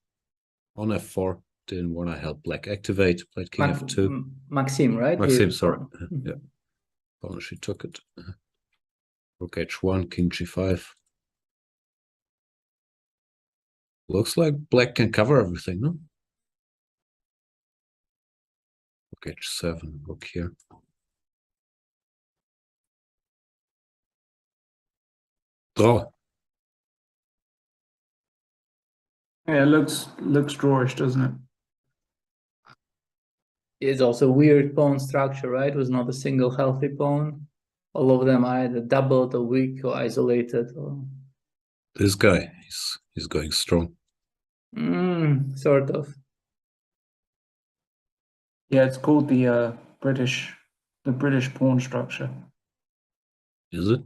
on f4. Didn't want to help black activate. Played king f2. Maxime, right? Maxime, sorry. Yeah. Nepomniachtchi took it. Rook h1, king g5. Looks like black can cover everything, no? Rook h7, rook here. Draw. Yeah, it looks drawish, doesn't it? It's also weird pawn structure, right? It was not a single healthy pawn. All of them are either doubled or weak or isolated. Or... This guy, he's going strong. Sort of. Yeah, it's called the British pawn structure. Is it?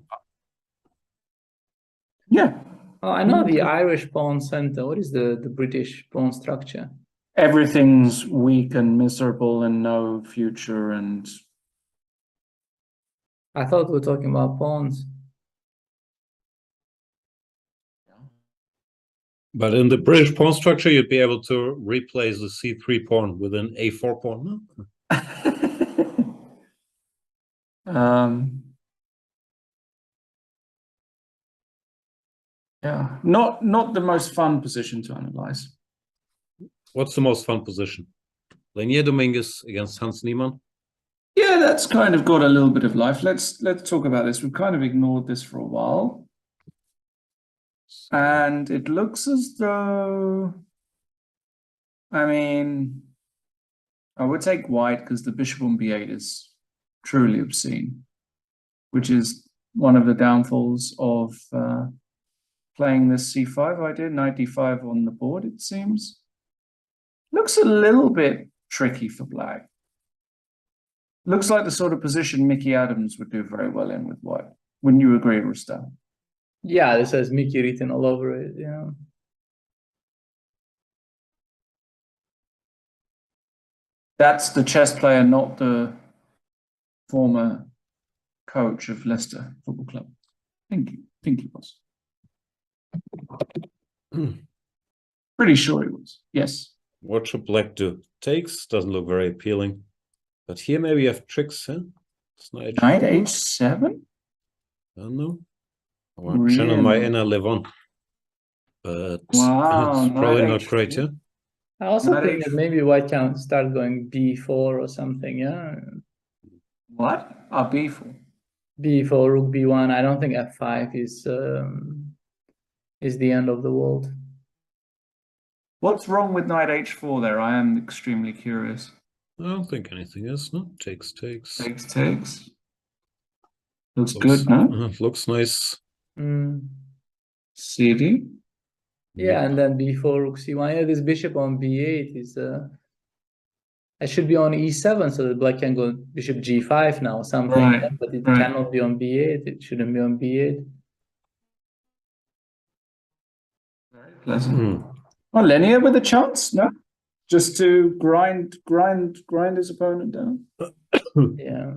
Yeah. Oh, I know the Irish pawn center. What is the British pawn structure? Everything's weak and miserable and no future and... I thought we were talking about pawns. But in the British pawn structure, you'd be able to replace the c3 pawn with an a4 pawn, no? Yeah, not the most fun position to analyze. What's the most fun position? Lenier Dominguez against Hans Niemann? Yeah, that's kind of got a little bit of life. Let's talk about this. We've kind of ignored this for a while. And it looks as though, I mean, I would take white because the bishop on b8 is truly obscene, which is one of the downfalls of playing this c5 idea, knight d5 on the board, it seems. Looks a little bit tricky for black. Looks like the sort of position Mickey Adams would do very well in with white. Wouldn't you agree, Rustam? Yeah, this has Mickey written all over it, yeah. That's the chess player, not the former coach of Leicester Football Club. Think he was. Pretty sure he was, yes. What should black do? Takes, doesn't look very appealing. But here maybe you have tricks, huh? Knight h7? I don't know. I want to channel my inner Levon. But wow, it's probably not great, yeah? I also think that maybe white can start going b4 or something, yeah? What? b4? b4, rook b1. I don't think f5 is the end of the world. What's wrong with knight h4 there? I am extremely curious. I don't think anything is, no? Takes. Looks good, no? Looks nice. CD? Yeah, and then b4, rook c1. Yeah, this bishop on b8 is... it should be on e7, so that black can go bishop g5 now, something. Right, yeah, but it cannot be on b8. It shouldn't be on b8. Very pleasant. Well, Lenier with a chance, no? Just to grind his opponent down. Yeah.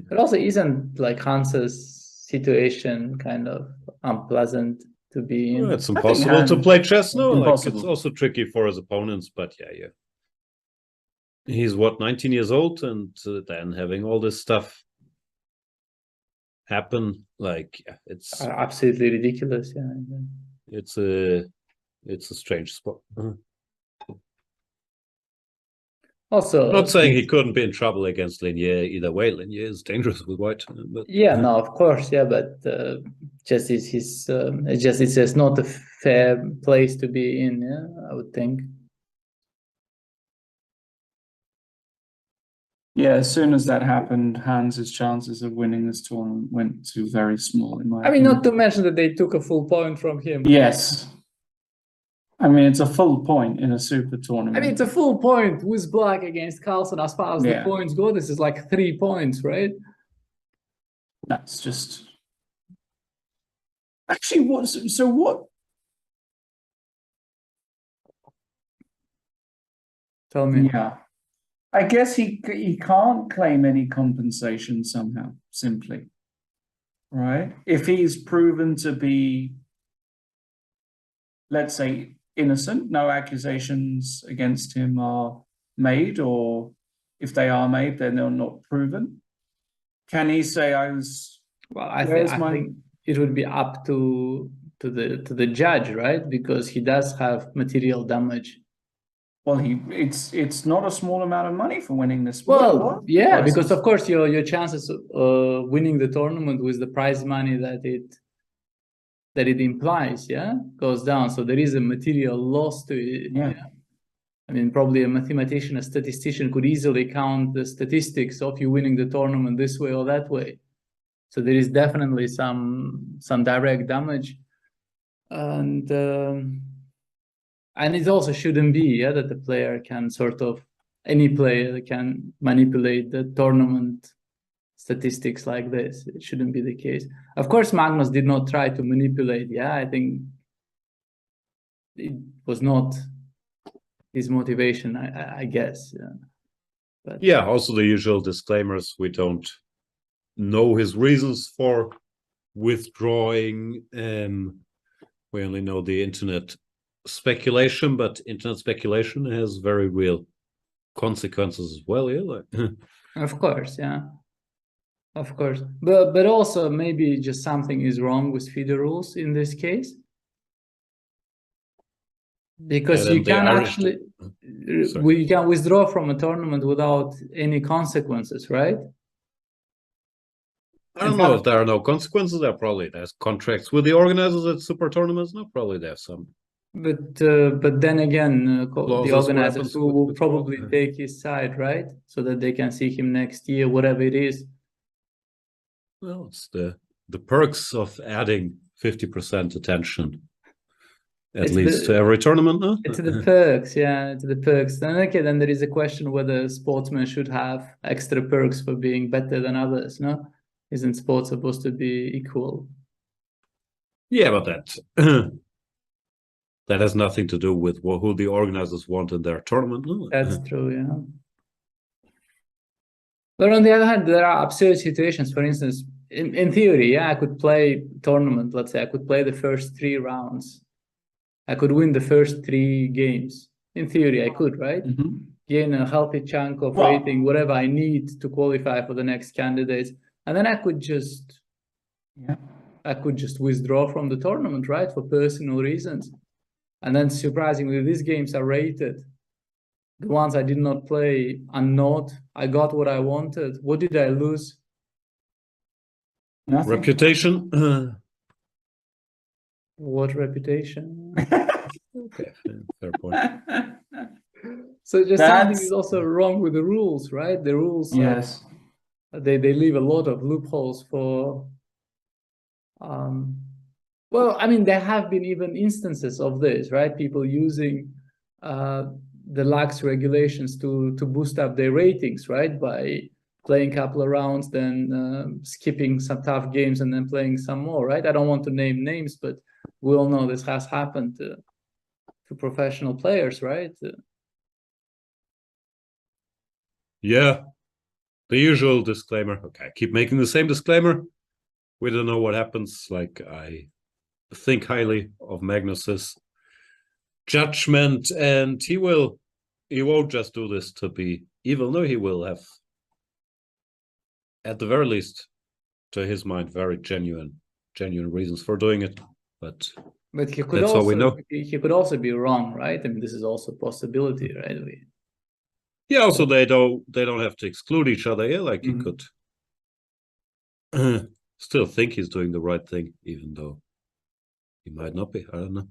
But also isn't like Hans's situation kind of unpleasant to be in? Well, it's impossible to play chess, no? Like, it's also tricky for his opponents, but yeah. He's what, 19 years old, and then having all this stuff happen, like, yeah, it's absolutely ridiculous. Yeah, it's a strange spot. Also, I'm not saying he couldn't be in trouble against Lenier either way. Lenier is dangerous with white. But, yeah, no, of course, yeah, but it's just not a fair place to be in. Yeah, I would think. Yeah, as soon as that happened, Hans's chances of winning this tournament went to very small. In my I mean, not to mention that they took a full point from him. Yes. I mean, it's a full point in a super tournament. I mean, it's a full point with black against Carlsen. As far as the points go, this is like 3 points, right? That's just... Actually, what? Tell me. Yeah. I guess he can't claim any compensation somehow, simply. Right? If he's proven to be, let's say, innocent, no accusations against him are made, or if they are made, then they're not proven. Can he say, I was... Well, I think it would be up to the judge, right? Because he does have material damage. Well, it's not a small amount of money for winning this. Well, yeah, because of course your chances of winning the tournament with the prize money that it implies, goes down. So there is a material loss to it. Yeah. I mean, probably a mathematician, a statistician could easily count the statistics of you winning the tournament this way or that way. So there is definitely some direct damage, and it also shouldn't be that the player can any player can manipulate the tournament statistics like this. It shouldn't be the case. Of course, Magnus did not try to manipulate. I think it was not his motivation, I guess. But also the usual disclaimers. We don't know his reasons for withdrawing. We only know the internet speculation, but internet speculation has very real consequences as well. Of course, of course, but also maybe just something is wrong with FIDE rules in this case, because you can actually you can withdraw from a tournament without any consequences, right? I don't know if there are no consequences. There's contracts with the organizers at super tournaments. No, probably there's some. But then again, the organizers will probably take his side, right? So that they can see him next year, whatever it is. Well, it's the perks of adding 50% attention, at least to every tournament. No? It's the perks, it's the perks. Then there is a question whether sportsmen should have extra perks for being better than others, no? Isn't sport supposed to be equal? Yeah, but that has nothing to do with who the organizers want in their tournament. No? That's true, But on the other hand, there are absurd situations. For instance, in theory, I could play tournament. Let's say I could play the first 3 rounds. I could win the first 3 games. In theory, I could, right? Gain a healthy chunk of rating, whatever I need to qualify for the next candidates. And then I could just withdraw from the tournament, right? For personal reasons. And then surprisingly, these games are rated. The ones I did not play are not. I got what I wanted. What did I lose? Nothing. Reputation. What reputation? Okay, fair point. So just something is also wrong with the rules, right? The rules, yes, they leave a lot of loopholes for. Well, I mean, there have been even instances of this, right? People using the lax regulations to boost up their ratings, right? By playing a couple of rounds, then skipping some tough games and then playing some more, right? I don't want to name names, but we all know this has happened to professional players, right? Yeah, the usual disclaimer. Okay, I keep making the same disclaimer. We don't know what happens. Like, I think highly of Magnus's judgment, and he won't just do this to be evil. No, he will have, at the very least, to his mind, very genuine reasons for doing it. But he could that's also, all we know. He could also be wrong, right? I mean, this is also a possibility, right? Yeah, also they don't have to exclude each other. Yeah, like he could still think he's doing the right thing, even though he might not be. I don't know.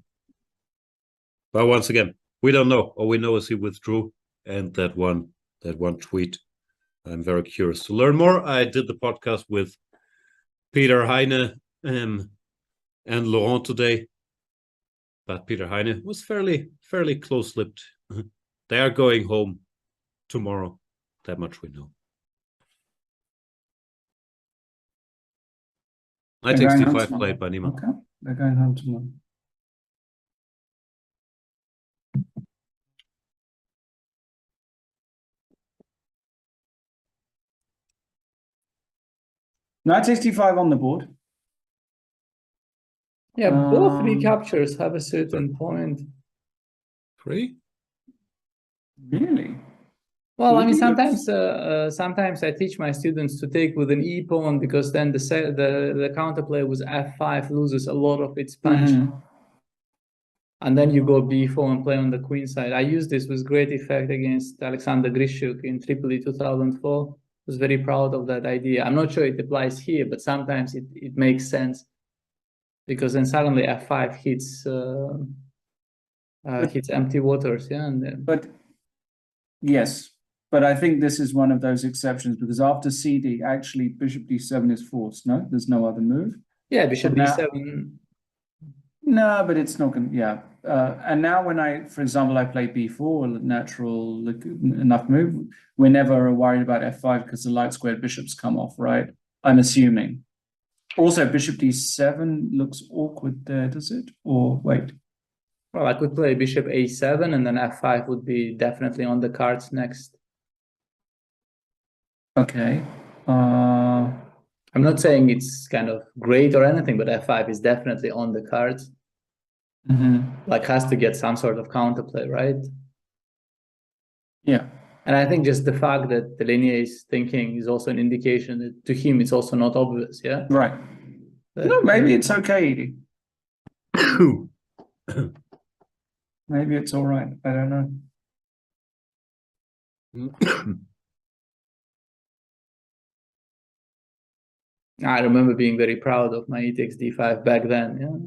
But once again, we don't know. All we know is he withdrew, and that one tweet. I'm very curious to learn more. I did the podcast with Peter Heine and Laurent today. but Peter Heine was fairly close-lipped. They are going home tomorrow. That much we know. Knight takes d5 played by Nima. Okay, they're going home tomorrow. Knight takes d5 on the board. Yeah, both recaptures have a certain point. Three? Really? Well, I mean, sometimes I teach my students to take with an e pawn because then the counterplay with f5 loses a lot of its punch, and then you go b4 and play on the queen side. I used this with great effect against Alexander Grishuk in Tripoli 2004. I was very proud of that idea. I'm not sure it applies here, but sometimes it makes sense because then suddenly f5 hits empty waters. Yeah, and then... But yes. But I think this is one of those exceptions because after CD, actually bishop d7 is forced. No, there's no other move. Yeah, bishop d7. No, but it's not going to, yeah. And now when for example, I play b4, natural enough move, we're never worried about f5 because the light squared bishops come off, right? I'm assuming. Also, bishop d7 looks awkward there, does it? Or wait. Well, I could play bishop a7 and then f5 would be definitely on the cards next. Okay. I'm not saying it's kind of great or anything, but f5 is definitely on the cards. Like has to get some sort of counterplay, right? Yeah. And I think just the fact that the linear is thinking is also an indication that to him it's also not obvious, yeah? Right. No, maybe it's okay, Edie. Maybe it's all right. I don't know. I remember being very proud of my e takes d5 back then. Yeah.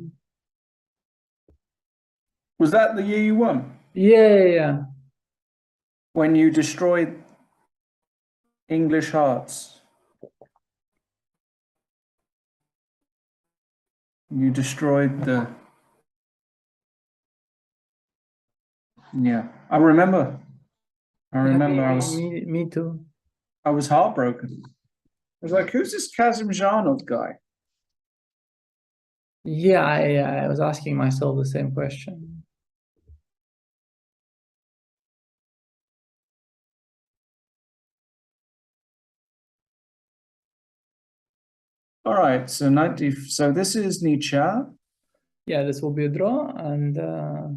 Was that the year you won? Yeah. When you destroyed English hearts. You destroyed the... Yeah, I remember. Me too. I was heartbroken. I was like, who's this Kasimdzhanov guy? Yeah, I was asking myself the same question. All right, so so this is Nietzsche. Yeah, this will be a draw, and a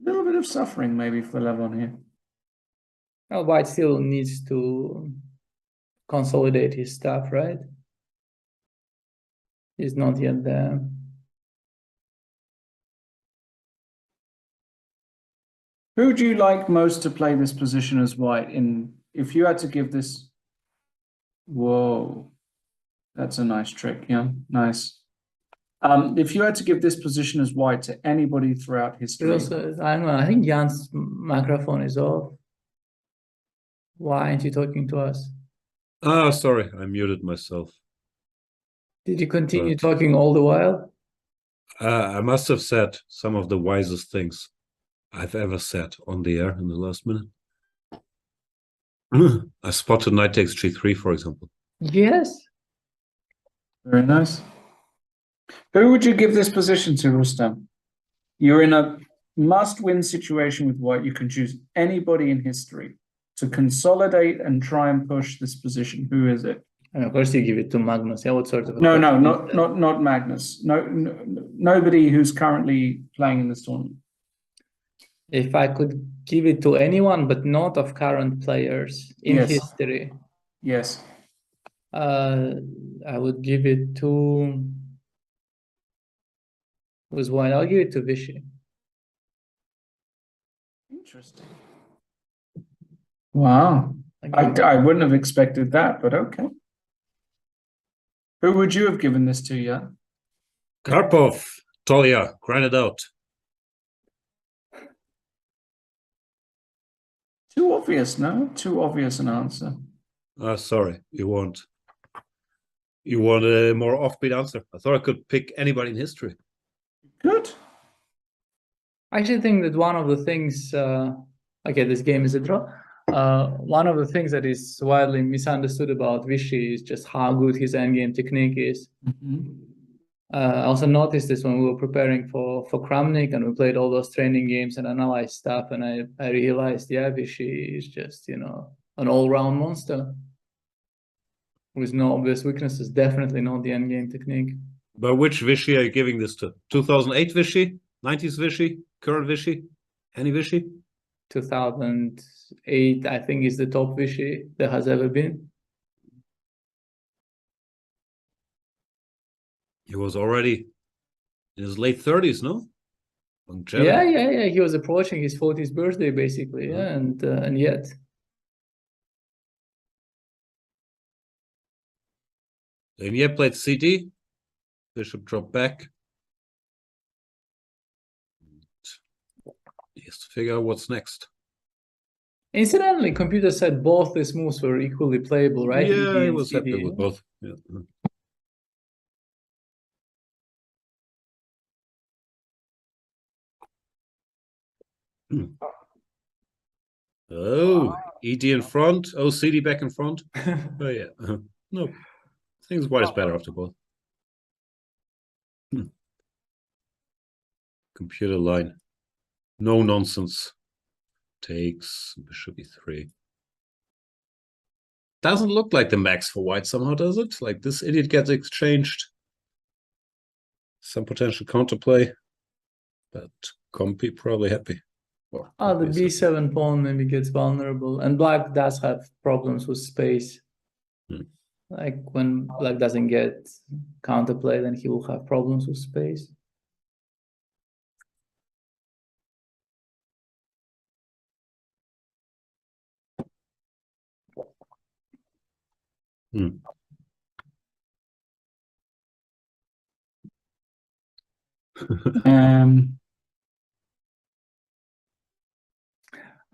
little bit of suffering maybe for Levon here. Oh, White still needs to consolidate his stuff, right? He's not yet there. Who would you like most to play this position as White? If you had to give this... Whoa, that's a nice trick, yeah, nice. If you had to give this position as White to anybody throughout history... Also, I don't know, I think Jan's microphone is off. Why aren't you talking to us? Ah, sorry, I muted myself. Did you continue talking all the while? I must have said some of the wisest things I've ever said on the air in the last minute. I spotted knight takes g3, for example. Yes. Very nice. Who would you give this position to, Rustam? You're in a must-win situation with White. You can choose anybody in history to consolidate and try and push this position. Who is it? And of course, you give it to Magnus. Yeah, what sort of? No, not Magnus. Nobody who's currently playing in this tournament. If I could give it to anyone, but not of current players in history. Yes. I would give it to... Who's White? I'll give it to Vachier. Interesting. Wow. I wouldn't have expected that, but okay. Who would you have given this to, yeah? Karpov, Tolya, grind it out. Too obvious, no? Too obvious an answer. Sorry, you won't. You want a more offbeat answer? I thought I could pick anybody in history. Good. I actually think that one of the things, okay, this game is a draw. One of the things that is widely misunderstood about Vichy is just how good his endgame technique is. I also noticed this when we were preparing for Kramnik and we played all those training games and analyzed stuff, and I realized, yeah, Vichy is just, an all-round monster with no obvious weaknesses. Definitely not the endgame technique. But which Vichy are you giving this to? 2008 Vichy? 90s Vichy? Current Vichy? Any Vichy? 2008, I think, is the top Vichy there has ever been. He was already in his late 30s, no? Yeah. He was approaching his 40th birthday, basically. Yeah, and yet. Then yet played CD. Bishop dropped back. He has to figure out what's next. Incidentally, computer said both these moves were equally playable, right? Yeah, he was happy with both. Yeah. Oh, ED in front. Oh, CD back in front. Oh, yeah. No, I think white is better after both. Computer line. No nonsense. Takes bishop e3. Doesn't look like the max for white somehow, does it? Like this idiot gets exchanged. Some potential counterplay. But Compy probably happy. Well, the b7 pawn maybe gets vulnerable. And black does have problems with space. Like when black doesn't get counterplay, then he will have problems with space.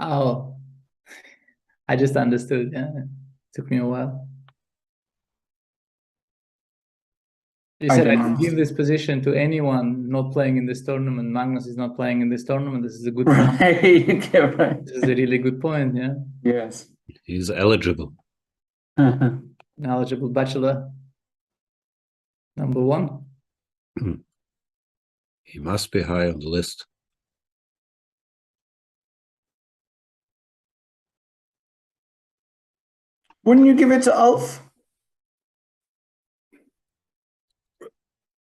Oh, I just understood. Yeah, it took me a while. You said I could give this position to anyone not playing in this tournament. Magnus is not playing in this tournament. This is a good point. Right. This is a really good point, yeah. Yes. He's eligible. An eligible bachelor. Number 1. He must be high on the list. Wouldn't you give it to Ulf?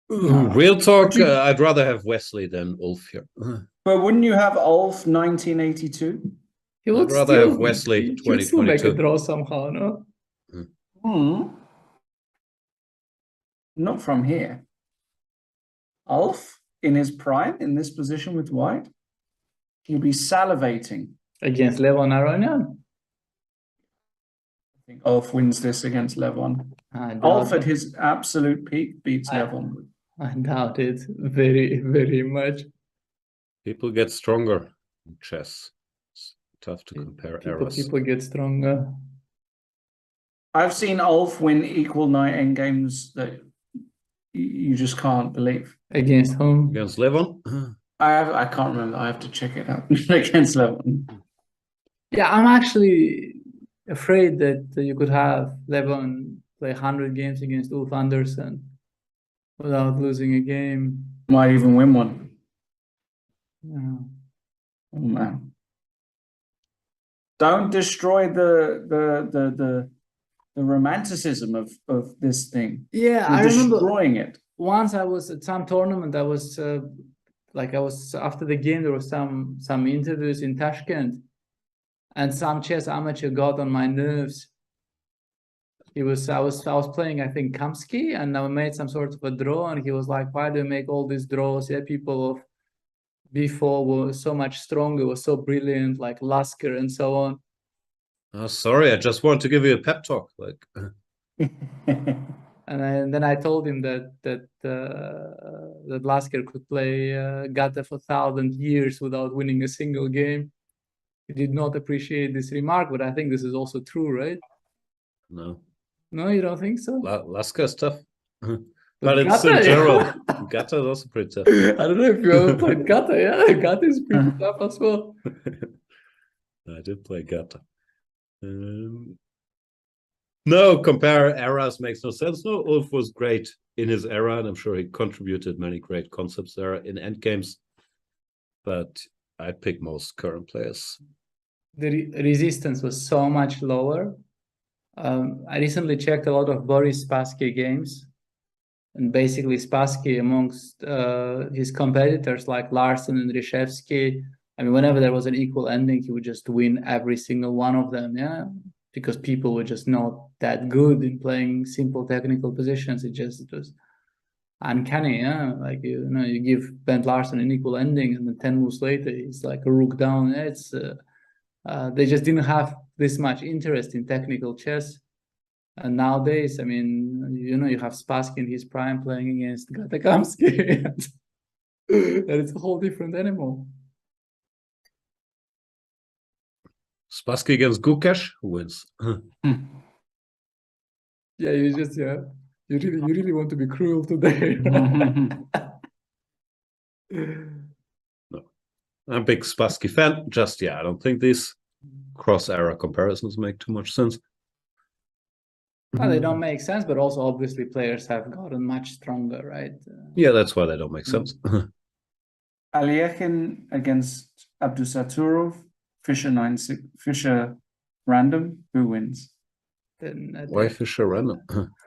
Real talk, I'd rather have Wesley than Ulf here. But wouldn't you have Ulf 1982? He would I'd rather have Wesley he would still make a 2022. draw somehow, no? Not from here. Ulf, in his prime, in this position with white, he'll be salivating. Against Levon Aronian? I think Ulf wins this against Levon. I doubt Ulf it. at his absolute peak beats Levon. I doubt it very, very much. People get stronger in chess. It's tough to compare eras. People get stronger. I've seen Ulf win equal night endgames that you just can't believe. Against whom? Against Levon? I can't remember. I have to check it out. Against Levon. Yeah, I'm actually afraid that you could have Levon play 100 games against Ulf Andersson without losing a game. Might even win one. Yeah. Oh man. Don't destroy the romanticism of this thing. Yeah, You're I remember destroying it. once I was at some tournament. I was after the game. There was some interviews in Tashkent, and some chess amateur got on my nerves. I was playing, I think, Kamsky, and I made some sort of a draw, and he was like, "Why do you make all these draws? Yeah, people of before were so much stronger, were so brilliant, like Lasker and so on." Oh, sorry, I just wanted to give you a pep talk. Like, And then I told him that Lasker could play Gata for 1,000 years without winning a single game. He did not appreciate this remark, but I think this is also true, right? no. No, you don't think so? Laska is tough. But it's Gata, in general. Gata is also pretty tough. I don't know if you ever played Gata. Yeah, Gata is pretty tough as well. I did play Gata. No, compare eras makes no sense. No, Ulf was great in his era, and I'm sure he contributed many great concepts there in endgames. But I'd pick most current players. The resistance was so much lower. I recently checked a lot of Boris Spassky games, and basically Spassky amongst his competitors like Larsen and Rishevsky, I mean, whenever there was an equal ending, he would just win every single one of them, yeah, because people were just not that good in playing simple technical positions. It was uncanny, yeah. Like you know, you give Bent Larsen an equal ending, and then 10 moves later, he's like a rook down. It's they just didn't have this much interest in technical chess. And nowadays, I mean, you know, you have Spassky in his prime playing against Gatakamsky. And it's a whole different animal. Spassky against Gukesh, who wins? Yeah, you really want to be cruel today. No. I'm a big Spassky fan. Just, yeah, I don't think these cross-era comparisons make too much sense. Well, they don't make sense, but also obviously players have gotten much stronger, right? Yeah, that's why they don't make sense. Alyekhin against Abdusaturov, Fischer random, who wins? Why Fischer random?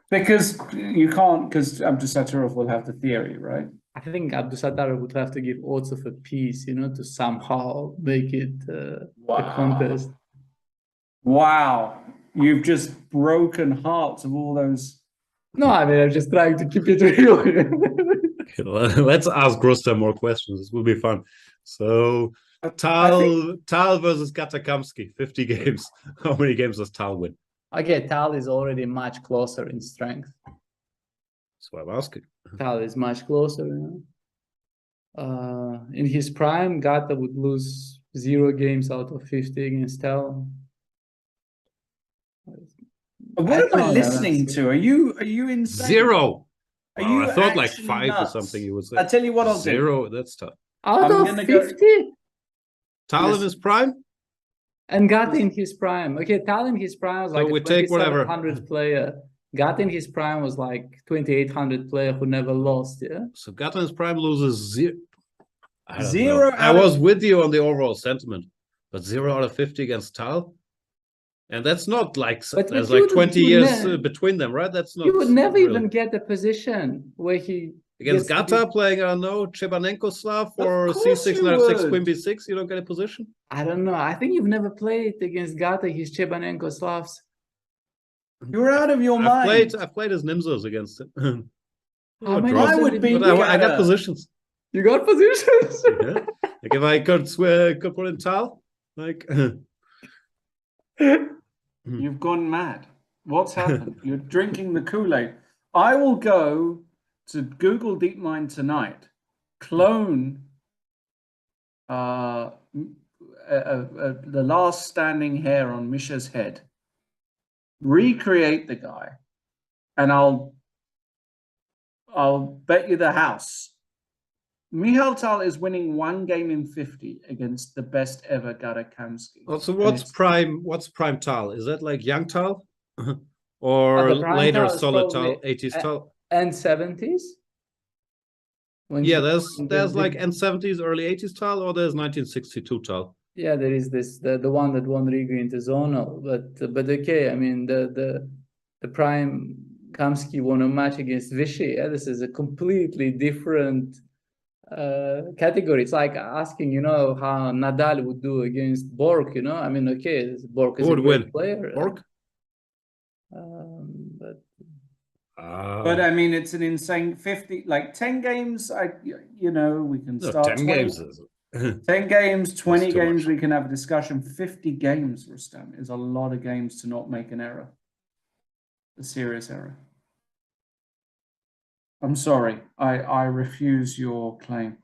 Because you can't, because Abdusaturov will have the theory, right? I think Abdusaturov would have to give odds of a piece, you know, to somehow make it a contest. Wow. You've just broken hearts of all those. No, I mean, I'm just trying to keep it real. Okay, let's ask Rustam more questions. This will be fun. So, Tal versus Gatakamsky, 50 games. How many games does Tal win? Okay, Tal is already much closer in strength. That's why I'm asking. Tal is much closer. You know? In his prime, Gata would lose 0 games out of 50 against Tal. What am I listening to? Are you insane? 0. Are you I thought like actually 5 nuts? or something you would say. I'll tell you what I'll 0, that's tough. Out of 50? Tal in his prime? And Gata in his prime. Okay, Tal in his prime was like So we a take whatever. 2,700 player. Gata in his prime was like 2,800 player who never lost, yeah? So Gata in his prime loses 0. I don't Zero know. I out was of- with you on the overall sentiment, but 0 out of 50 against Tal? And that's not like, But there's you like 20 would years ne- between them, right? That's not. You would never really. even get a position where he Against gets to Gata be- playing, I don't know, Chebanenko Slav or course C6, you knight f6, would. queen b6, you don't get a position? I don't know. I think you've never played against Gata, his Chebanenko Slavs. You're out of your mind. I've played as Nimzos against him. How many I of them would did be you But get? I got positions. You got positions? Yeah. Like if I could put in Tal, like You've gone mad. What's happened? You're drinking the Kool-Aid. I will go to Google DeepMind tonight, clone the last standing hair on Misha's head, recreate the guy, and I'll bet you the house. Michal Tal is winning 1 game in 50 against the best ever Gatakamsky. Also, what's prime Tal? Is that like young Tal? Or The prime later Tal is solid probably Tal, 80s Tal? And 70s? Yeah, there's like end 70s, early 80s Tal, or there's 1962 Tal. Yeah, there is this the one that won Riga into zonal, but okay, I mean the prime Kamsky won a match against Vichy. Yeah, this is a completely different category. It's like asking, you know, how Nadal would do against Borg. You know, I mean, okay, Borg is Who a would great win? player. Borg? But I mean, it's an insane 50, like 10 games. We can No, start 10 20 games is 10 games, 20 too games, much. we can have a discussion. 50 games, Rustam, is a lot of games to not make an error. A serious error. I'm sorry. I refuse your claim.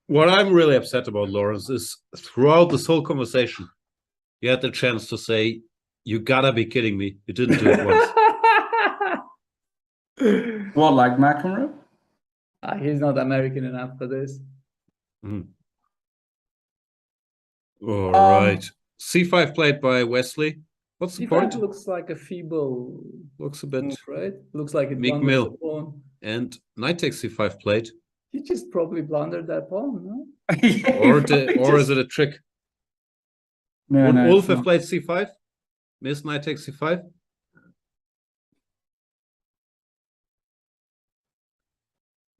What I'm really upset about, Lawrence, is throughout this whole conversation, you had the chance to say, you gotta be kidding me. You didn't do it once. What, like McEnroe? He's not American enough for this. All right. C5 played by Wesley. What's the point? Looks like a feeble. Looks a bit move, right? Looks like it Meek blunders Mill. the pawn. And knight takes C5 played. He just probably blundered that pawn, no? Or is it a trick? No, Would no, Wolf it's have not. played C5? Miss knight takes C5?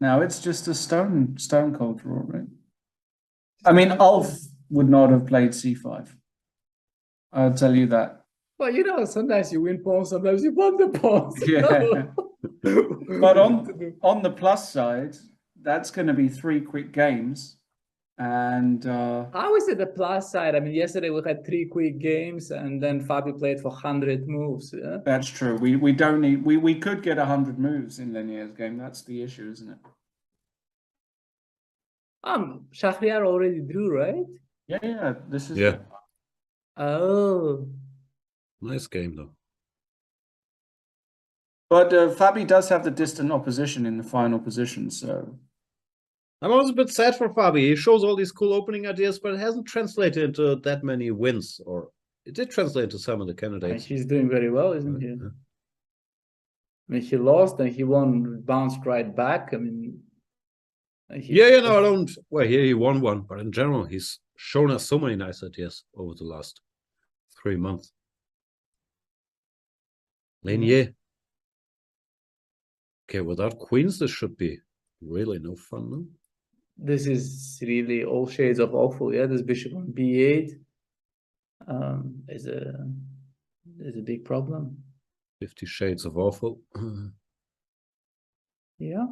No, it's just a stone cold draw, right? I mean, Ulf would not have played C5. I'll tell you that. Well, you know, sometimes you win pawns, sometimes you blunder pawns. Yeah. But on the plus side, that's going to be 3 quick games. And how is it the plus side? I mean, yesterday we had 3 quick games, and then Fabio played for 100 moves. Yeah, that's true. We don't need. We could get 100 moves in Lenier's game. That's the issue, isn't it? Shahriar already drew, right? Yeah. This is. Yeah. Oh. Nice game, though. But Fabi does have the distant opposition in the final position, so. I'm always a bit sad for Fabi. He shows all these cool opening ideas, but it hasn't translated into that many wins. Or it did translate to some of the candidates. He's doing very well, isn't he? I mean, he lost and he won, bounced right back. I mean, No, I don't. Well, here he won one, but in general, he's shown us so many nice ideas over the last 3 months. Lenier. Okay, without queens, this should be really no fun, no? This is really all shades of awful. Yeah, this bishop on b8 is a big problem. 50 shades of awful. Yeah.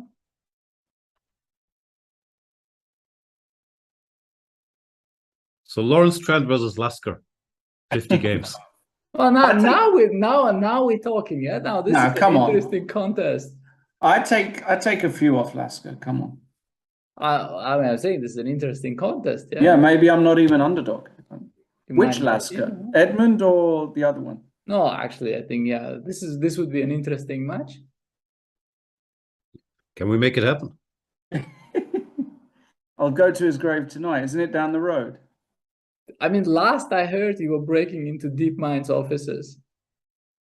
So Lawrence Trent versus Lasker, 50 games. Well, now we're talking. Yeah, now this is an interesting contest. I take a few off Lasker. Come on. I mean, I'm saying this is an interesting contest. Yeah, yeah, maybe I'm not even underdog. Which Lasker? Edmund or the other one? No, actually, I think this would be an interesting match. Can we make it happen? I'll go to his grave tonight. Isn't it down the road? I mean, last I heard you were breaking into DeepMind's offices.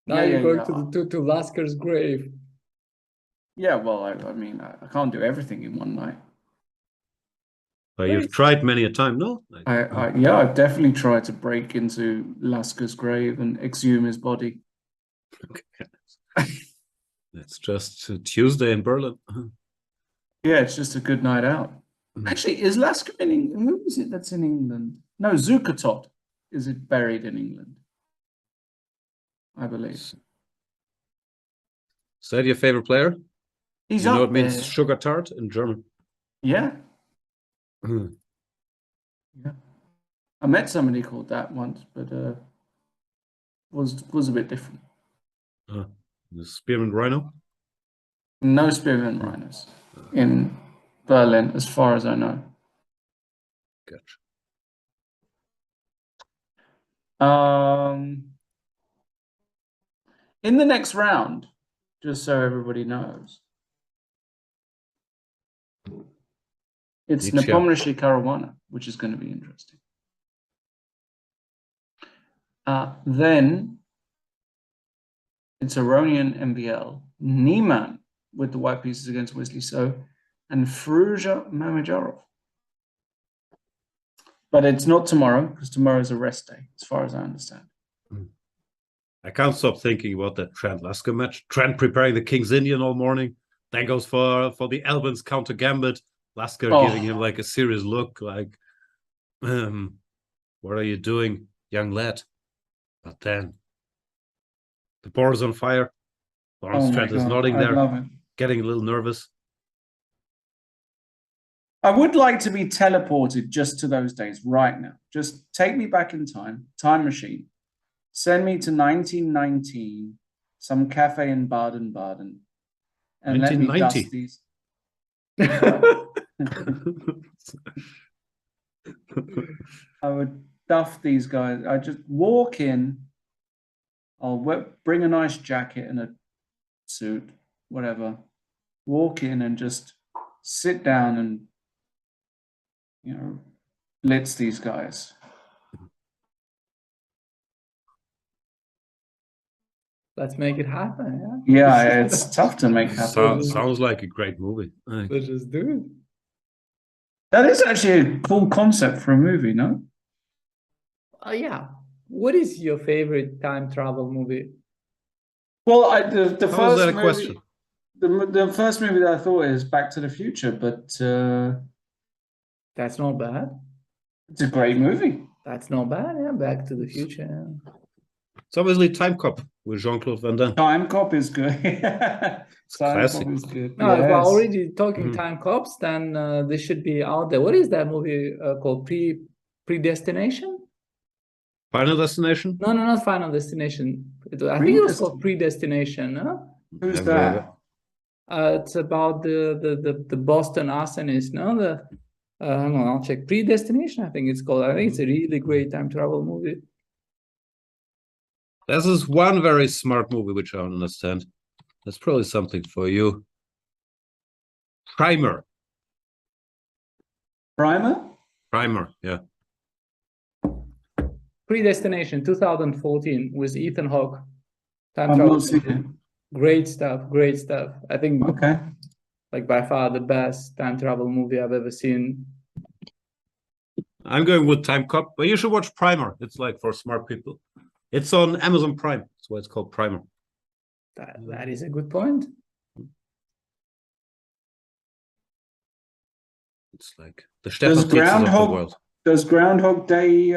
Now you're going to Lasker's grave. Yeah, well, I mean, I can't do everything in one night. But you've tried many a time, no? I've definitely tried to break into Lasker's grave and exhume his body. Okay. It's just Tuesday in Berlin. Yeah, it's just a good night out. Actually, is Lasker in England? Who is it that's in England? No, Zukertot is it buried in England, I believe. Is that your favorite player? He's you know up it means there. sugar tart in German. Yeah. Yeah. I met somebody called that once, but was a bit different. The Spearmint Rhino? No Spearmint Rhinos in Berlin, as far as I know. Gotcha. In the next round, just so everybody knows, it's Nepomniachtchi Caruana, which is going to be interesting. Then it's Aronian MBL, Niemann with the white pieces against Wesley So, and Fruja Mamajarov. But it's not tomorrow, because tomorrow is a rest day, as far as I understand. I can't stop thinking about that Trent Lasker match. Trent preparing the King's Indian all morning, then goes for the Albans counter gambit. Lasker giving him like a serious look, like, what are you doing, young lad? But then the board is on fire. Lawrence Trent is nodding there, getting a little nervous. I would like to be teleported just to those days right now. Just take me back in time machine. Send me to 1919, some cafe in Baden-Baden, and let me dust these. I would duff these guys. I just walk in. I'll bring a nice jacket and a suit, whatever, walk in and just sit down and, you know, blitz these guys. Let's make it happen. Yeah, it's tough to make happen. Sounds like a great movie. Let's just do it. That is actually a cool concept for a movie, no? Yeah. What is your favorite time travel movie? Well, the How is first that a movie, question? the first movie that I thought is Back to the Future, but that's not bad. It's a great movie. That's not bad. Yeah, Back to the Future. Yeah. It's obviously Time Cop with Jean-Claude Van Damme. Time Cop is good. It's classic. Cop is good. No, if we're Yes. already talking time cops, then this should be out there. What is that movie called? Predestination? Final Destination? No, not Final Destination. I think it was called Predestination. Huh? Who's Never heard of that? It's about the Boston arsonist. No, hang on, I'll check. Predestination, I think it's called. I think it's a really great time travel movie. This is one very smart movie which I don't understand. That's probably something for you. Primer. Primer, yeah. Predestination 2014 with Ethan Hawke. Time I've travel not seen movie. it. Great stuff, great stuff. I think Okay. like by far the best time travel movie I've ever seen. I'm going with Time Cop, but you should watch Primer. It's like for smart people. It's on Amazon Prime. That's why it's called Primer. That is a good point. It's like the Stefan Tietzes of the world. Does Groundhog Day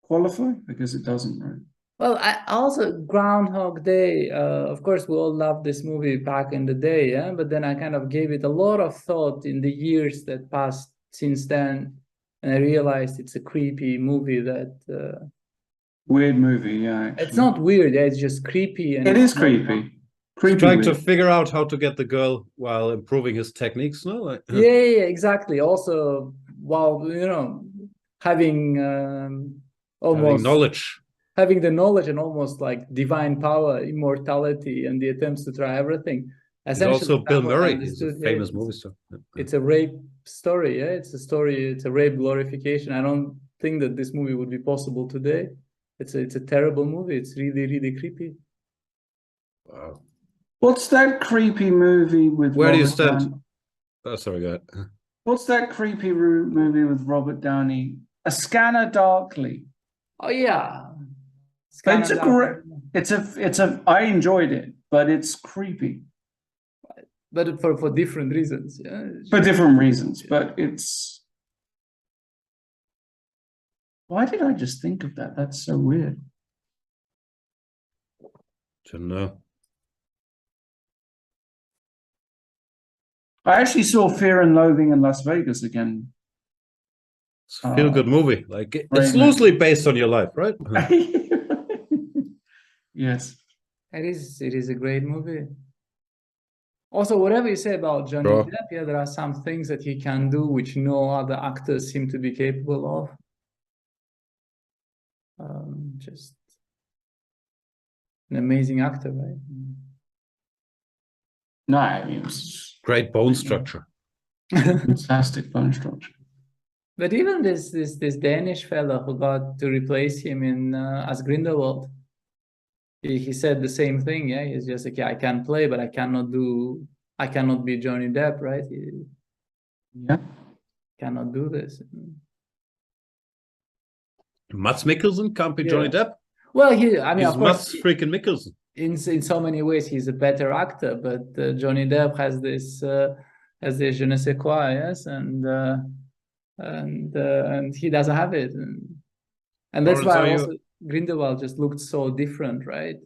qualify? Because it doesn't, right? Well, I also Groundhog Day. Of course, we all loved this movie back in the day, yeah. But then I kind of gave it a lot of thought in the years that passed since then, and I realized it's a creepy movie. That weird movie, yeah. Actually. It's not weird. Yeah, it's just creepy. And it is creepy. He's trying to figure out how to get the girl while improving his techniques. No, like, yeah, exactly. Also, while having almost knowledge. Having the knowledge and almost like divine power, immortality, and the attempts to try everything. Essentially, also Bill Murray. He's a famous movie star. It's a rape story. Yeah, it's a story. It's a rape glorification. I don't think that this movie would be possible today. It's a terrible movie. It's really, really creepy. Wow. What's that creepy movie with? Where Robert do you stand? Downey? Oh, sorry, go ahead. What's that creepy movie with Robert Downey? A Scanner Darkly. Oh yeah. It's a. I enjoyed it, but it's creepy. But for different reasons. Yeah. For different reasons, but it's. Why did I just think of that? That's so weird. Don't know. I actually saw Fear and Loathing in Las Vegas again. It's a feel-good movie. Like it's loosely based on your life, right? Yes. It is a great movie. Also, whatever you say about Johnny Depp, yeah, there are some things that he can do which no other actors seem to be capable of. Just an amazing actor, right? No, I mean, it was great bone structure. Fantastic bone structure. But even this Danish fellow who got to replace him in as Grindelwald, he said the same thing. Yeah, he's just like, yeah, I can play, but I cannot be Johnny Depp, right? Yeah, cannot do this. Mats Mikkelsen can't be Johnny Depp. Well, he's of course, Mats freaking Mikkelsen. In so many ways, he's a better actor, but Johnny Depp has this je ne sais quoi, yes, and he doesn't have it, and that's why also Grindelwald just looked so different, right?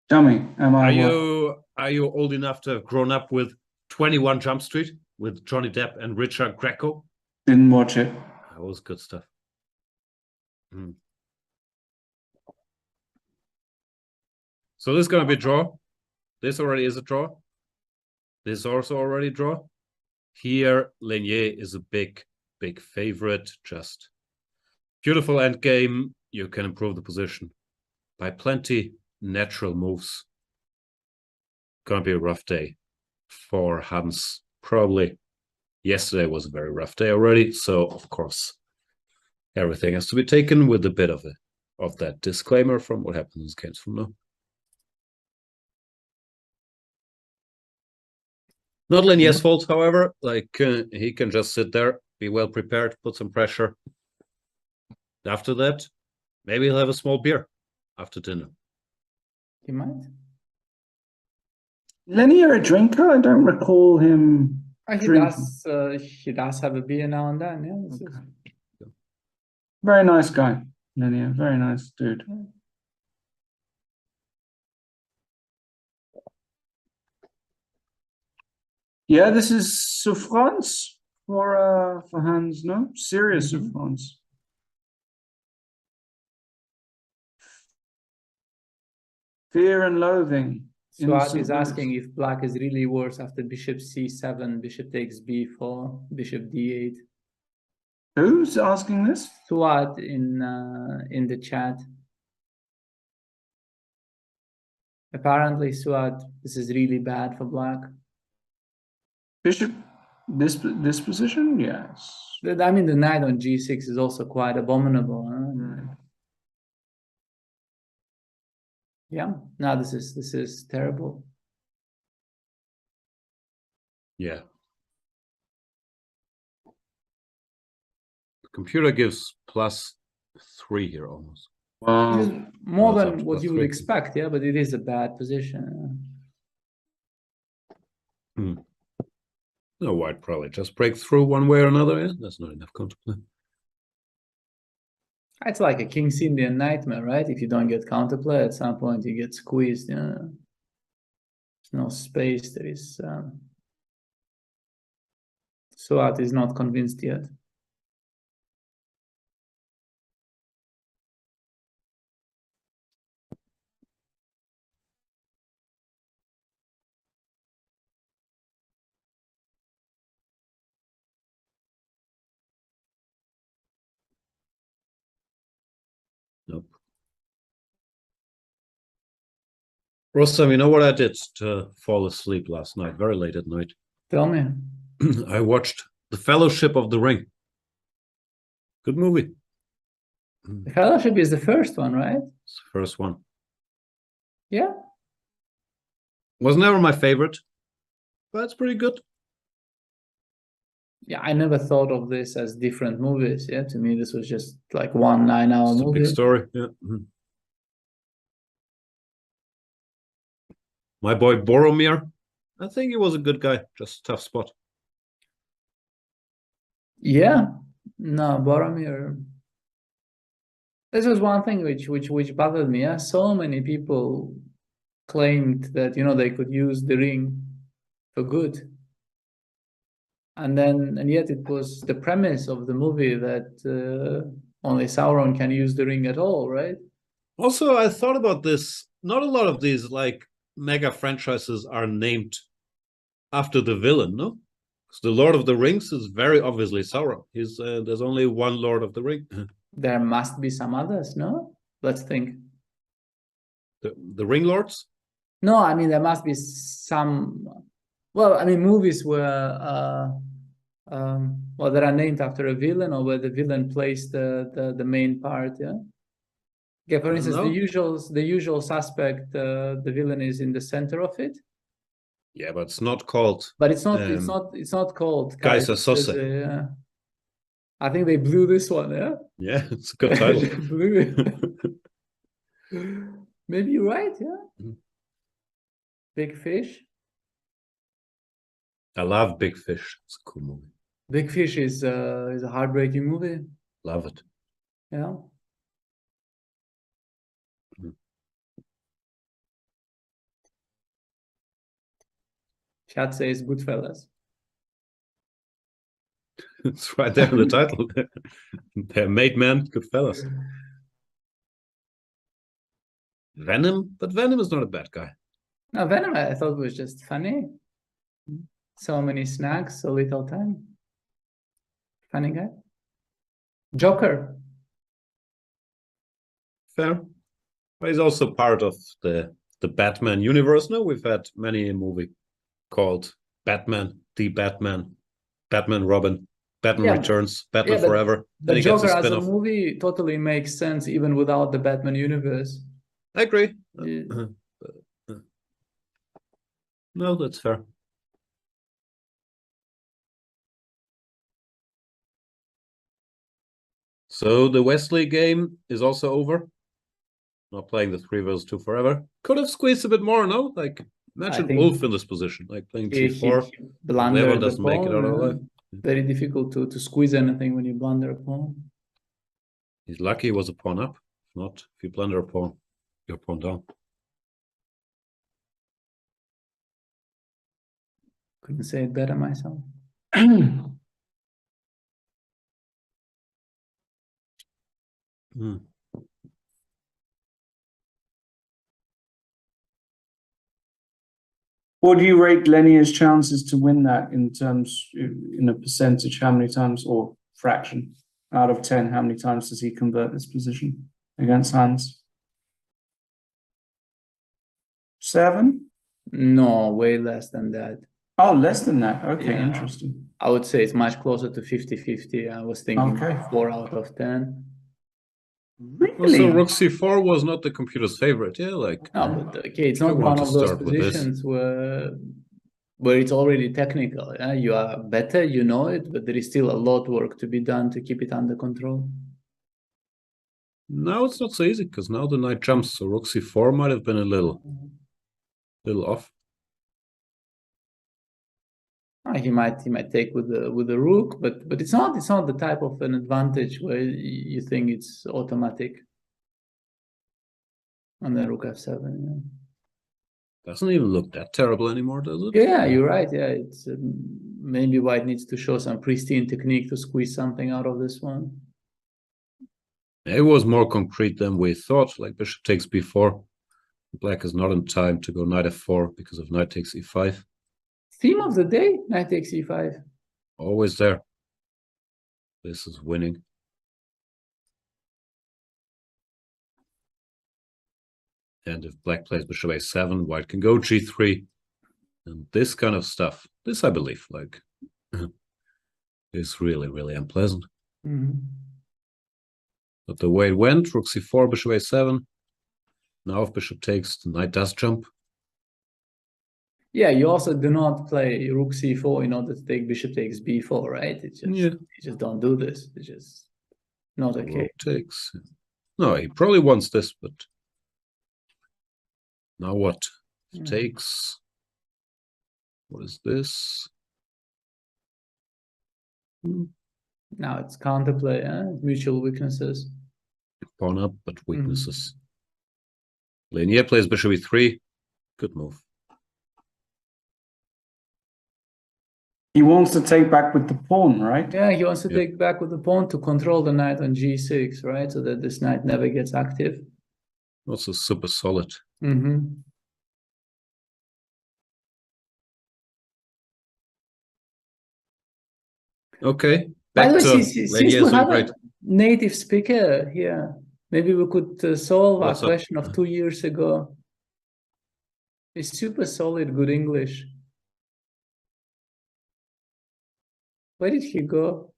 Tell me, are you old enough to have grown up with 21 Jump Street with Johnny Depp and Richard Greco? Didn't watch it. That was good stuff. So this is going to be a draw. This already is a draw. This is also already a draw. Here, Lenier is a big favorite. Just beautiful endgame. You can improve the position by plenty natural moves. gonna be a rough day for Hans. Probably yesterday was a very rough day already, so of course everything has to be taken with a bit of that disclaimer from what happens in games from now. Not Lenier's fault, however. Like he can just sit there, be well prepared, put some pressure. After that, maybe he'll have a small beer after dinner. He might. Lenier a drinker? I don't recall him drinking. He does have a beer now and then. Yeah. Very nice guy, Lenier. Very nice dude. Yeah, this is souffrance for Hans, no? Serious souffrance. Fear and loathing. Suat is asking if black is really worse after bishop c7, bishop takes b4, bishop d8. Who's asking this? Suat in the chat. Apparently, Suat, this is really bad for black. Bishop, this position, yes. I mean, the knight on g6 is also quite abominable. Huh? Yeah. No, this is terrible. Yeah. The computer gives +3 here almost. More than what you would expect, yeah, but it is a bad position. No, white probably just break through one way or another. Yeah, that's not enough counterplay. It's like a King's Indian nightmare, right? If you don't get counterplay, at some point you get squeezed. Yeah, there's no space. There is. Suat is not convinced yet. Nope. Rustam, you know what I did to fall asleep last night, very late at night? Tell me. I watched The Fellowship of the Ring. Good movie. The Fellowship is the first one, right? It's the first one. Yeah. Was never my favorite, but it's pretty good. Yeah, I never thought of this as different movies. Yeah, to me, this was just like one 9-hour movie. Big story. Yeah. My boy Boromir, I think he was a good guy, just a tough spot. Yeah, no, Boromir. This was one thing which bothered me. Yeah, so many people claimed that they could use the ring for good. And yet it was the premise of the movie that only Sauron can use the ring at all, right? Also, I thought about this. Not a lot of these like mega franchises are named after the villain, no? Because the Lord of the Rings is very obviously Sauron. There's only one Lord of the Ring. There must be some others, no? Let's think. The Ring Lords? No, I mean there must be some. Well, I mean, movies where that are named after a villain or where the villain plays the main part. Yeah. Okay, for instance, the usual suspect, the villain is in the center of it. Yeah, but it's not called. But it's not called. Kaiser Soze. I think they blew this one. Yeah. Yeah, it's a good title. Blew it. Maybe you're right. Yeah. Big Fish. I love Big Fish. It's a cool movie. Big Fish is a heartbreaking movie. Love it. Yeah. Chat says Goodfellas. It's right there in the title. They're made man, Goodfellas. Venom? But Venom is not a bad guy. No, Venom I thought was just funny. So many snacks, so little time. Funny guy. Joker. Fair. But he's also part of the the Batman universe. No, we've had many a movie called Batman, The Batman, Batman Robin, Batman Returns, Batman Forever. The Joker as a movie totally makes sense even without the Batman universe. I agree. Yeah. No, that's fair. So the Wesley game is also over. Not playing the 3 vs 2 forever. Could have squeezed a bit more, no? Like, imagine Wolf in this position, like playing G4. Blunder doesn't make it out alive. Very difficult to squeeze anything when you blunder a pawn. He's lucky he was a pawn up. If not, if you blunder a pawn, you're pawn down. Couldn't say it better myself. What do you rate Lenier's chances to win that in terms, in a percentage? How many times, or fraction out of 10? How many times does he convert this position against Hans? 7? No, way less than that. Oh, less than that. Okay, interesting. I would say it's much closer to 50-50. I was thinking 4 out of 10. Really? Also, Rook C4 was not the computer's favorite. Yeah, like. No, but okay, it's not one of those positions where it's already technical. Yeah? You are better, you know it, but there is still a lot of work to be done to keep it under control. Now it's not so easy because now the knight jumps, so Rook C4 might have been a little off. He might take with the rook, but it's not the type of an advantage where you think it's automatic. On the rook f7, yeah. Doesn't even look that terrible anymore, does it? Yeah, you're right. Yeah, it's maybe white needs to show some pristine technique to squeeze something out of this one. It was more concrete than we thought. Like bishop takes b4. Black is not in time to go knight f4 because of knight takes e5. Theme of the day, knight takes e5. Always there. This is winning. And if black plays bishop a7, white can go g3. And this kind of stuff, this I believe, like, is really, really unpleasant. But the way it went, rook c4, bishop a7. Now if bishop takes, the knight does jump. Yeah, you also do not play rook c4 in order to take bishop takes b4, right? It's just, you just don't do this. It's just not okay. Rook takes. No, he probably wants this, but now what? Takes. What is this? Now it's counterplay, mutual weaknesses. Pawn up, but weaknesses. Lanier plays bishop e3. Good move. He wants to take back with the pawn, right? Yeah, he wants to take back with the pawn to control the knight on g6, right? So that this knight never gets active. Also super solid. Okay. By the way, since we have a native speaker here, maybe we could solve our question of 2 years ago. It's super solid, good English. Where did he go?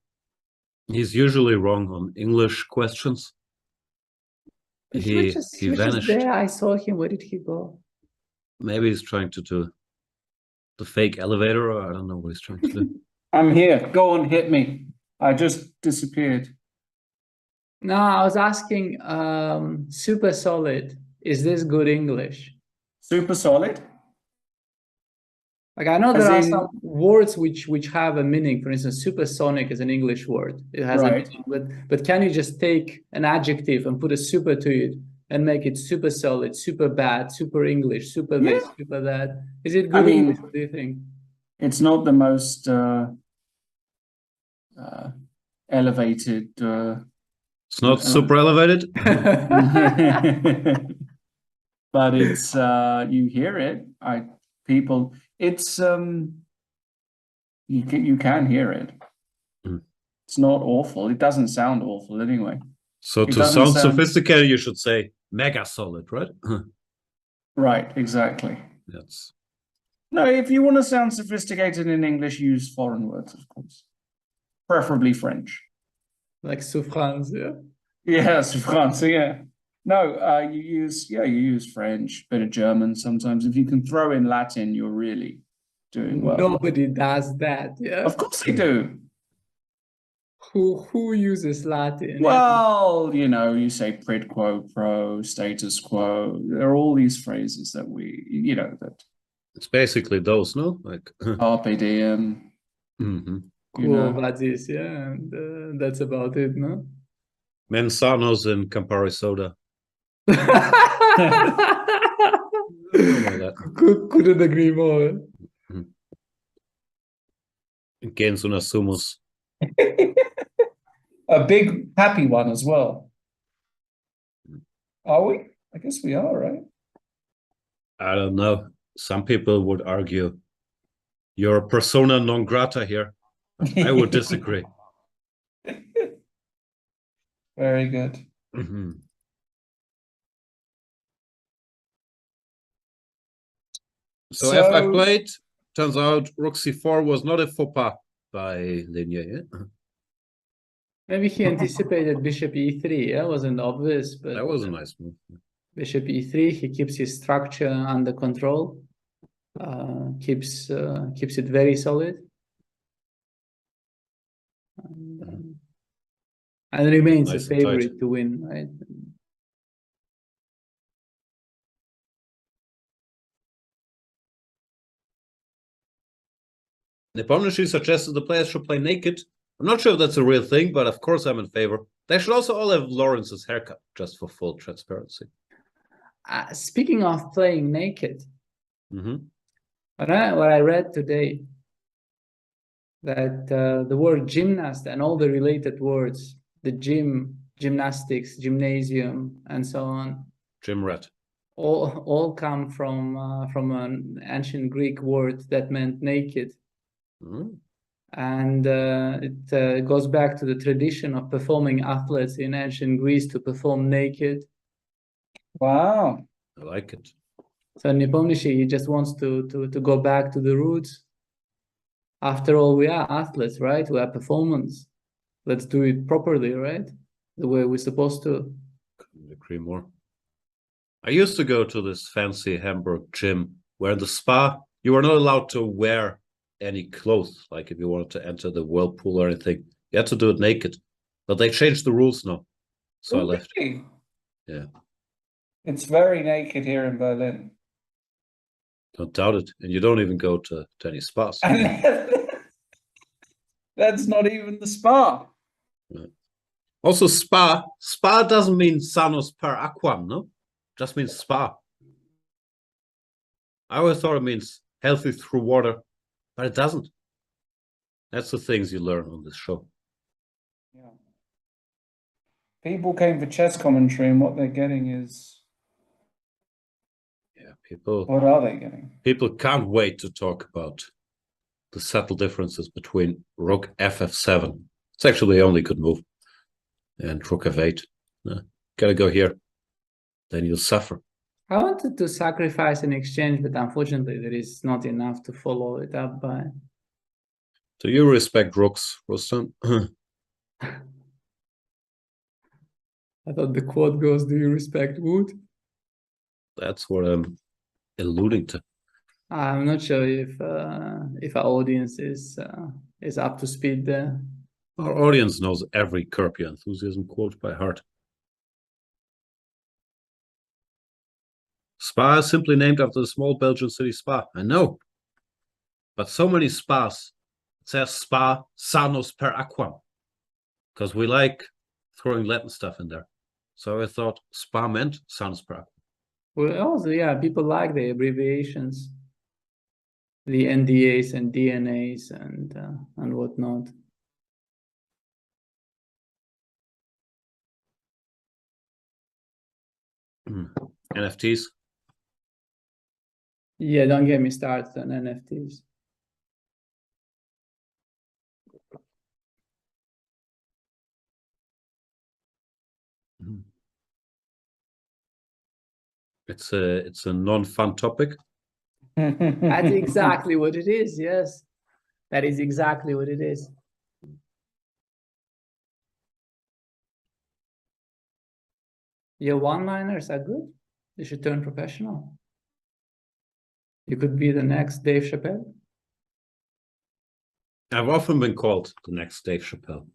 He's usually wrong on English questions. He vanished. There. I saw him. Where did he go? Maybe he's trying to do the fake elevator, or I don't know what he's trying to do. I'm here. Go on, hit me. I just disappeared. No, I was asking, super solid. Is this good English? Super solid? Like I know there are some words which have a meaning. For instance, supersonic is an English word. It has a meaning, but can you just take an adjective and put a super to it and make it super solid, super bad, super English, super this, super that? Is it good English? What do you think? It's not the most elevated. It's not super elevated, but it's you hear it. People. It's you can hear it. It's not awful. It doesn't sound awful anyway. So to sound sophisticated, you should say mega solid, right? Right, exactly. That's No, if you want to sound sophisticated in English, use foreign words, of course. Preferably French. Like souffrance, yeah. Yes, France, yeah. No, you use French, bit of German sometimes. If you can throw in Latin, you're really doing well. Nobody does that, yeah. Of course they do. Who uses Latin? Well, you say quid quo pro, status quo. There are all these phrases that that it's basically those, no? Like carpe diem. Cool, vadis, yeah, and that's about it, no? Mensanos and Campari soda. Couldn't agree more. Gens unas sumos. A big happy one as well. Are we? I guess we are, right? I don't know. Some people would argue you're a persona non grata here. I would disagree. Very good. So F5 played. Turns out Rook C4 was not a faux pas by Ligne. Maybe he anticipated Bishop E3. That wasn't obvious, but that was a nice move. Bishop E3. He keeps his structure under control. Keeps it very solid, and remains nice a favorite to win, right? Nepomniachtchi suggested the players should play naked. I'm not sure if that's a real thing, but of course I'm in favor. They should also all have Lawrence's haircut, just for full transparency. Speaking of playing naked, what I read today, that the word gymnast and all the related words, the gym, gymnastics, gymnasium, and so on, gym rat, all come from an ancient Greek word that meant naked. And it goes back to the tradition of performing athletes in ancient Greece to perform naked. Wow. I like it. So Nepomniachtchi, he just wants to go back to the roots. After all, we are athletes, right? We are performance. Let's do it properly, right? The way we're supposed to. Couldn't agree more. I used to go to this fancy Hamburg gym where in the spa, you were not allowed to wear any clothes. Like if you wanted to enter the whirlpool or anything, you had to do it naked. But they changed the rules now. So I left. Yeah. It's very naked here in Berlin. Don't doubt it. And you don't even go to any spas. That's not even the spa. Yeah. Also, spa. Spa doesn't mean sanos per aquam, no? Just means spa. I always thought it means healthy through water, but it doesn't. That's the things you learn on this show. Yeah. People came for chess commentary, and what they're getting is... Yeah, people... What are they getting? People can't wait to talk about the subtle differences between Rook FF7. It's actually the only good move. And Rook F8. Gotta go here. Then you'll suffer. I wanted to sacrifice an exchange, but unfortunately there is not enough to follow it up by. Do you respect rooks, Rustam? I thought the quote goes, do you respect wood? That's what I'm alluding to. I'm not sure if our audience is up to speed there. Our audience knows every Curb Your Enthusiasm quote by heart. Spa is simply named after the small Belgian city Spa. I know. But so many spas, it says Spa sanos per aquam. Because we like throwing Latin stuff in there. So I thought Spa meant sanos per aquam. Well, also, yeah, people like the abbreviations. The NDAs and DNAs and whatnot. NFTs? Yeah, don't get me started on NFTs. It's a non-fun topic. That's exactly what it is. Yes, that is exactly what it is. Your one-liners are good. You should turn professional. You could be the next Dave Chappelle. I've often been called the next Dave Chappelle.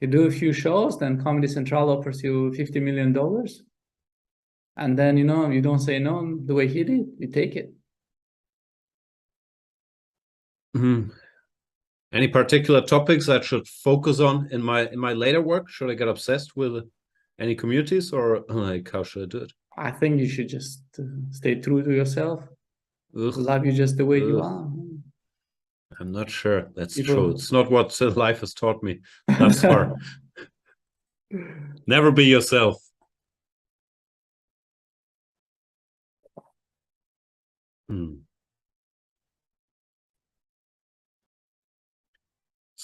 You do a few shows, then Comedy Central offers you $50 million. And then, you don't say no the way he did. You take it. Any particular topics I should focus on in my later work? Should I get obsessed with any communities, or like how should I do it? I think you should just stay true to yourself. Love you just the way you are. I'm not sure that's true. It's not what life has taught me thus far. Never be yourself. It's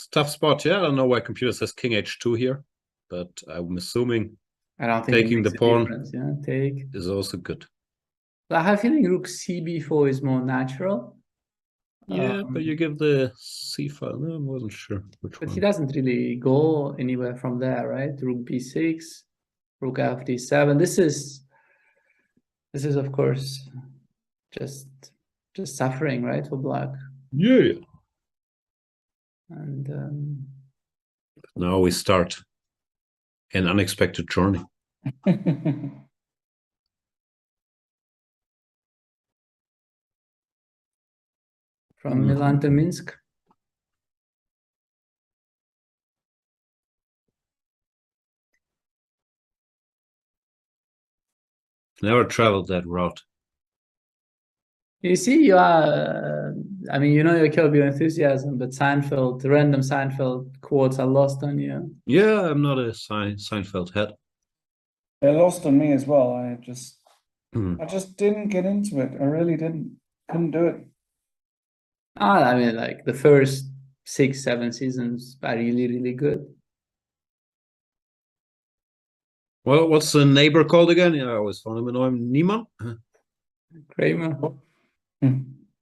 a tough spot. Yeah, I don't know why computer says King H2 here, but I'm assuming I don't think taking the pawn take is also good. I have a feeling Rook CB4 is more natural. Yeah, but you give the C file. No, I wasn't sure which but one. he doesn't really go anywhere from there, right? Rook B6, Rook FD7. This is of course just suffering, right, for black. Yeah. And now we start an unexpected journey. From Milan to Minsk. Never traveled that route. You see, you are, your Curb Your Enthusiasm, but Seinfeld, the random Seinfeld quotes are lost on you. Yeah, I'm not a Seinfeld head. They're lost on me as well. I just didn't get into it. I really didn't. Couldn't do it. Like the first 6-7 seasons are really, really good. Well, what's the neighbor called again? Yeah, I always found him annoying. Niemann? Kramer.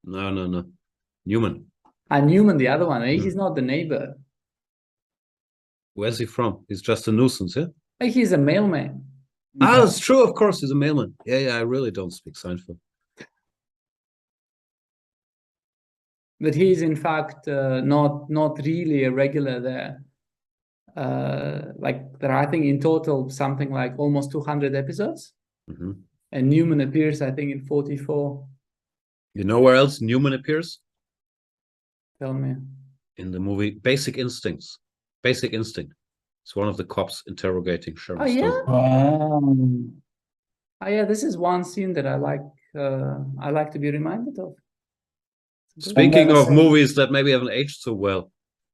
No. Newman. Newman, the other one. He's not the neighbor. Where's he from? He's just a nuisance, yeah? He's a mailman. That's true, of course, he's a mailman. Yeah, I really don't speak Seinfeld. But he's in fact not really a regular there. There are, I think, in total something like almost 200 episodes. And Newman appears, I think, in 44. You know where else Newman appears? Tell me. In the movie Basic Instincts. Basic Instinct. It's one of the cops interrogating Sharon Stone. Yeah? Wow. Yeah, this is one scene that I like to be reminded of. Speaking of movies that maybe haven't aged so well,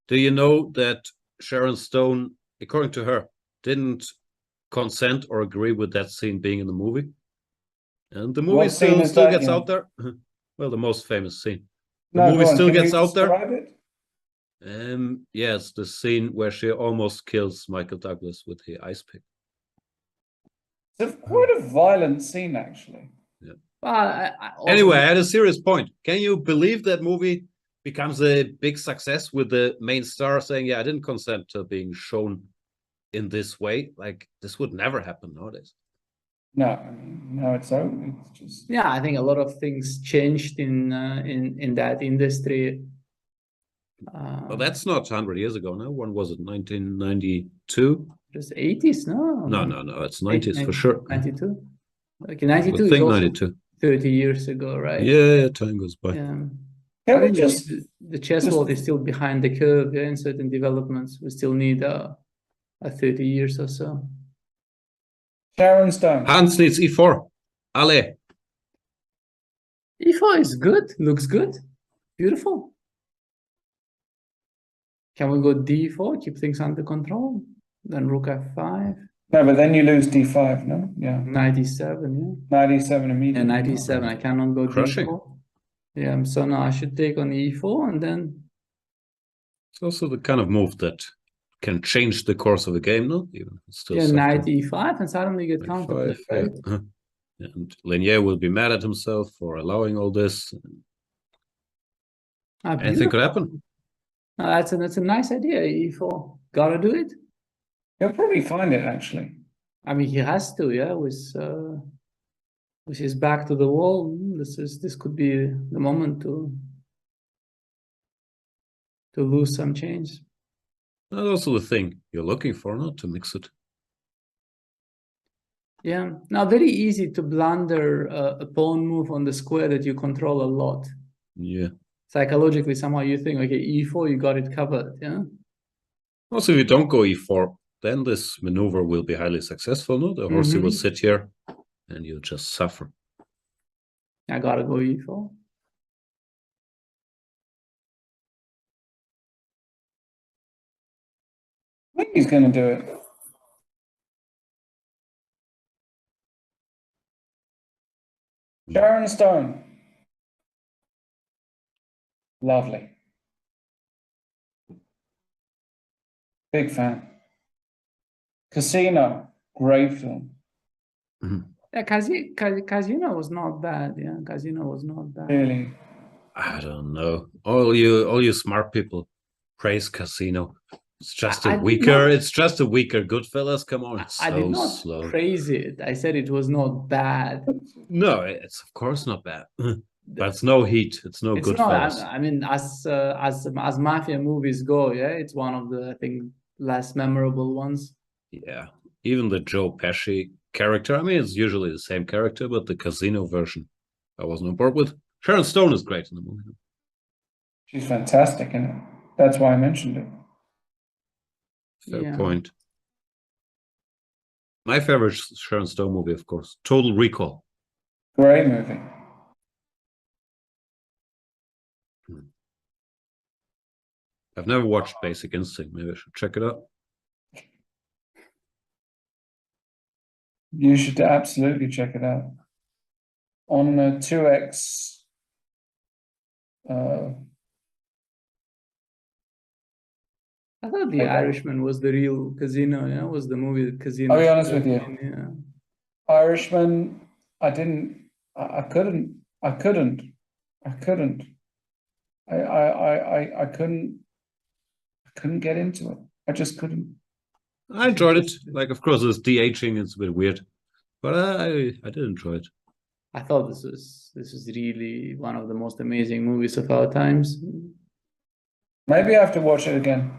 do you know that Sharon Stone, according to her, didn't consent or agree with that scene being in the movie? And the movie still gets out there. Well, the most famous scene. The movie still gets out there. Yeah, it's the scene where she almost kills Michael Douglas with the ice pick. It's quite a violent scene, actually. Yeah. Anyway, I had a serious point. Can you believe that movie becomes a big success with the main star saying, yeah, I didn't consent to being shown in this way? Like, this would never happen nowadays. No, it's just... Yeah, I think a lot of things changed in that industry. Well, that's not 100 years ago now. When was it? 1992? Just 80s, no? No. It's 90s for sure. 92? Like in 92 I think 92. 30 years ago, right? Yeah, time goes by. Yeah. Can we just... The chess world is still behind the curve in certain developments. We still need a 30 years or so. Sharon Stone. Hans needs e4. Ale. e4 is good. Looks good. Beautiful. Can we go d4? Keep things under control. Then rook f5. No, but then you lose d5, no? Yeah. 97, yeah. 97 immediately. Yeah, 97. I cannot go Crushing. d4. Yeah, so now I should take on e4 and then... It's also the kind of move that can change the course of a game, no? Even still Yeah, suffering. knight e5 and suddenly get countered, right? Yeah. And Lenier will be mad at himself for allowing all this. Anything could happen. No, that's a nice idea, e4. Gotta do it. He'll probably find it, actually. I mean, he has to, yeah, with his back to the wall. This could be the moment to lose some change. That's also the thing you're looking for, not to mix it. Yeah, now very easy to blunder a pawn move on the square that you control a lot. Yeah. Psychologically, somehow you think, okay, e4, you got it covered, yeah? Also, if you don't go e4, then this maneuver will be highly successful, no? The horsey will sit here, and you'll just suffer. I gotta go e4. I think he's going to do it. Sharon Stone. Lovely. Big fan. Casino. Great film. Yeah, Casino was not bad. Yeah, Casino was not bad. Really? I don't know. All you smart people praise Casino. It's just a weaker. It's just a weaker Goodfellas. Come on, it's I did not slow. praise it. I said it was not bad. No, it's of course not bad. But it's no heat. It's no Goodfellas. I mean, as mafia movies go, yeah, it's one of the, I think, less memorable ones. Yeah, even the Joe Pesci character. I mean, it's usually the same character, but the Casino version, I wasn't on board with. Sharon Stone is great in the movie. She's fantastic in it. That's why I mentioned it. Fair point. My favorite Sharon Stone movie, of course, Total Recall. Great movie. I've never watched Basic Instinct. Maybe I should check it out. You should absolutely check it out. On 2X. I thought The Irishman was the real Casino, yeah? Was the movie Casino? I'll be honest with you. Yeah. Irishman, I couldn't get into it. I just couldn't. I enjoyed it. Like, of course, it's de-aging. It's a bit weird, but I did enjoy it. I thought this was really one of the most amazing movies of our times. Maybe I have to watch it again.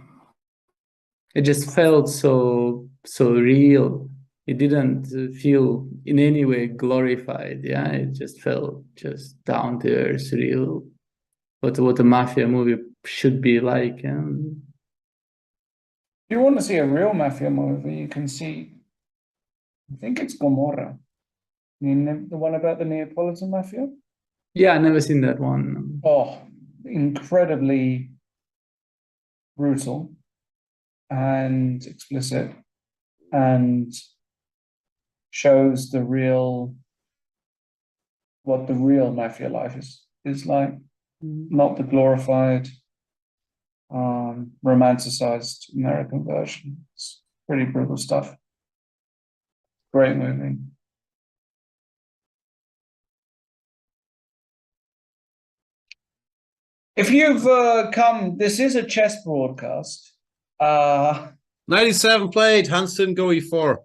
It just felt so real. It didn't feel in any way glorified. Yeah, it just felt just down to earth, real. What a mafia movie should be like. If you want to see a real mafia movie, you can see. I think it's Gomorrah. The one about the Neapolitan mafia? Yeah, I never seen that one. Oh, incredibly brutal and explicit, and shows what the real mafia life is like, not the glorified, romanticized American version. It's pretty brutal stuff. Great movie. If you've come, this is a chess broadcast. 97 played, Hans didn't go e4.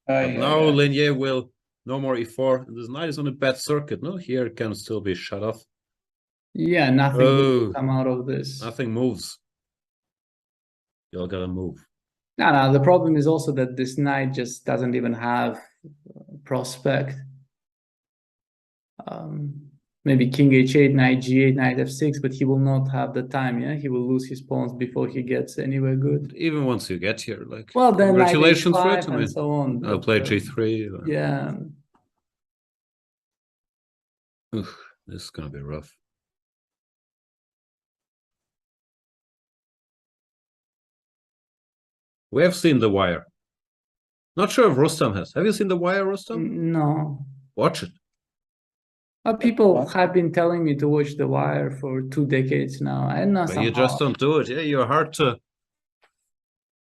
Now yeah. Lenier will no more e4. This knight is on a bad circuit. No, here it can still be shut off. Yeah, nothing will come out of this. Nothing moves. You all gotta move. No, the problem is also that this knight just doesn't even have prospect. Maybe king h8, knight g8, knight f6, but he will not have the time, yeah? He will lose his pawns before he gets anywhere good. Even once you get here, like, well, then congratulations for it. And so on. I'll play g3. Yeah. Oof, this is gonna be rough. We have seen The Wire. Not sure if Rustam has. Have you seen The Wire, Rustam? No. Watch it. People have been telling me to watch The Wire for 2 decades now. And But you just don't do it. Yeah, you're hard to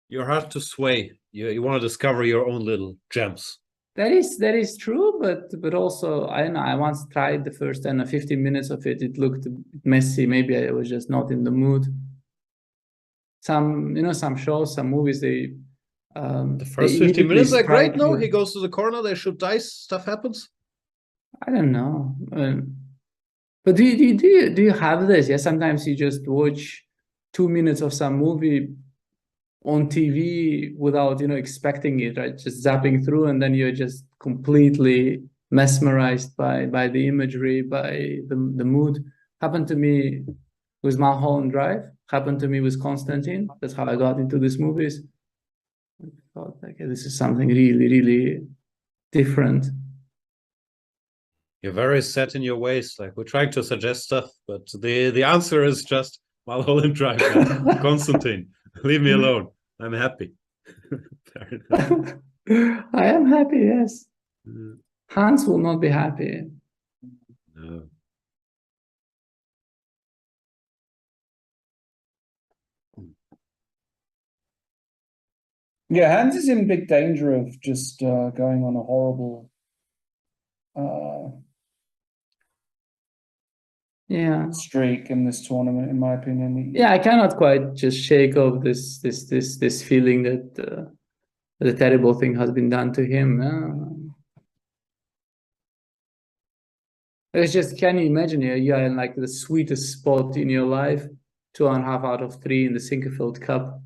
You're hard to sway. You want to discover your own little gems. That is true, but also I don't know. I once tried the first 10 or 15 minutes of it. It looked messy. Maybe I was just not in the mood. Some shows, some movies, the first 15 minutes are great. No, he goes to the corner. They shoot dice. Stuff happens. I don't know. But do you have this? Yeah, sometimes you just watch 2 minutes of some movie on TV without expecting it, right? Just zapping through, and then you're just completely mesmerized by the imagery, by the mood. Happened to me with Mulholland Drive. Happened to me with Constantine. That's how I got into these movies. I thought, like, this is something really, really different. You're very set in your ways. Like, we're trying to suggest stuff, but the answer is just Mulholland Drive. Constantine, leave me alone. I'm happy. Fair enough. I am happy, yes. Hans will not be happy. No. Yeah, Hans is in big danger of just going on a horrible streak in this tournament, in my opinion. Yeah, I cannot quite just shake off this feeling that the terrible thing has been done to him. It's just, can you imagine you're in like the sweetest spot in your life, 2.5 out of 3 in the Sinquefield Cup,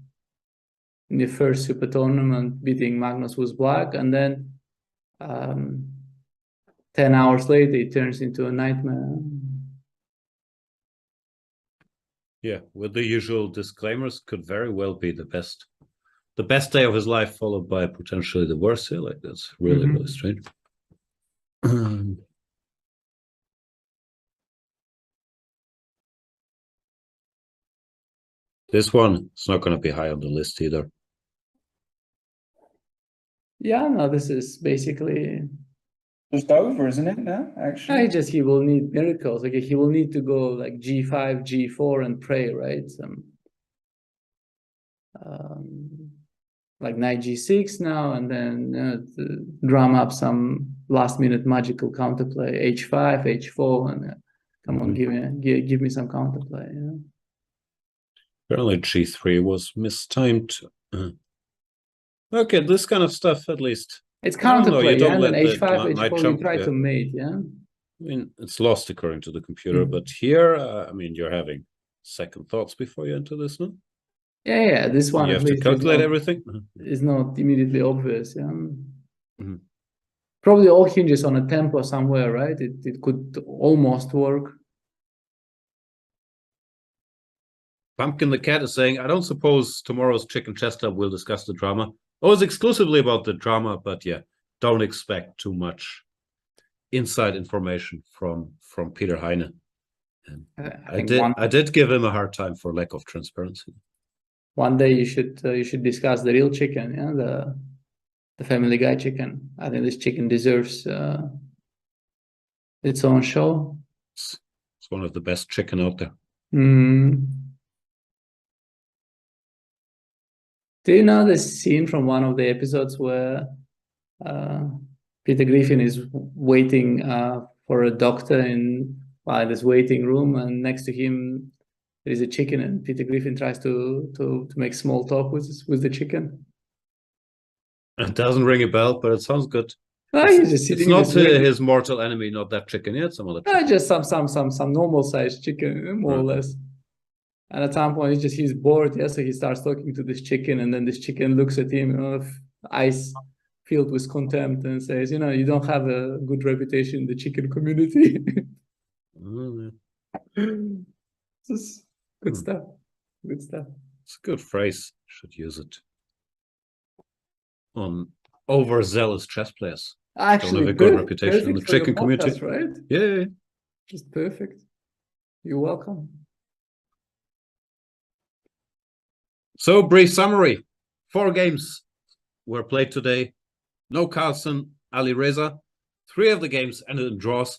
in the first super tournament, beating Magnus with black, and then 10 hours later it turns into a nightmare. Yeah, with the usual disclaimers, could very well be the best day of his life, followed by potentially the worst. Like, that's really, really strange. This one is not going to be high on the list either. Yeah, no, this is basically just over, isn't it now, actually? He will need miracles. Like, he will need to go like G5, G4 and pray, right? Like knight G6 now, and then drum up some last-minute magical counterplay, H5, H4, and come on, give me some counterplay. Apparently G3 was mistimed. Okay, this kind of stuff, at least. It's counterplay, and then H5, H4, you try to mate, I mean, it's lost according to the computer, but here, I mean, you're having second thoughts before you enter this, no? Yeah, this one you at have least to calculate everything. It's not immediately obvious. Probably all hinges on a tempo somewhere, right? It could almost work. Pumpkin the Cat is saying, I don't suppose tomorrow's Chicken Chess Club will discuss the drama. Oh, it's exclusively about the drama, but yeah, don't expect too much inside information from Peter Heine. And I did give him a hard time for lack of transparency. One day you should discuss the real chicken, the Family Guy chicken. I think this chicken deserves its own show. It's one of the best chicken out there. Do you know the scene from one of the episodes where Peter Griffin is waiting for a doctor in this waiting room, and next to him there is a chicken, and Peter Griffin tries to make small talk with the chicken? It doesn't ring a bell, but it sounds good. He's just sitting. It's not his mortal enemy, not that chicken. Yeah, it's some other chicken. Just some normal sized chicken, more or less. And at some point, he's bored, so he starts talking to this chicken, and then this chicken looks at him, eyes filled with contempt, and says, you don't have a good reputation in the chicken community. Just good stuff. Good stuff. It's a good phrase. Should use it on overzealous chess players. Actually, don't have a good reputation in the chicken community, right? Yeah. Just perfect. You're welcome. So, brief summary. 4 games were played today. No Carlsen, Ali Reza. 3 of the games ended in draws.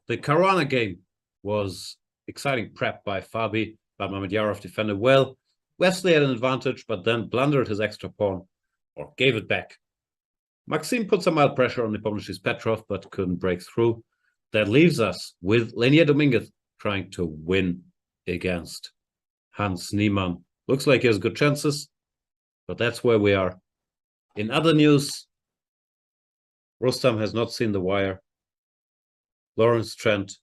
The Caruana game was exciting prep by Fabi, but Mamedyarov defended well. Wesley had an advantage, but then blundered his extra pawn, or gave it back. Maxime put some mild pressure on Nepomniachtchi's Petrov, but couldn't break through. That leaves us with Lenier Dominguez trying to win against Hans Niemann. Looks like he has good chances, but that's where we are. In other news, Rustam has not seen The Wire. Lawrence Trent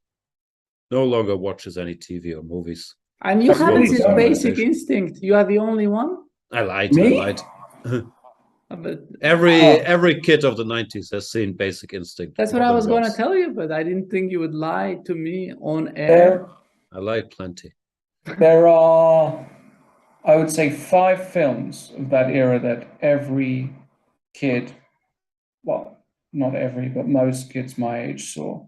no longer watches any TV or movies. And you haven't seen Basic Instinct. You are the only one. I lied. Me? I lied. But Every kid of the 90s has seen Basic Instinct. that's what I was going to tell you, but I didn't think you would lie to me on air. I lied plenty. There are, I would say, 5 films of that era that every kid, well, not every, but most kids my age saw.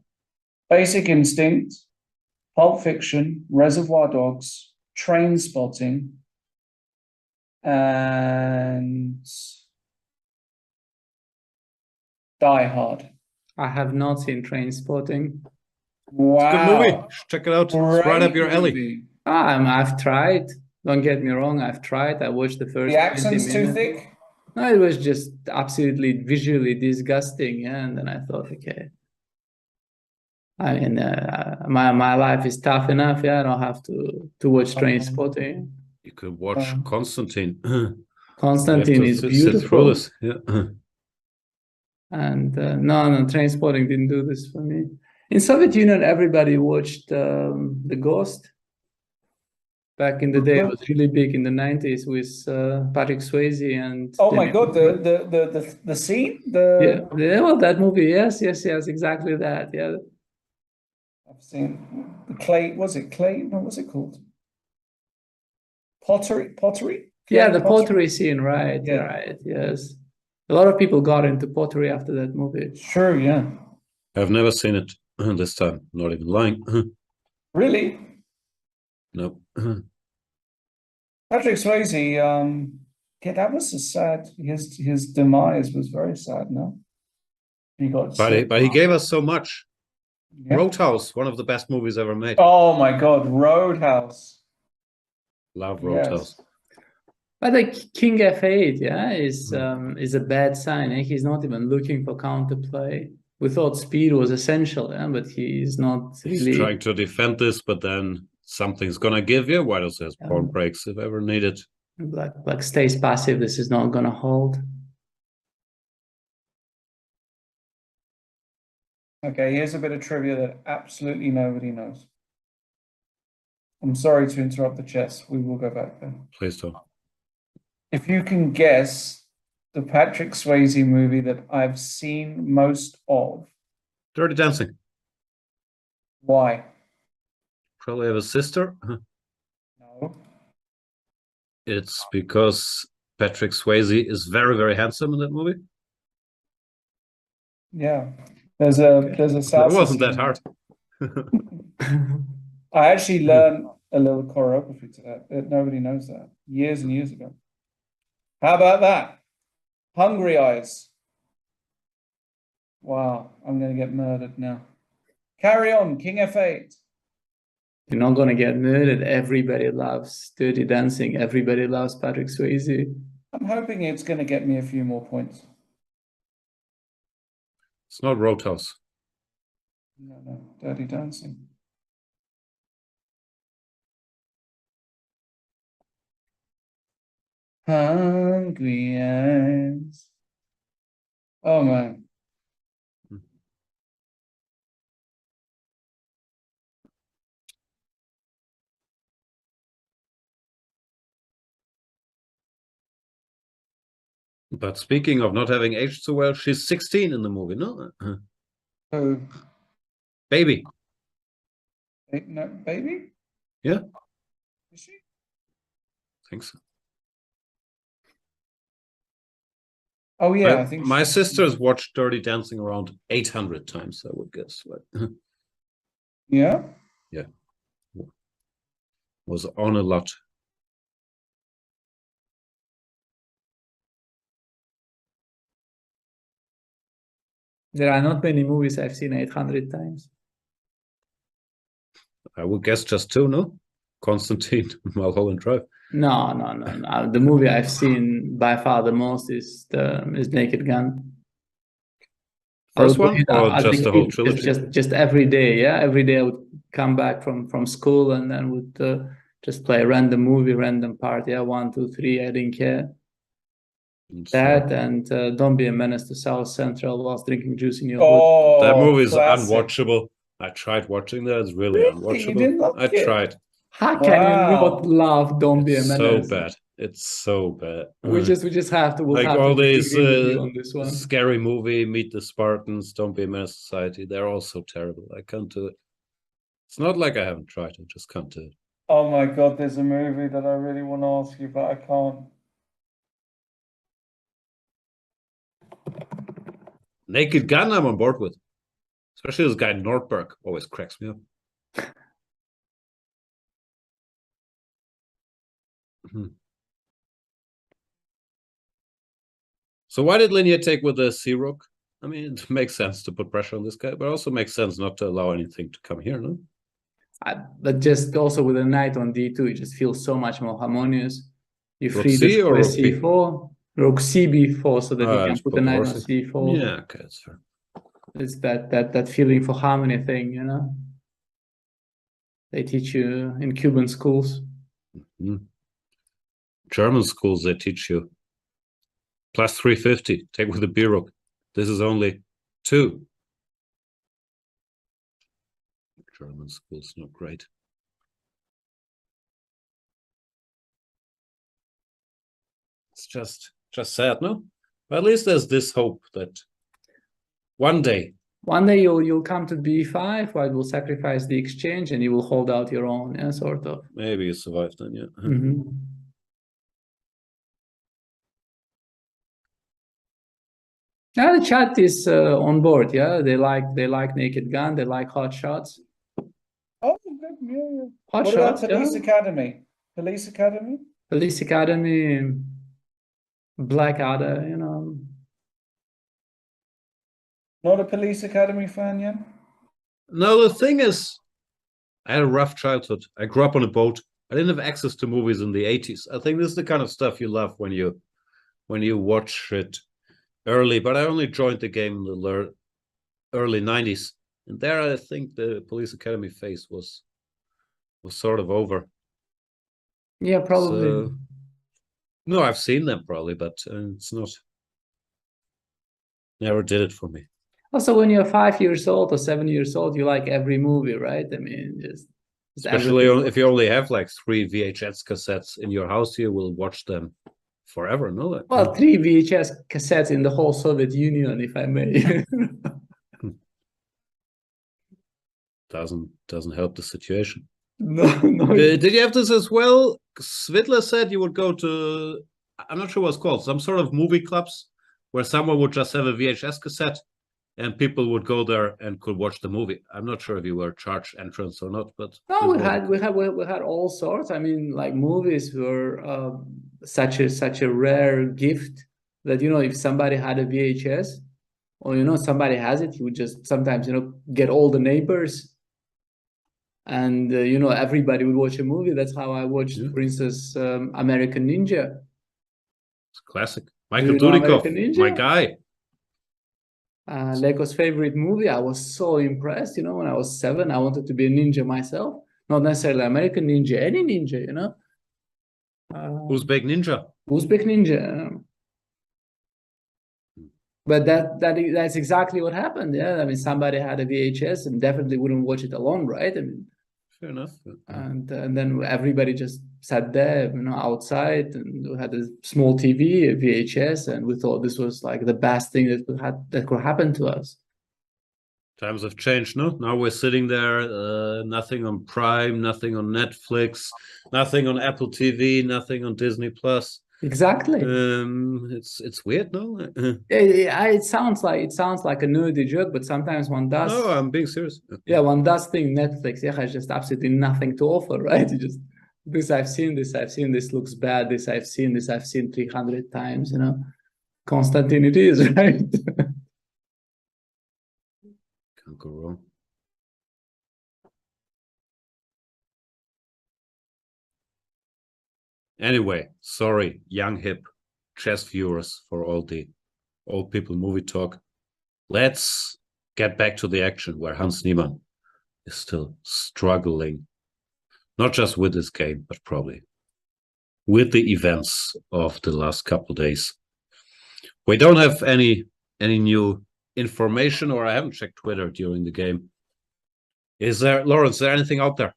Basic Instinct, Pulp Fiction, Reservoir Dogs, Train Spotting, and Die Hard. I have not seen Train Spotting. Wow. It's a good movie. Check it out. It's right up your alley. Movie. I've tried. Don't get me wrong. I've tried. I watched the first. The accent's 20 too minutes. thick? No, it was just absolutely visually disgusting. Yeah? And then I thought, okay. I mean, my life is tough enough. Yeah, I don't have to watch Train Spotting. You could watch Constantine. Constantine is sit beautiful. through this. Yeah. And no, Train Spotting didn't do this for me. In Soviet Union, everybody watched The Ghost. Back in the day, it was really big in the 90s with Patrick Swayze and. Oh my God, the scene? Yeah, well, that movie, yes, exactly that. Yeah. I've seen the clay. Was it clay? No, what's it called? Pottery. Yeah, the pottery scene, right? Yeah. Right. Yes, a lot of people got into pottery after that movie. Sure. Yeah. I've never seen it this time. Not even lying. Really? No. Patrick Swayze. Yeah, that was a sad. His demise was very sad. No, he got. But he gave us so much. Yeah. Roadhouse, one of the best movies ever made. Oh my God, Roadhouse. Love Roadhouse. Yes. But the King F8, yeah, is a bad sign. Eh? He's not even looking for counterplay. We thought speed was essential, yeah, but he's not really. He's trying to defend this, but then something's gonna give you. White also has pawn breaks if ever needed. Black stays passive. This is not gonna hold. Okay, here's a bit of trivia that absolutely nobody knows. I'm sorry to interrupt the chess. We will go back there. Please don't. If you can guess the Patrick Swayze movie that I've seen most of. Dirty Dancing. Why? Probably have a sister. No. It's because Patrick Swayze is very, very handsome in that movie. Yeah. There's a South. It wasn't that hard. I actually learned a little choreography to that. Nobody knows that. Years and years ago. How about that? Hungry Eyes. Wow, I'm going to get murdered now. Carry on, King F8. You're not going to get murdered. Everybody loves Dirty Dancing. Everybody loves Patrick Swayze. I'm hoping it's going to get me a few more points. It's not Roadhouse. No, Dirty Dancing. Hungry Eyes. Oh, man. But speaking of not having aged so well, she's 16 in the movie, no? Oh. Baby. No, Baby? Yeah. Is she? I think so. Oh, yeah, I think my sisters watched Dirty Dancing around 800 times, I would guess. Yeah? Yeah. Was on a lot. There are not many movies I've seen 800 times. I would guess just 2, no? Constantine, Mulholland Drive. No. The movie I've seen by far the most is Naked Gun. First one, or just the whole trilogy? Just every day, yeah. Every day I would come back from school and then would just play a random movie, random part. Yeah, 1, 2, 3. I didn't care. That and Don't Be a Menace to South Central whilst drinking juice in your hood. That movie is unwatchable. I tried watching that. It's really unwatchable. You didn't like I tried. How can you not love Don't Be a Menace? So bad. It's so bad. We just have to. We'll like have all to these disagree with you on this one. scary movie, Meet the Spartans, Don't Be a Menace Society. They're all so terrible. I can't do it. It's not like I haven't tried. I just can't do it. Oh my God, there's a movie that I really want to ask you, but I can't. Naked Gun, I'm on board with. Especially this guy Nordberg always cracks me up. So why did Linear take with the C Rook? I mean, it makes sense to put pressure on this guy, but also makes sense not to allow anything to come here, no? But just also with a knight on d2, it just feels so much more harmonious. You Rook free C the or square Rook B? c4, Rook C b4, so that you can just put the put the knight on horse c4. Yeah, okay, that's fair. It's that feeling for harmony thing, you know. They teach you in Cuban schools. German schools, they teach you plus 350, take with the B Rook. This is only 2. German schools, not great. It's just sad, no? But at least there's this hope that one day you'll come to b5, where it will sacrifice the exchange, and you will hold out your own, yeah, sort of. maybe you survive then, yeah. Now the chat is on board, yeah. They like Naked Gun, they like hot shots. Oh, good, yeah. Hot What shots, about Police yeah. Academy? Police Academy? Police Academy, Blackadder, you know. Not a Police Academy fan, Jan? No, the thing is, I had a rough childhood. I grew up on a boat. I didn't have access to movies in the 80s. I think this is the kind of stuff you love when you watch it early, but I only joined the game in the early 90s. And there I think the Police Academy phase was sort of over. Yeah, probably. So, no, I've seen them probably, but it's not. Never did it for me. Also, when you're 5 years old or 7 years old, you like every movie, right? I mean, just especially everything. if you only have like 3 VHS cassettes in your house, you will watch them forever, no? Well, 3 VHS cassettes in the whole Soviet Union, if I may. Doesn't help the situation. No. Did you have this as well? Svidler said you would go to, I'm not sure what it's called, some sort of movie clubs where someone would just have a VHS cassette and people would go there and could watch the movie. I'm not sure if you were charged entrance or not, but no, we had all sorts. I mean, like movies were such a rare gift that, you know, if somebody had a VHS or, you know, somebody has it, you would just sometimes, you know, get all the neighbors and, you know, everybody would watch a movie. That's how I watched, for instance, American Ninja. It's classic. Michael Dudikoff, my guy. Leko's favorite movie. I was so impressed, you know, when I was 7, I wanted to be a ninja myself. Not necessarily American Ninja, any ninja, you know. Uzbek Ninja. Uzbek Ninja. But that's exactly what happened. Yeah, I mean, somebody had a VHS and definitely wouldn't watch it alone, right? I mean, fair enough. And then everybody just sat there, you know, outside, and we had a small TV, a VHS, and we thought this was like the best thing that could happen to us. Times have changed, no? Now we're sitting there, nothing on Prime, nothing on Netflix, nothing on Apple TV, nothing on Disney Plus. Exactly. It's weird, no? It sounds like a nerdy joke, but sometimes one does. No, I'm being serious. Yeah, one does think Netflix has just absolutely nothing to offer, right? You just this I've seen, this looks bad, this I've seen 300 times, you know. Constantine it is, right? Can't go wrong. Anyway, sorry, young hip chess viewers, for all the old people movie talk. Let's get back to the action where Hans Niemann is still struggling, not just with this game, but probably with the events of the last couple of days. We don't have any new information, or I haven't checked Twitter during the game. Is there, Lawrence, is there anything out there?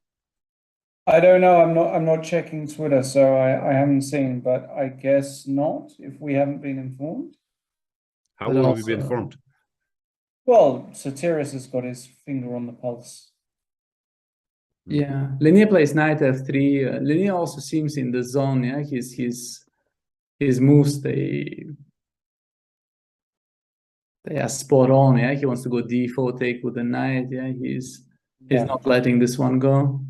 I don't know. I'm not checking Twitter, so I haven't seen, but I guess not if we haven't been informed. How will we be informed? Well, Sotiris has got his finger on the pulse. Yeah, Linear plays knight f3. Linear also seems in the zone. Yeah, his moves they are spot on. Yeah, he wants to go d4, take with the knight. Yeah, he's not letting this one go.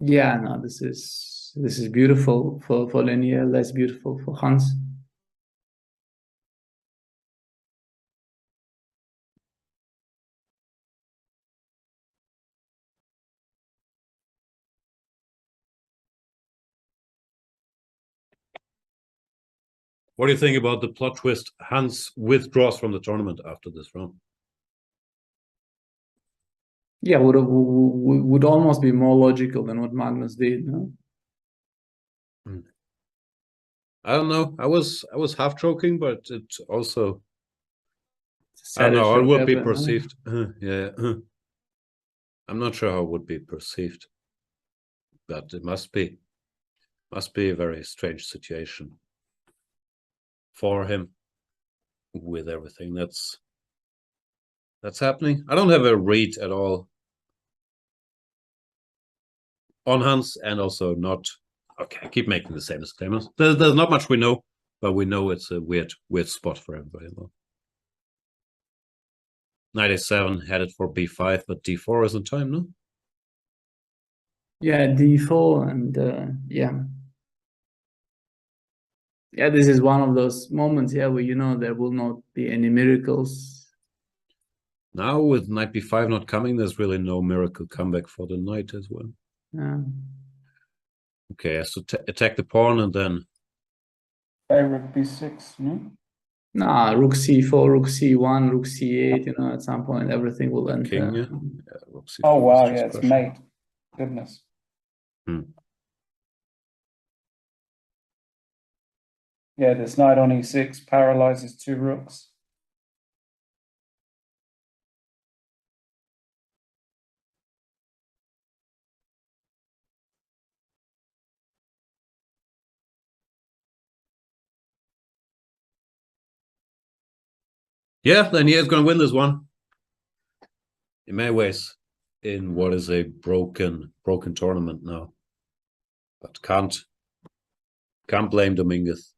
Yeah, no, this is beautiful for Linear, less beautiful for Hans. What do you think about the plot twist? Hans withdraws from the tournament after this round. Yeah, would almost be more logical than what Magnus did, no? I don't know. I was half joking, but it also, I don't know how it would be perceived. Yeah, I'm not sure how it would be perceived, but it must be a very strange situation for him with everything that's happening. I don't have a read at all on Hans, and also not. Okay, I keep making the same disclaimers. There's not much we know, but we know it's a weird spot for everybody. Knight a7 headed for b5, but d4 is in time, no? Yeah, d4 and yeah. Yeah, this is one of those moments, yeah, where there will not be any miracles. Now with knight b5 not coming, there's really no miracle comeback for the knight as well. Yeah. Okay, has to attack the pawn and then... Rook b6, no? Nah, rook c4, rook c1, rook c8, at some point everything will end. King, yeah, rook c4. Oh, wow, yeah, it's mate. Goodness. Yeah, this knight on e6 paralyzes two rooks. Yeah, then he is going to win this one. In many ways, in what is a broken tournament now. But can't blame Dominguez.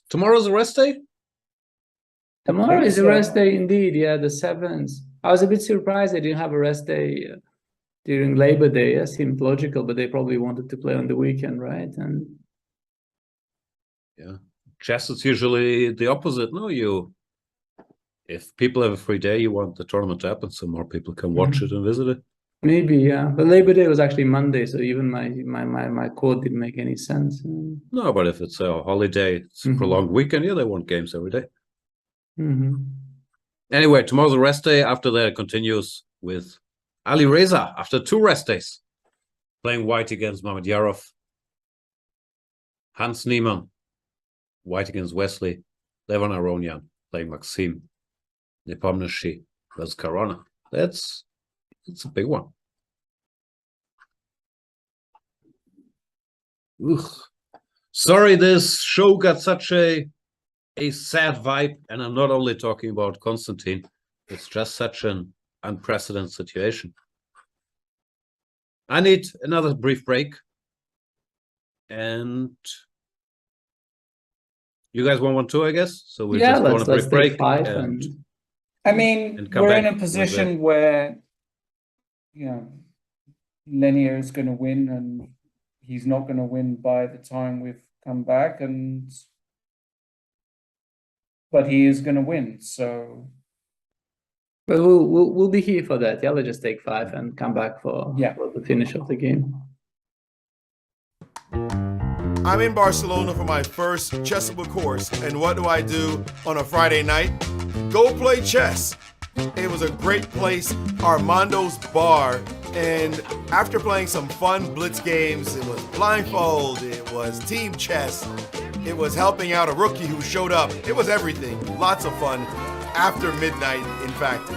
Tomorrow's a rest day? Tomorrow is a rest day indeed, yeah, the 7th. I was a bit surprised they didn't have a rest day during Labor Day. It seemed logical, but they probably wanted to play on the weekend, right? And yeah, chess is usually the opposite. No, if people have a free day, you want the tournament to happen so more people can watch it and visit it. Maybe, yeah. But Labor Day was actually Monday, so even my quote didn't make any sense. No, but if it's a holiday, it's a prolonged weekend, yeah, they want games every day. Anyway, tomorrow's a rest day. After that, it continues with Ali Reza after 2 rest days, playing white against Mamedyarov. Hans Niemann, white against Wesley. Levon Aronian playing Maxim. Nepomniachtchi versus Corona. It's a big one. Ugh. Sorry, this show got such a sad vibe, and I'm not only talking about Konstantin. It's just such an unprecedented situation. I need another brief break, and you guys want one too, I guess. So we'll just go on a brief break. I mean, we're in a position where, Linear is going to win, and he's not going to win by the time we've come back, but he is going to win. So But we'll be here for that. Yeah, let's just take 5 and come back for the finish of the game. I'm in Barcelona for my first Chessable course, and what do I do on a Friday night? Go play chess. It was a great place, Armando's Bar, and after playing some fun blitz games, it was blindfold, it was team chess, it was helping out a rookie who showed up, it was everything, lots of fun. After midnight, in fact,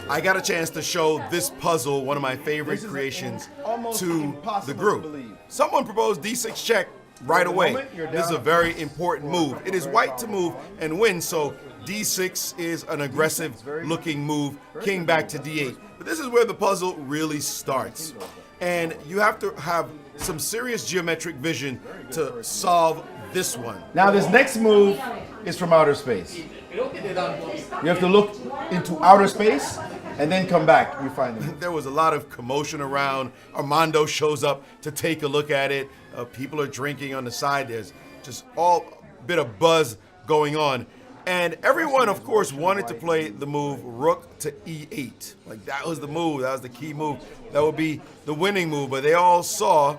I got a chance to show this puzzle, one of my favorite creations, to the group. Someone proposed d6 check right away. This is a very important move. It is white to move and win, so d6 is an aggressive looking move, king back to d8. But this is where the puzzle really starts. And you have to have some serious geometric vision to solve this one. Now this next move is from outer space. You have to look into outer space and then come back, you find them. There was a lot of commotion around. Armando shows up to take a look at it. People are drinking on the side. There's just all bit of buzz going on. And everyone, of course, wanted to play the move rook to e8. Like, that was the move. That was the key move. That would be the winning move. But they all saw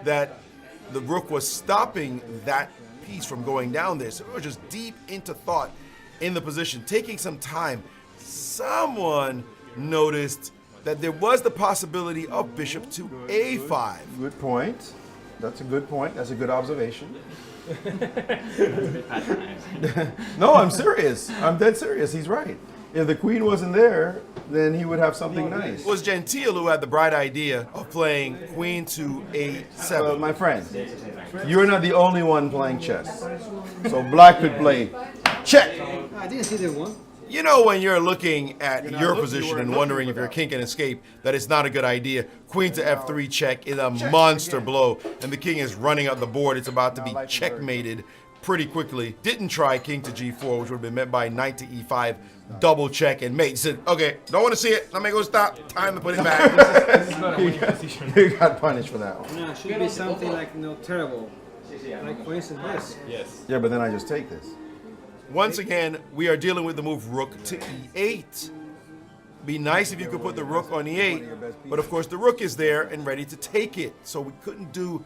that the rook was stopping that piece from going down there. So they were just deep into thought in the position, taking some time. Someone noticed that there was the possibility of bishop to a5. Good point. That's a good point. That's a good observation. No, I'm serious. I'm dead serious. He's right. If the queen wasn't there, then he would have something nice. It was Gentile who had the bright idea of playing queen to a7. My friend, you're not the only one playing chess. So black could play check. I didn't see that one. You know, when you're looking at your position and wondering if your king can escape, that it's not a good idea. Queen to f3 check is a monster blow, and the king is running up the board. It's about to be checkmated pretty quickly. Didn't try king to g4, which would have been met by knight to e5, double check, and mate said, okay, don't want to see it. Let me go stop. Time to put it back. This is not a winning position. You got punished for that one. No, it should be something like terrible. Like for instance this. Yes. Yeah, but then I just take this. Once again, we are dealing with the move rook to e8. Be nice if you could put the rook on e8, but of course the rook is there and ready to take it. So we couldn't do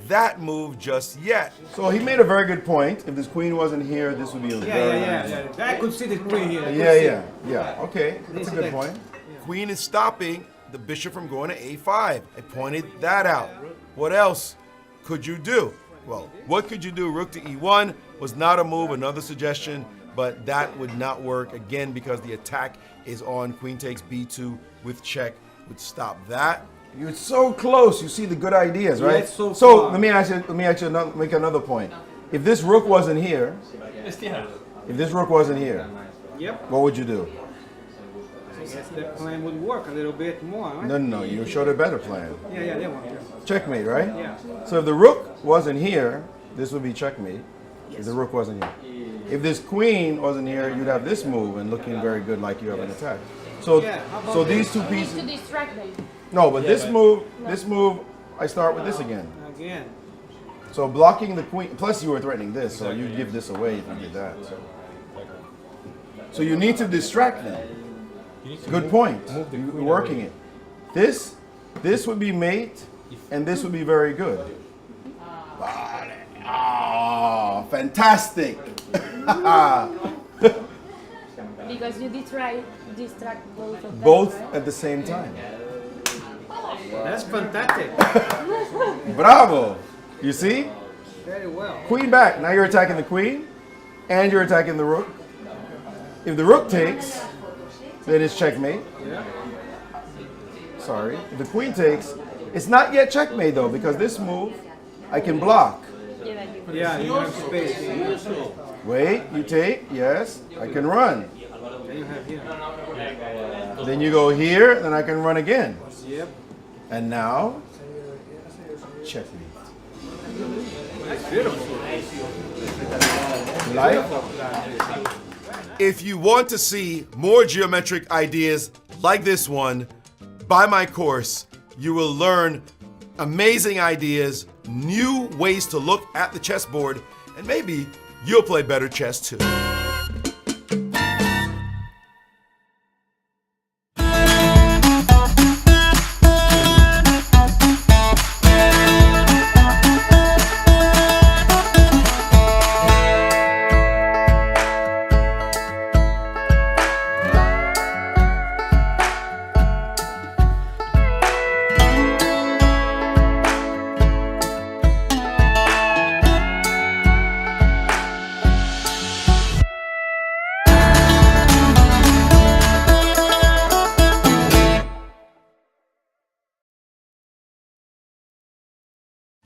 that move just yet. So he made a very good point. If this queen wasn't here, this would be a very Yeah. I could see the queen here. Yeah. Okay, that's a good point. Queen is stopping the bishop from going to a5. I pointed that out. What else could you do? Well, what could you do? Rook to e1 was not a move, another suggestion, but that would not work, again, because the attack is on. Queen takes b2 with check would stop that. You're so close. You see the good ideas, right? Yes, so let me make another point. If this rook wasn't here, Yep. what would you do? I guess that plan would work a little bit more, right? No, you showed a better plan. Yeah, that one. Checkmate, right? Yeah. So if the rook wasn't here, this would be checkmate. If the rook wasn't here. If this queen wasn't here, you'd have this move and looking very good like you have an attack. So, so these two pieces. To distract them. No, but this move, I start with this again. Again. So blocking the queen, plus you were threatening this, so you'd give this away if you did that. So you need to distract them. Good point. You're working it. This would be mate, and this would be very good. Oh, fantastic. Because you distract both of them. Both right? at the same time. That's fantastic. Bravo. You see? Very well. Queen back. Now you're attacking the queen, and you're attacking the rook. If the rook takes, then it's checkmate. Yeah. Sorry. If the queen takes, it's not yet checkmate though, because this move I can block. Yeah, you have space. Wait, you take, yes, I can run. Then you have here. Then you go here, then I can run again. Yep. And now, checkmate. That's beautiful. Like? If you want to see more geometric ideas like this one, buy my course. You will learn amazing ideas, new ways to look at the chessboard, and maybe you'll play better chess too.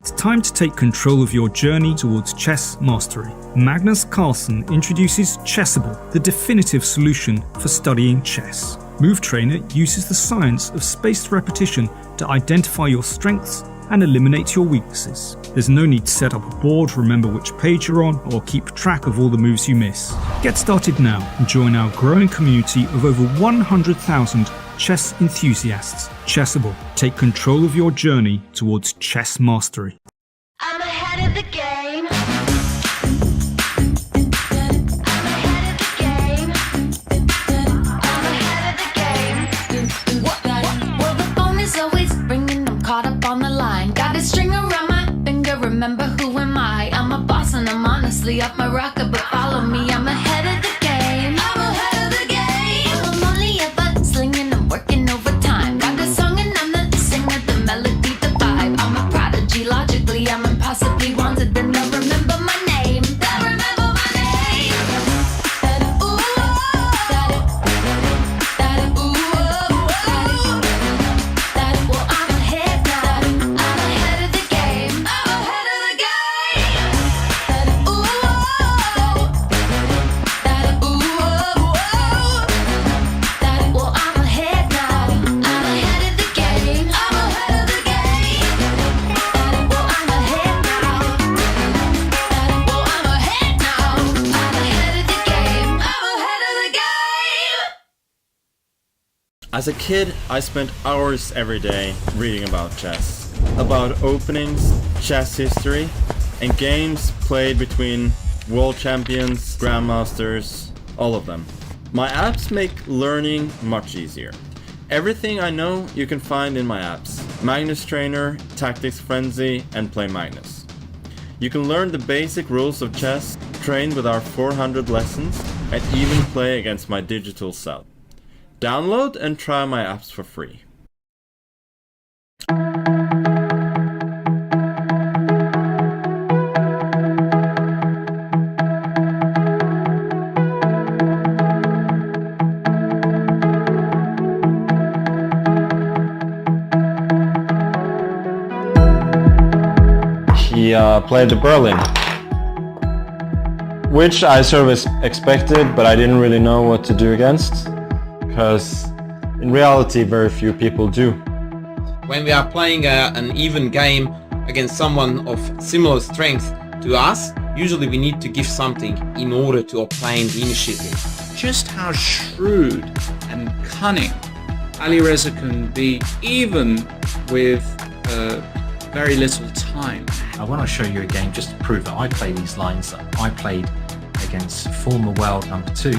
It's time to take control of your journey towards chess mastery. Magnus Carlsen introduces Chessable, the definitive solution for studying chess. Move Trainer uses the science of spaced repetition to identify your strengths and eliminate your weaknesses. There's no need to set up a board, remember which page you're on, or keep track of all the moves you miss. Get started now and join our growing community of over 100,000 chess enthusiasts. Chessable. Take control of your journey towards chess mastery. I'm ahead of the game. Well, the phone is always ringing. I'm caught up on the line. Got a string around my finger. Remember who am I? I'm a boss and I'm honestly off my rocker. But follow me. I'm ahead of the game. I'm ahead of the game. I'm only ever slinging. I'm working overtime. Got a song and I'm the singer. The melody, the vibe. I'm a prodigy. Logically, I'm impossibly wanted. Then they'll remember my name. They'll remember my name. Well, I'm ahead now. I'm ahead of the game. I'm ahead of the game. Well, I'm ahead now. I'm ahead of the game. I'm ahead of the game. Well, I'm ahead now. Well, I'm ahead now. I'm ahead of the game. I'm ahead of the game. As a kid, I spent hours every day reading about chess. About openings, chess history, and games played between world champions, grandmasters, all of them. My apps make learning much easier. Everything I know you can find in my apps. Magnus Trainer, Tactics Frenzy, and Play Magnus. You can learn the basic rules of chess, train with our 400 lessons, and even play against my digital self. Download and try my apps for free. He played the Berlin, which I sort of expected, but I didn't really know what to do against, because in reality very few people do. When we are playing an even game against someone of similar strength to us, usually we need to give something in order to obtain the initiative. Just how shrewd and cunning Alireza can be, even with very little time. I want to show you a game just to prove that I play these lines that I played against former world number 2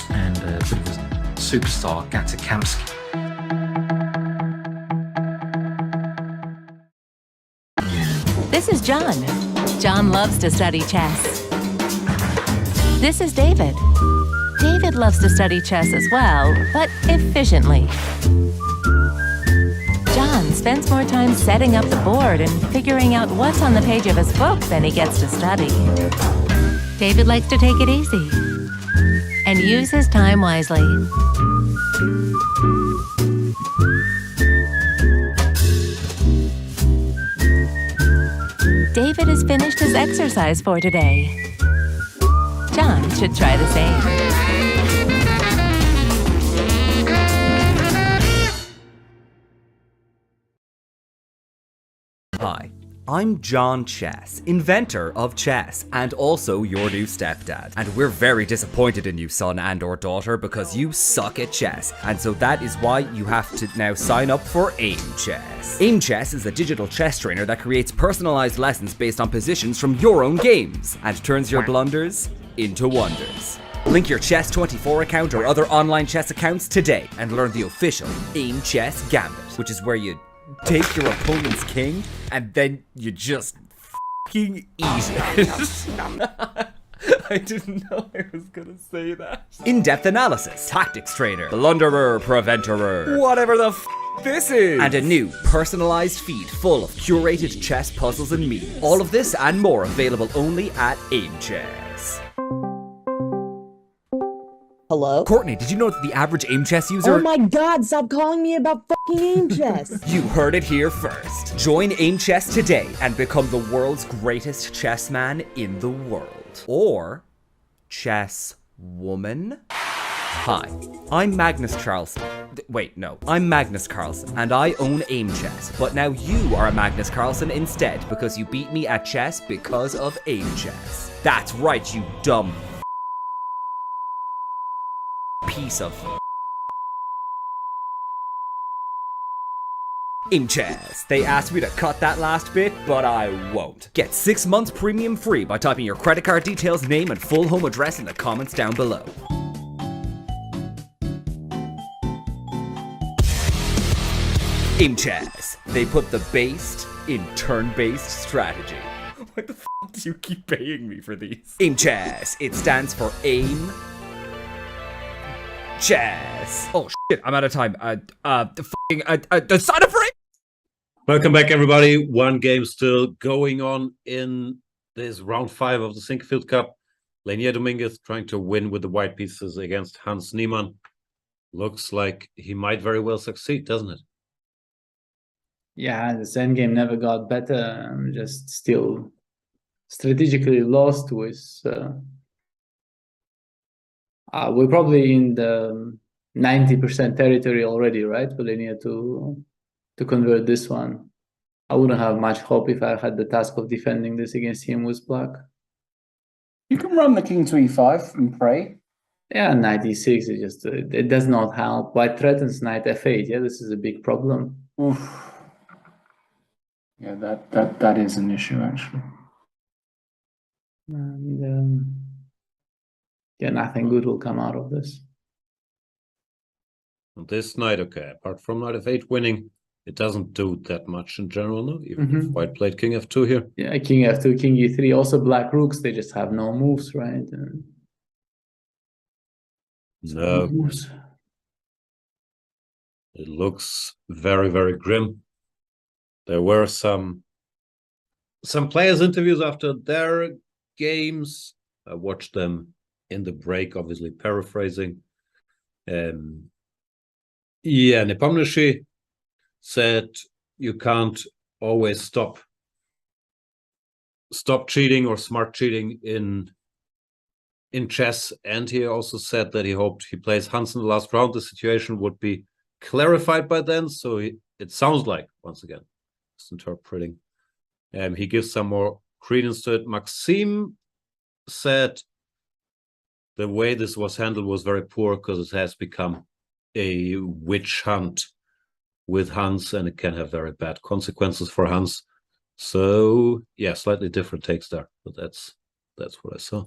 and a bit of a superstar, Gustafsson. This is John. John loves to study chess. This is David. David loves to study chess as well, but efficiently. John spends more time setting up the board and figuring out what's on the page of his book than he gets to study. David likes to take it easy and use his time wisely. David has finished his exercise for today. John should try the same. Hi, I'm John Chess, inventor of chess, and also your new stepdad. And we're very disappointed in you, son and or daughter, because you suck at chess. And so that is why you have to now sign up for Aimchess. Aimchess is a digital chess trainer that creates personalized lessons based on positions from your own games, and turns your blunders into wonders. Link your Chess24 account or other online chess accounts today, and learn the official Aimchess Gambit, which is where you take your opponent's king, and then you just f***ing eat it. I didn't know I was gonna say that. In-depth analysis, tactics trainer, blunderer, preventerer, whatever the f*** this is. And a new, personalized feed full of curated chess puzzles and memes. All of this and more available only at Aimchess. Hello? Courtney, did you know that the average Aimchess user... Oh my god, stop calling me about fucking Aimchess! You heard it here first. Join Aimchess today and become the world's greatest chess man in the world. Or chess woman? Hi, I'm Magnus Carlsen. I'm Magnus Carlsen, and I own Aimchess. But now you are a Magnus Carlsen instead, because you beat me at chess because of Aimchess. That's right, you dumb piece of Aimchess. They asked me to cut that last bit, but I won't. Get 6 months premium free by typing your credit card details, name, and full home address in the comments down below. Aimchess. They put the based in turn-based strategy. Why the f*** do you keep paying me for these? Aimchess. It stands for Aim Chess. Oh shit, I'm out of time. The sign up for it. Welcome back, everybody. One game still going on in this round 5 of the Sinquefield Cup. Lenier Dominguez trying to win with the white pieces against Hans Niemann. Looks like he might very well succeed, doesn't it? Yeah, this endgame never got better. I'm just still strategically lost with... we're probably in the 90% territory already, right? For Linear to convert this one. I wouldn't have much hope if I had the task of defending this against him with black. You can run the king to e5 and pray. Yeah, knight e6 is just it does not help. White threatens knight f8. Yeah, this is a big problem. Oof. Yeah, that is an issue actually. And yeah, nothing good will come out of this. This knight, okay, apart from knight f8 winning, it doesn't do that much in general, no? Even if white played king f2 here. Yeah, king f2, king e3. Also black rooks, they just have no moves, right? No. Moves. It looks very, very grim. There were some players' interviews after their games. I watched them in the break, obviously paraphrasing. Nepomniachtchi said you can't always stop cheating or smart cheating in chess, and he also said that he hoped he plays Hans in the last round. The situation would be clarified by then, so it sounds like, once again, just interpreting. He gives some more credence to it. Maxime said the way this was handled was very poor because it has become a witch hunt with Hans, and it can have very bad consequences for Hans. So yeah, slightly different takes there, but that's what I saw.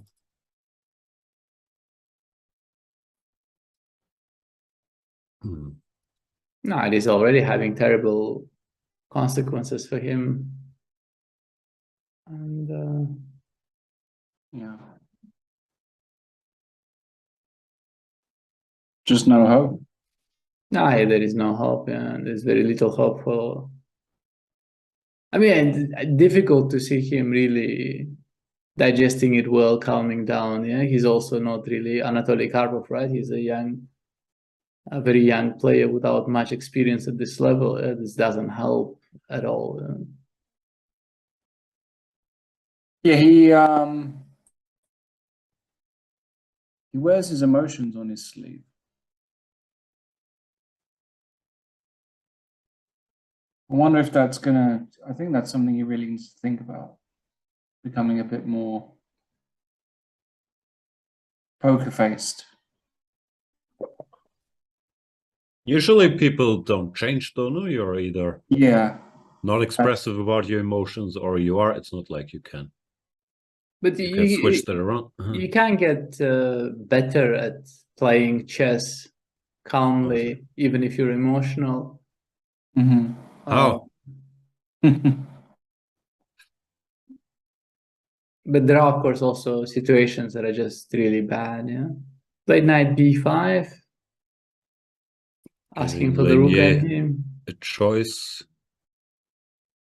No, it is already having terrible consequences for him. And yeah. Just no hope. No, there is no hope, and there's very little hope for... I mean, difficult to see him really digesting it well, calming down. Yeah, he's also not really Anatoly Karpov, right? He's a very young player without much experience at this level. This doesn't help at all. Yeah, he wears his emotions on his sleeve. I wonder if that's gonna... I think that's something he really needs to think about. Becoming a bit more poker-faced. Usually people don't change, though, no? You're either not expressive about your emotions, or you are. It's not like you can. But you can switch that around. You can get better at playing chess calmly, even if you're emotional. Mm-hmm. How? But there are, of course, also situations that are just really bad. Yeah, played knight b5, asking for the rook endgame. A choice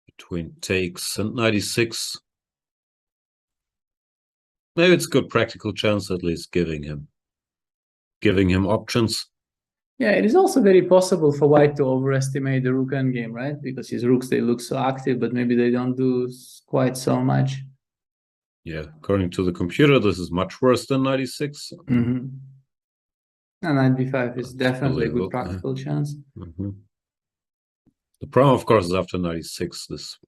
between takes and 96. Maybe it's a good practical chance, at least giving him giving him options. Yeah, it is also very possible for white to overestimate the rook endgame, right? Because his rooks, they look so active, but maybe they don't do quite so much. Yeah, according to the computer, this is much worse than 96. Mm-hmm. And knight b5 is definitely a good practical chance. Mm-hmm. The problem, of course, is after 96, this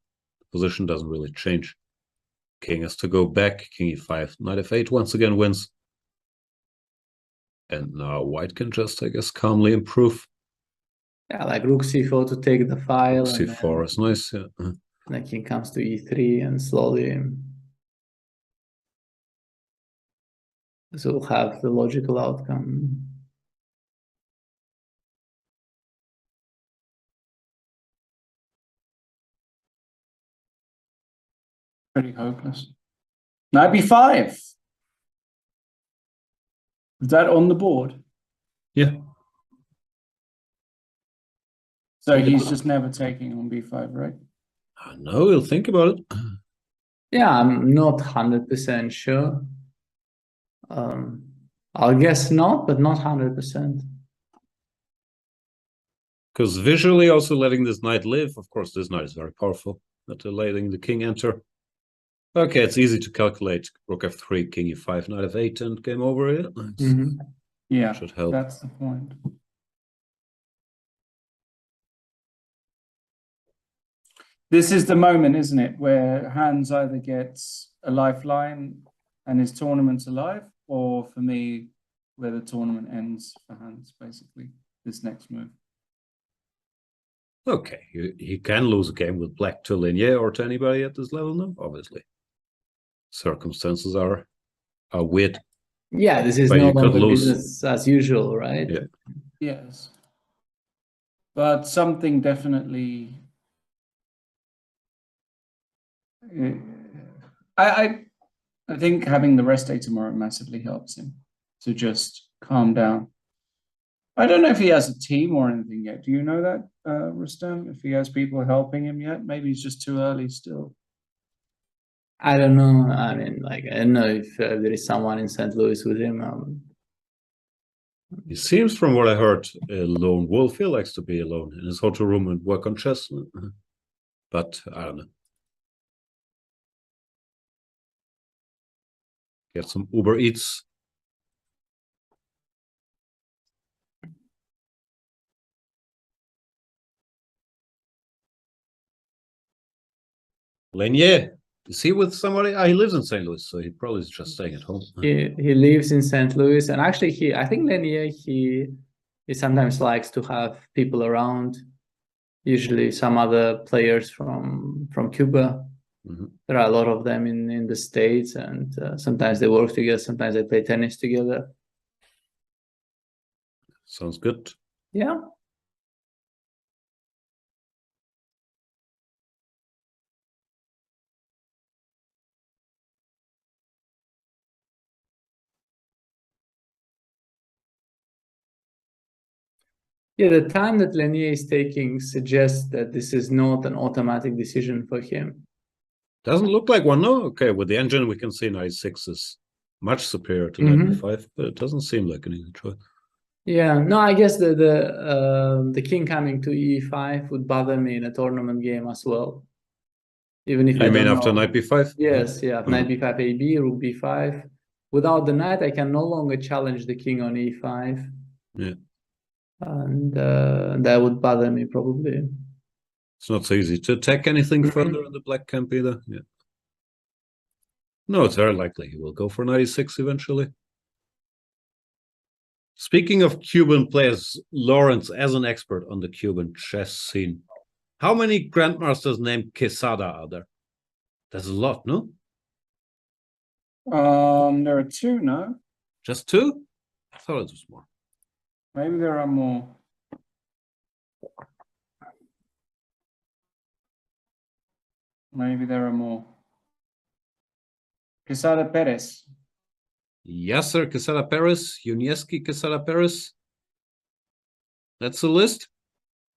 position doesn't really change. King has to go back, king e5, knight f8 once again wins. And now white can just, I guess, calmly improve. Yeah, like rook c4 to take the file. Rook c4 is nice, yeah. The king comes to e3 and slowly... So we'll have the logical outcome. Pretty hopeless. Knight b5. Is that on the board? Yeah. So he's just never taking on b5, right? No, we'll think about it. Yeah, I'm not 100% sure. I'll guess not, but not 100%. Because visually also letting this knight live, of course, this knight is very powerful. Not letting the king enter. Okay, it's easy to calculate. Rook f3, king e5, knight f8, and game over. Yeah, yeah, should help. That's the point. This is the moment, isn't it, where Hans either gets a lifeline and his tournament's alive, or for me, where the tournament ends for Hans, basically, this next move. Okay, he can lose a game with black to Linier or to anybody at this level now, obviously. Circumstances are weird. Yeah, this is no longer business as usual, right? Yeah. Yes. But something definitely... I think having the rest day tomorrow massively helps him to just calm down. I don't know if he has a team or anything yet. Do you know that, Rustam? If he has people helping him yet? Maybe he's just too early still. I don't know. I mean, like, I don't know if there is someone in St. Louis with him. He seems, from what I heard, a lone wolf. He likes to be alone in his hotel room and work on chess. But I don't know. Get some Uber Eats. Lenier, is he with somebody? He lives in St. Louis, so he probably is just staying at home. He lives in St. Louis, and actually, I think Lenier, he sometimes likes to have people around. Usually, some other players from Cuba. There are a lot of them in the States, and sometimes they work together. Sometimes they play tennis together. Sounds good. Yeah. Yeah, the time that Lenier is taking suggests that this is not an automatic decision for him. Doesn't look like one, no? Okay, with the engine, we can see knight 6 is much superior to knight e5, but it doesn't seem like an easy choice. Yeah, no, I guess the king coming to e5 would bother me in a tournament game as well. Even if you mean after knight b5? Yes, yeah, knight b5 ab, rook b5. Without the knight, I can no longer challenge the king on e5. Yeah. And that would bother me probably. It's not so easy to attack anything further in the black camp either. Yeah. No, it's very likely he will go for knight e6 eventually. Speaking of Cuban players, Lawrence, as an expert on the Cuban chess scene, how many grandmasters named Quesada are there? There's a lot, no? There are two, no? Just two? I thought it was more. Maybe there are more. Maybe there are more. Quesada Perez. Yasser Quesada Perez, Yunieski Quesada Perez. That's the list?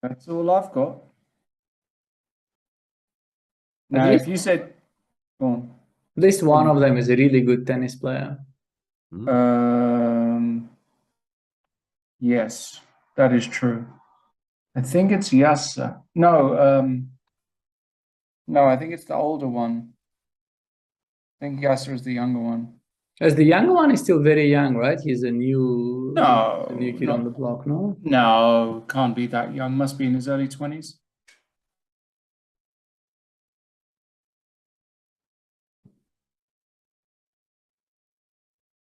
That's all I've got. Now, if you said, go on. At least one of them is a really good tennis player. Yes, that is true. I think it's Yassa. No, I think it's the older one. I think Yasser is the younger one. As the younger one is still very young, right? He's a new kid No, on the block, no? No, can't be that young. Must be in his early 20s.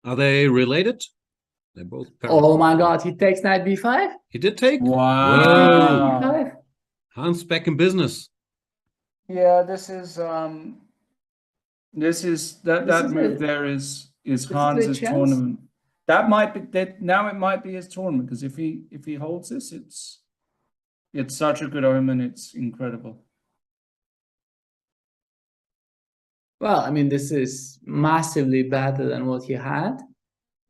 Are they related? They're both Oh my god, he takes knight b5? He did take? Wow. B5? Hans back in business. Yeah, this is that move there is Hans's tournament. That might be that now it might be his tournament, because if he holds this, it's such a good omen, it's incredible. Well, I mean, this is massively better than what he had,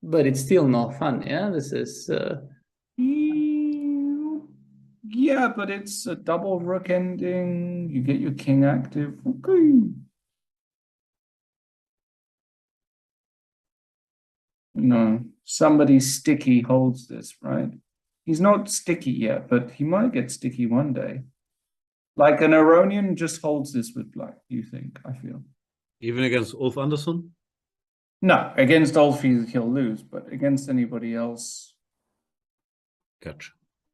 but it's still not fun, yeah? This is... Yeah, but it's a double rook ending. You get your king active. Okay. No, somebody sticky holds this, right? He's not sticky yet, but he might get sticky one day. Like an Aronian just holds this with black, you think, I feel. Even against Ulf Andersson? No, against Ulf he'll lose, but against anybody else, Gotcha.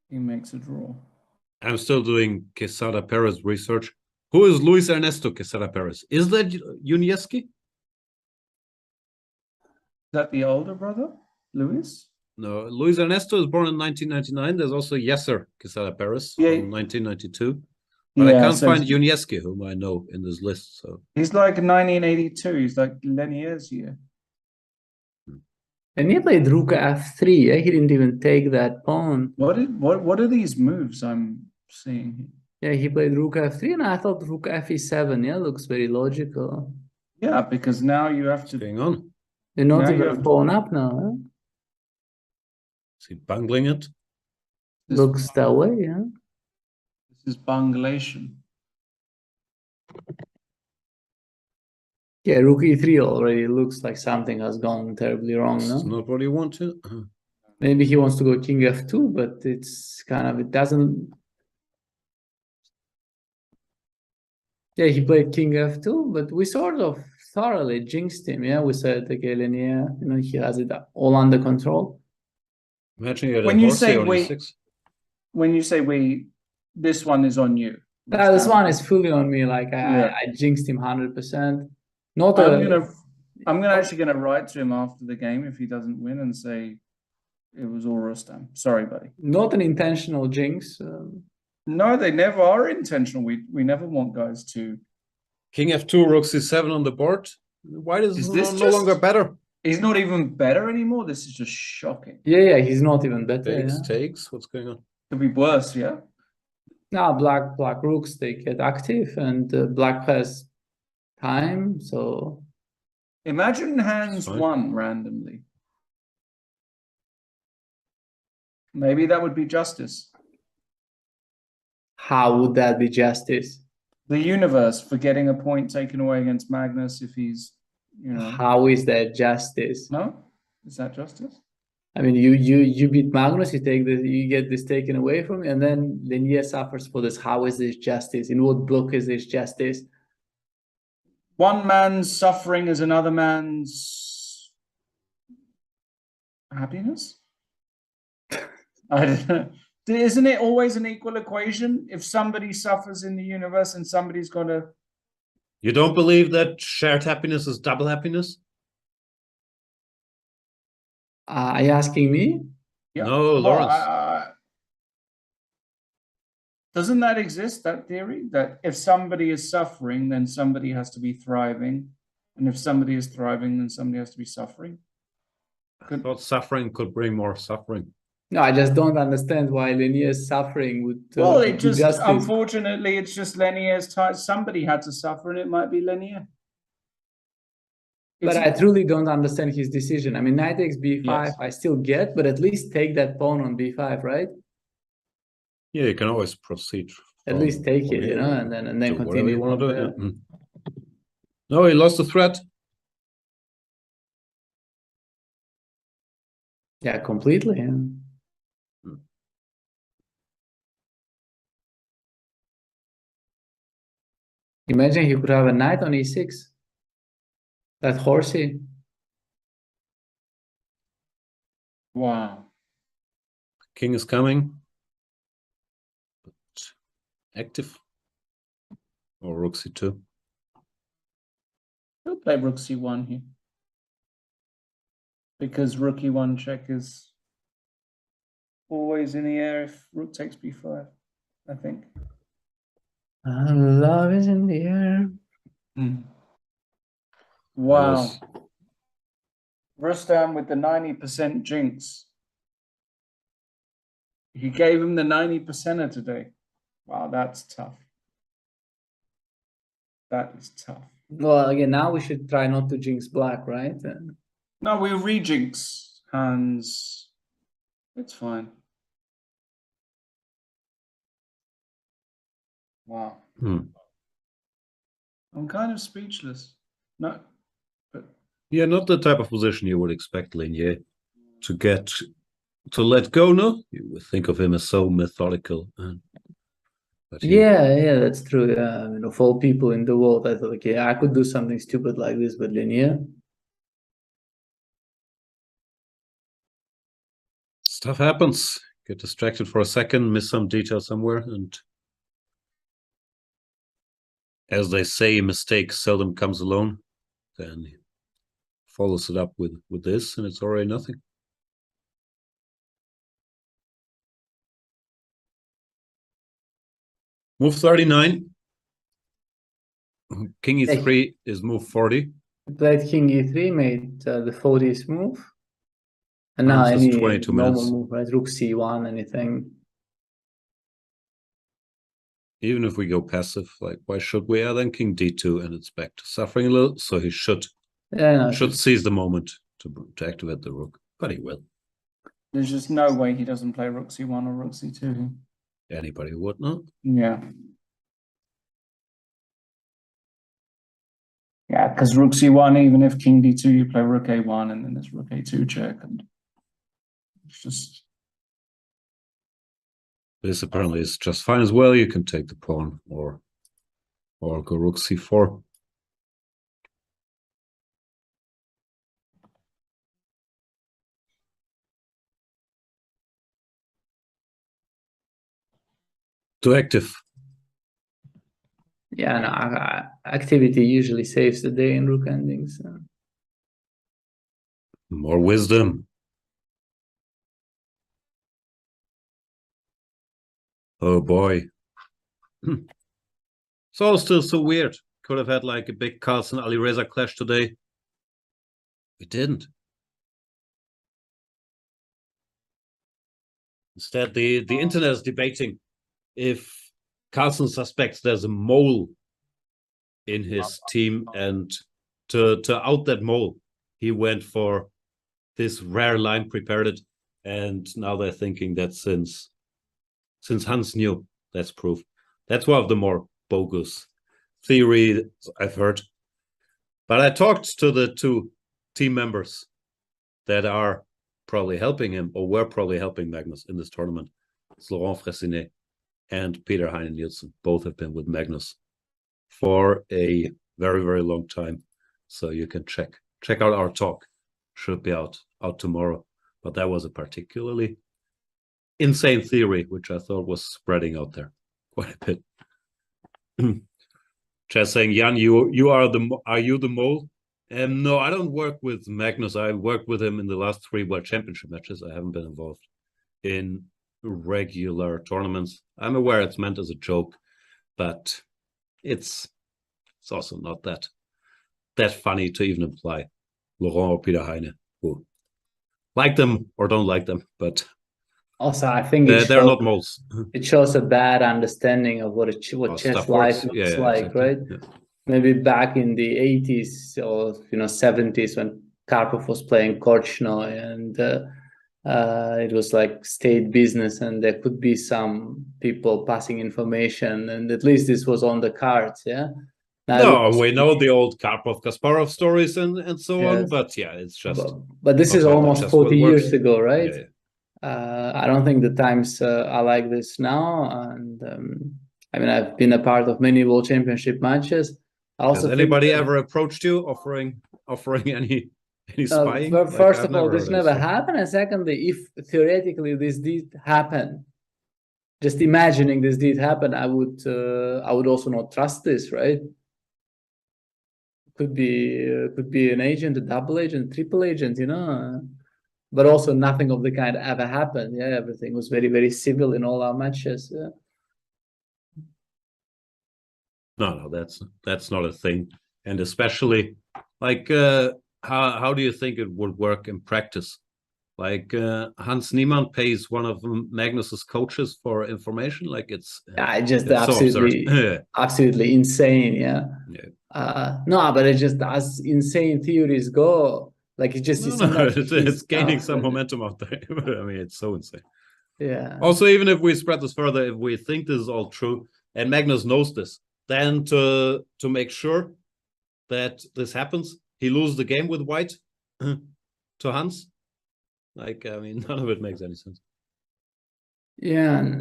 he makes a draw. I'm still doing Quesada Perez research. Who is Luis Ernesto Quesada Perez? Is that Junieski? Is that the older brother, Luis? No, Luis Ernesto was born in 1999. There's also Yasser Quesada Perez from 1992. But I can't find Junieski, whom I know in this list. So he's like 1982. He's like Lenier's year. And he played rook f3. Yeah? He didn't even take that pawn. What are these moves I'm seeing? Yeah, he played rook f3, and I thought rook f7. Yeah, looks very logical. Yeah, because now you have to. What's going on? They're not even pawn up now. Huh? Is he bungling it? Looks that way, yeah. This is bunglation. Yeah, rook e3 already looks like something has gone terribly wrong, no? It's not what you want to. Maybe he wants to go king f2, but it's kind of, it doesn't... Yeah, he played king f2, but we sort of thoroughly jinxed him, yeah? We said, okay, Lenier, you know, he has it all under control. Imagine when you say we, this one is on you. This one is fully on me, like I jinxed him 100%. I'm actually gonna write to him after the game if he doesn't win and say it was all Rustam. Sorry, buddy. Not an intentional jinx. No, they never are intentional. We never want guys to. King f2, rook c7 on the board. Why is this no longer better? He's not even better anymore. This is just shocking. Yeah, he's not even better. Takes. What's going on? Could be worse, yeah. Now black rooks, they get active, and black has time. So imagine hands won randomly. Maybe that would be justice. How would that be justice? The universe for getting a point taken away against Magnus if he's, you know. How is that justice? No? Is that justice? I mean, you beat Magnus, you get this taken away from you, and then Lenier suffers for this. How is this justice? In what book is this justice? One man's suffering is another man's happiness? I don't know. Isn't it always an equal equation? If somebody suffers in the universe and somebody's got to... You don't believe that shared happiness is double happiness? Are you asking me? Yeah. No, Lawrence. Doesn't that exist, that theory? That if somebody is suffering, then somebody has to be thriving. And if somebody is thriving, then somebody has to be suffering? I thought suffering could bring more suffering. No, I just don't understand why Lenier's suffering would... well, it just, unfortunately, it's just Lenier's time. Somebody had to suffer, and it might be Lenier. But I truly don't understand his decision. I mean, knight takes b5, yes. I still get, but at least take that pawn on b5, right? Yeah, you can always proceed. At least take it, you know, and then continue. Whatever you want to do. Yeah. No, he lost the threat. Yeah, completely. Yeah. Imagine he could have a knight on e6. That horsey. Wow. King is coming. But active. Or rook c2. He'll play rook c1 here. Because rook e1 check is always in the air if rook takes b5, I think. Love is in the air. Wow. Rustam with the 90% jinx. He gave him the 90%er today. Wow, that's tough. That is tough. Well, again, now we should try not to jinx black, right? No, we'll re-jinx hands. It's fine. Wow. I'm kind of speechless. No, but Yeah, not the type of position you would expect Linier to let go, no? You would think of him as so methodical. But Yeah, that's true. I mean, of all people in the world, I thought, okay, I could do something stupid like this, but Linear. Stuff happens. Get distracted for a second, miss some detail somewhere, and as they say, mistake seldom comes alone. Then he follows it up with this, and it's already nothing. Move 39. King e3 is move 40. Played King e3, made the 40th move. And now This is any 22 normal minutes. move, right? Rook c1, anything. Even if we go passive, like why should we? Then King d2, and it's back to suffering a little. So he should seize the moment to activate the rook, but he will. there's just no way he doesn't play rook c1 or rook c2. Anybody would not. Yeah. Yeah, because rook c1, even if king d2, you play rook a1, and then there's rook a2 check, and it's just. This apparently is just fine as well. You can take the pawn or go rook c4. Too active. Yeah, no, activity usually saves the day in rook endings. More wisdom. Oh boy. It's all still so weird. Could have had like a big Carlsen Ali Reza clash today. We didn't. Instead, the internet is debating if Carlsen suspects there's a mole in his team, and to out that mole, he went for this rare line, prepared it, and now they're thinking that since Hans knew, that's proof. That's one of the more bogus theories I've heard. But I talked to the two team members that are probably helping him, or were probably helping Magnus in this tournament. It's Laurent Fressinet and Peter Heine Nielsen. Both have been with Magnus for a very, very long time. So you can check out our talk. Should be out tomorrow. But that was a particularly insane theory, which I thought was spreading out there quite a bit. Just saying, Jan, are you the mole? No, I don't work with Magnus. I worked with him in the last 3 World Championship matches. I haven't been involved in regular tournaments. I'm aware it's meant as a joke, but it's also not that funny to even imply Laurent or Peter Heine, who like them or don't like them, but also I think they're not moles. It shows a bad understanding of what chess life looks like, exactly. Right? Yeah. Maybe back in the 80s or 70s when Karpov was playing Korchnoi, and it was like state business, and there could be some people passing information, and at least this was on the cards, yeah. Now, we know the old Karpov-Kasparov stories and so on, but yeah, it's just. But this is almost 40 years ago, right? Yeah. I don't think the times are like this now, and I mean, I've been a part of many World Championship matches. I also Has anybody ever approached you offering any spying? First I've of all, never this heard never this. happened, and secondly, if theoretically this did happen, just imagining this did happen, I would also not trust this, right? Could be an agent, a double agent, triple agent, you know. But also nothing of the kind ever happened. Yeah, everything was very, very civil in all our matches. Yeah. No, that's not a thing. And especially, like, how do you think it would work in practice? Like, Hans Niemann pays one of Magnus's coaches for information. Like, it's just it's absolutely, so absurd. absolutely insane. Yeah. No, but it's just as insane theories go. Like it just It's gaining some momentum out there. I mean, it's so insane. Yeah. Also, even if we spread this further, if we think this is all true, and Magnus knows this, then to make sure that this happens, he loses the game with white to Hans. Like, I mean, none of it makes any sense. Yeah.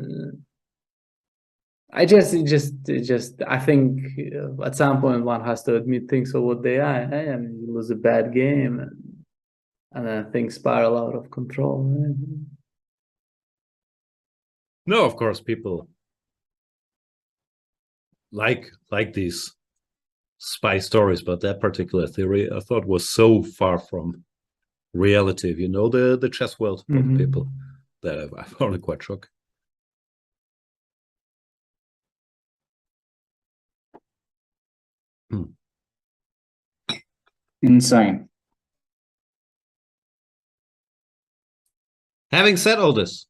I think at some point one has to admit things for what they are. Eh? I mean, you lose a bad game and then things spiral out of control. Right? No, of course, people like these spy stories, but that particular theory I thought was so far from reality. If you know the chess world of people, that I found it quite shocking. Insane. Having said all this,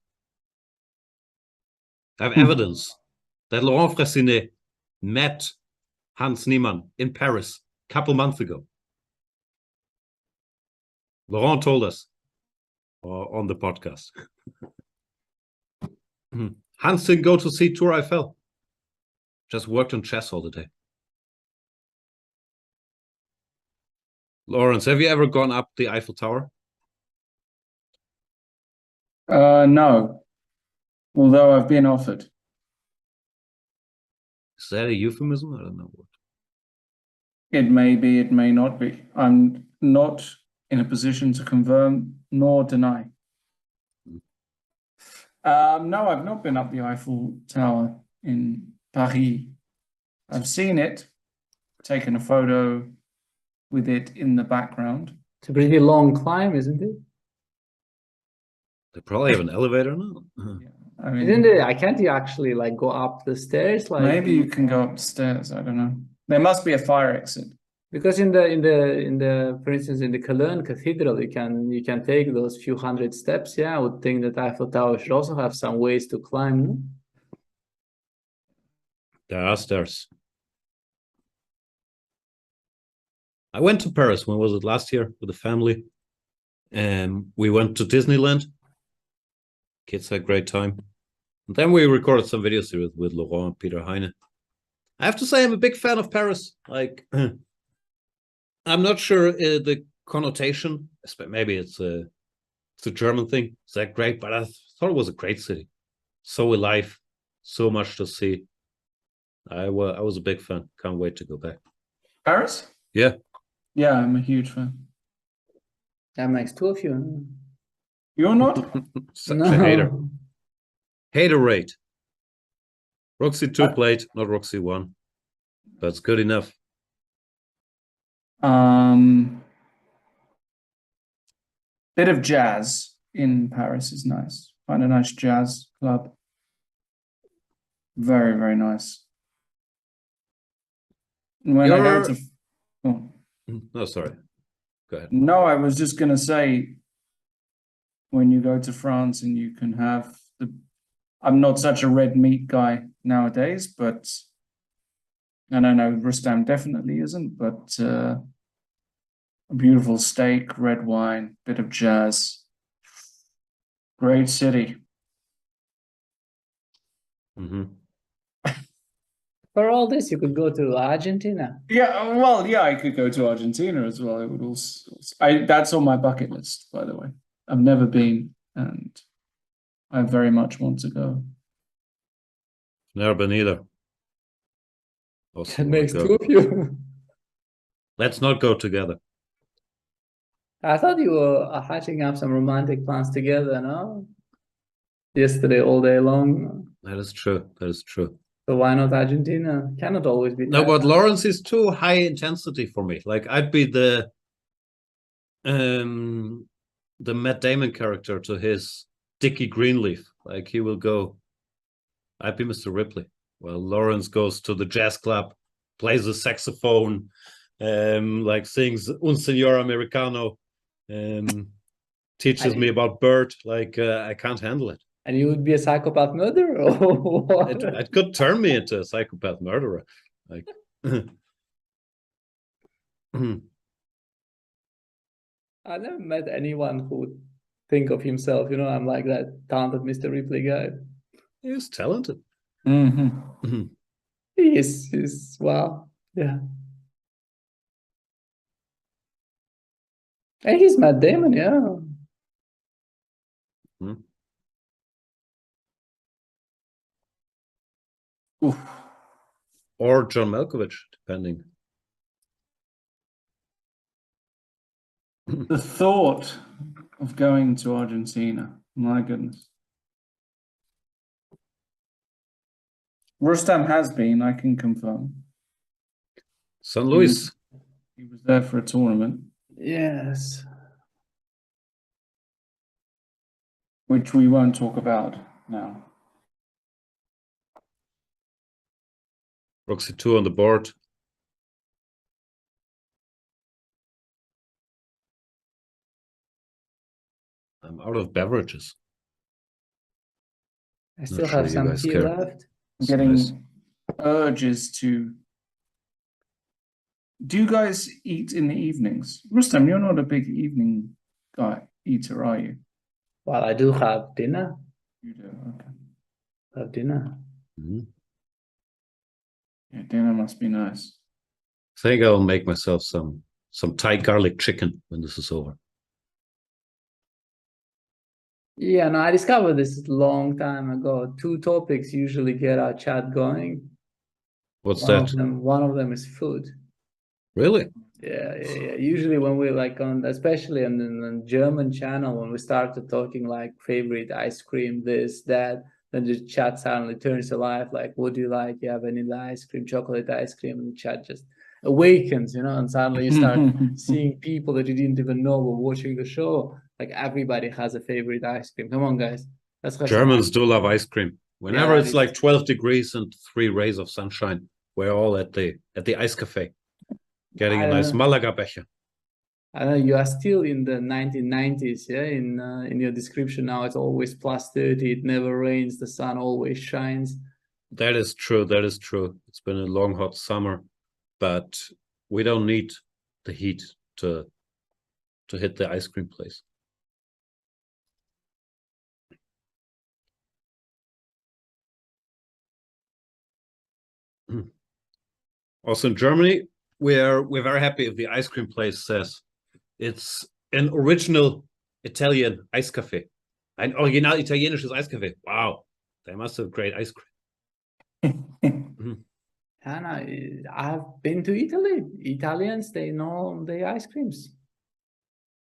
I have evidence that Laurent Fressinet met Hans Niemann in Paris a couple months ago. Laurent told us on the podcast. Hans didn't go to see Tour Eiffel. Just worked on chess all the day. Lawrence, have you ever gone up the Eiffel Tower? No. Although I've been offered. Is that a euphemism? I don't know what. It may be, it may not be. I'm not in a position to confirm nor deny. No, I've not been up the Eiffel Tower in Paris. I've seen it, taken a photo with it in the background. It's a pretty long climb, isn't it? They probably have an elevator now. I mean, isn't it? Can't you actually like go up the stairs? Like maybe you can go upstairs. I don't know. There must be a fire exit. Because in the for instance in the Cologne Cathedral you can take those few hundred steps. Yeah, I would think that Eiffel Tower should also have some ways to climb. There are stairs. I went to Paris. When was it? Last year with the family. And we went to Disneyland. Kids had a great time. And then we recorded some videos here with Laurent and Peter Heine. I have to say I'm a big fan of Paris. Like, I'm not sure the connotation, maybe it's a German thing. Is that great? But I thought it was a great city. So alive, so much to see. I was a big fan. Can't wait to go back. Paris? Yeah. Yeah, I'm a huge fan. That makes two of you. You're not? Such a hater. Hater rate. Roxy 2 played, not Roxy 1. But it's good enough. Bit of jazz in Paris is nice. Find a nice jazz club. Very, very nice. When I go to... Oh. No, sorry. Go ahead. No, I was just going to say, when you go to France and you can have the... I'm not such a red meat guy nowadays, but... And I know Rustam definitely isn't, but a beautiful steak, red wine, bit of jazz. Great city. For all this, you could go to Argentina. Yeah, well, yeah, I could go to Argentina as well. It would also, that's on my bucket list, by the way. I've never been, and I very much want to go. Never been either. Also, It makes go. 2 of you. Let's not go together. I thought you were hatching up some romantic plans together, no? Yesterday, all day long. That is true. That is true. So why not Argentina? Cannot always be. No, that. but Lawrence is too high intensity for me. Like I'd be the Matt Damon character to his Dickie Greenleaf. Like he will go. I'd be Mr. Ripley. Well, Lawrence goes to the jazz club, plays the saxophone, like sings Un Señor Americano, teaches me about Bird. Like I can't handle it. And you would be a psychopath murderer? Or what? It could turn me into a psychopath murderer. Like, I never met anyone who would think of himself, I'm like that talented Mr. Ripley guy. He's talented. Mm-hmm. He's wow, yeah. And he's Matt Damon, yeah. Oof. Or John Malkovich, depending. The thought of going to Argentina, my goodness. Rustam has been, I can confirm. San Luis. He was there for a tournament. Yes. Which we won't talk about now. Roxy 2 on the board. I'm out of beverages. I still have some tea left. I'm getting urges to. Do you guys eat in the evenings? Rustam, you're not a big evening eater, are you? Well, I do have dinner. You do, okay. Have dinner. Yeah, dinner must be nice. I think I'll make myself some Thai garlic chicken when this is over. Yeah, no, I discovered this a long time ago. 2 topics usually get our chat going. What's that? One of them is food. Really? Yeah. Usually when we're like especially on the German channel, when we started talking like favorite ice cream, this, that, then the chat suddenly turns alive. Like, what do you like? Yeah, vanilla ice cream, chocolate ice cream, and the chat just awakens, and suddenly you start seeing people that you didn't even know were watching the show. Like everybody has a favorite ice cream. Come on, guys. Germans do love ice cream. Whenever it's like 12 degrees and 3 rays of sunshine, we're all at the ice cafe, getting a nice Malaga becher. I know you are still in the 1990s, yeah. In your description now, it's always plus 30. It never rains. The sun always shines. That is true. That is true. It's been a long, hot summer, but we don't need the heat to hit the ice cream place. Also in Germany, we're very happy if the ice cream place says it's an original Italian ice cafe. Ein original italienisches Eiscafé. Wow, they must have great ice cream. And I've been to Italy. Italians, they know their ice creams.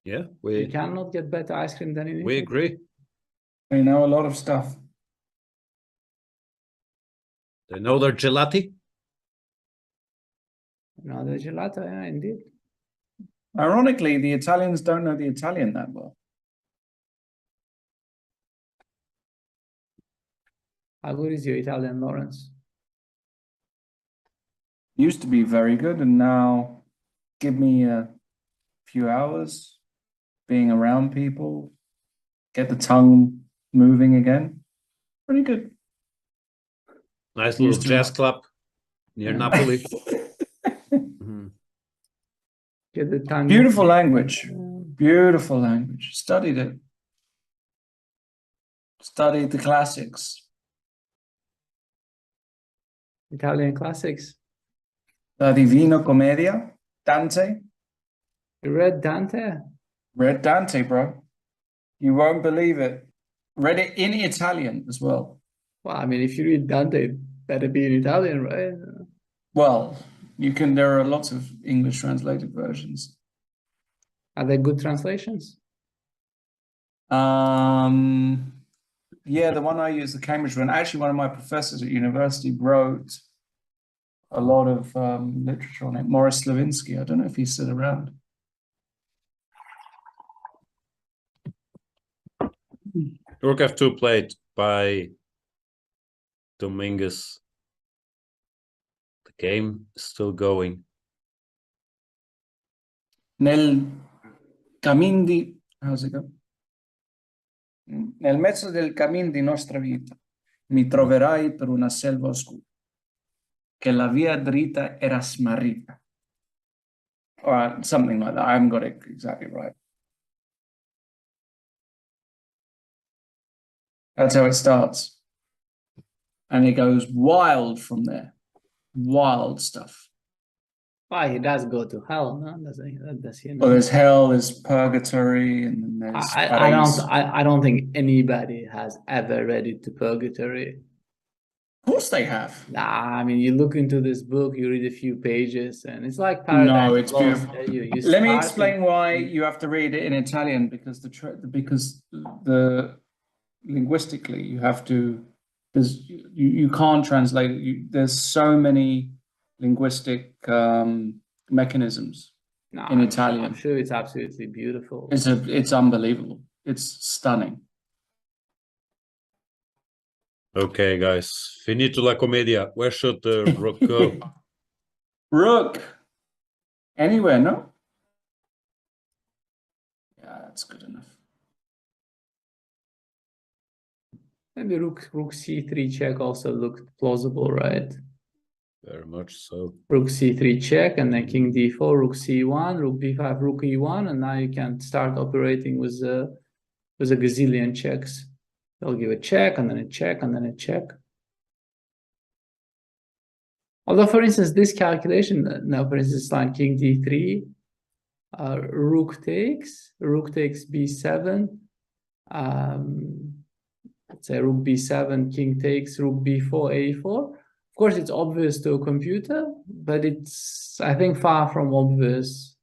Yeah, you cannot get better ice cream than in Italy. We agree. They know a lot of stuff. They know their gelati. No, the gelato, yeah, indeed. Ironically, the Italians don't know the Italian that well. How good is your Italian, Lawrence? Used to be very good, and now give me a few hours being around people, get the tongue moving again. Pretty good. Nice little jazz club near Napoli. Get the tongue. Beautiful language. Beautiful language. Studied it. Studied the classics. Italian classics. La Divina Commedia, Dante. You read Dante? Read Dante, bro. You won't believe it. Read it in Italian as well. Well, I mean, if you read Dante, it better be in Italian, right? Well, you can. There are lots of English translated versions. Are they good translations? Yeah, the one I use, the Cambridge one. Actually, one of my professors at university wrote a lot of literature on it. Morris Slavinsky. I don't know if he's still around. Rook F2 played by Dominguez. The game is still going. Nel camin di... How's it go? Nel mezzo del cammin di nostra vita mi troverai per una selva oscura, che la via dritta era smarrita. Or something like that. I haven't got it exactly right. That's how it starts. And it goes wild from there. Wild stuff. Why, he does go to hell, no? Does he? Well, there's hell, there's purgatory, and then there's I don't think anybody has ever read it to purgatory. Of course they have. Nah, I mean, you look into this book, you read a few pages, and it's like Paradise No, it's Lost. beautiful. You Let me start explain why you have to read it in Italian, because the linguistically you have to. You can't translate it. There's so many linguistic mechanisms in Italian. I'm sure it's absolutely beautiful. It's unbelievable. It's stunning. Okay, guys. Finito la commedia. Where should the rook go? Rook. Anywhere, no? Yeah, that's good enough. Maybe rook c3 check also looked plausible, right? Very much so. Rook c3 check, and then king d4, rook c1, rook b5, rook e1, and now you can start operating with a gazillion checks. They'll give a check, and then a check, and then a check. Although, for instance, this calculation, now, for instance, line king d3, rook takes b7, let's say rook b7, king takes, rook b4, a4. Of course, it's obvious to a computer, but it's, I think, far from obvious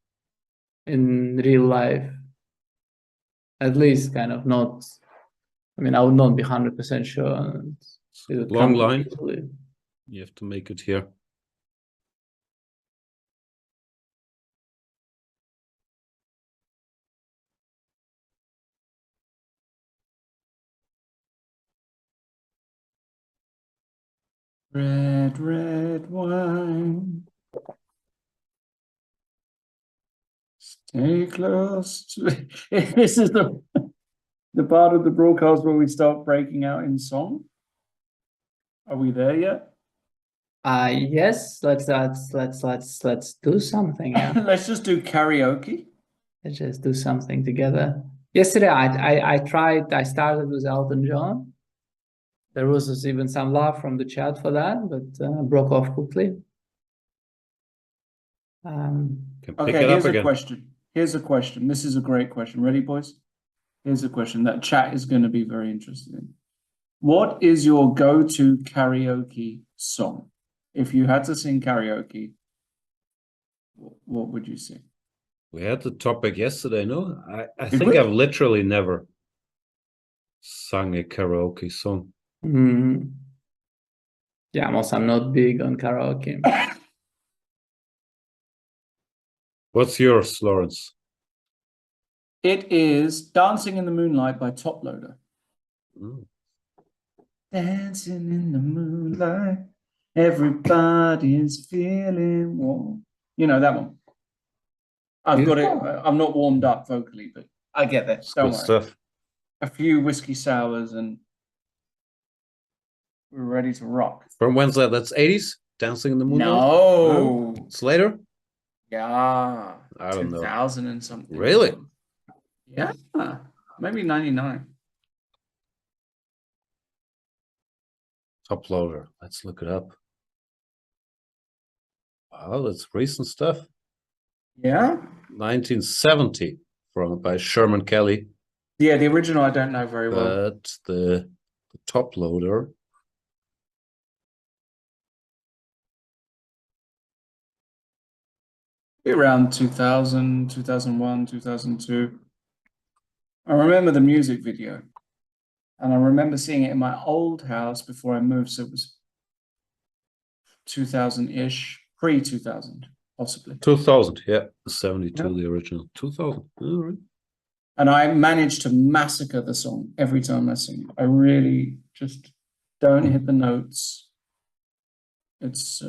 in real life. At least kind of not, I mean, I would not be 100% sure. Long line. You have to make it here. Red, red wine. Stay close to... This is the part of the broadcast where we start breaking out in song. Are we there yet? Yes, let's do something. Yeah. Let's just do karaoke. Let's just do something together. Yesterday I started with Elton John. There was even some love from the chat for that, but broke off quickly. Okay, here's a question. Here's a question. This is a great question. Ready, boys? Here's a question that chat is going to be very interested in. What is your go-to karaoke song? If you had to sing karaoke, what would you sing? We had the topic yesterday, no? I think I've literally never sung a karaoke song. Yeah, I'm not big on karaoke. What's yours, Lawrence? It is Dancing in the Moonlight by Top Loader. Dancing in the moonlight, everybody's feeling warm. You know that one. I've got it. I'm not warmed up vocally, but I get that. Don't worry. Stuff. A few whiskey sours and we're ready to rock. From when's that? That's 80s? Dancing in the Moonlight? No. It's later? Yeah. I don't know. 2000 and something. Really? Yeah. Maybe 99. Top Loader. Let's look it up. Wow, that's recent stuff. Yeah. 1970 by Sherman Kelly. Yeah, the original I don't know very well. But the Top Loader. Around 2000, 2001, 2002. I remember the music video. And I remember seeing it in my old house before I moved. So it was 2000-ish, pre-2000, possibly. 2000, yeah. 72, the original. 2000, all right. And I managed to massacre the song every time I sing it. I really just don't hit the notes. It's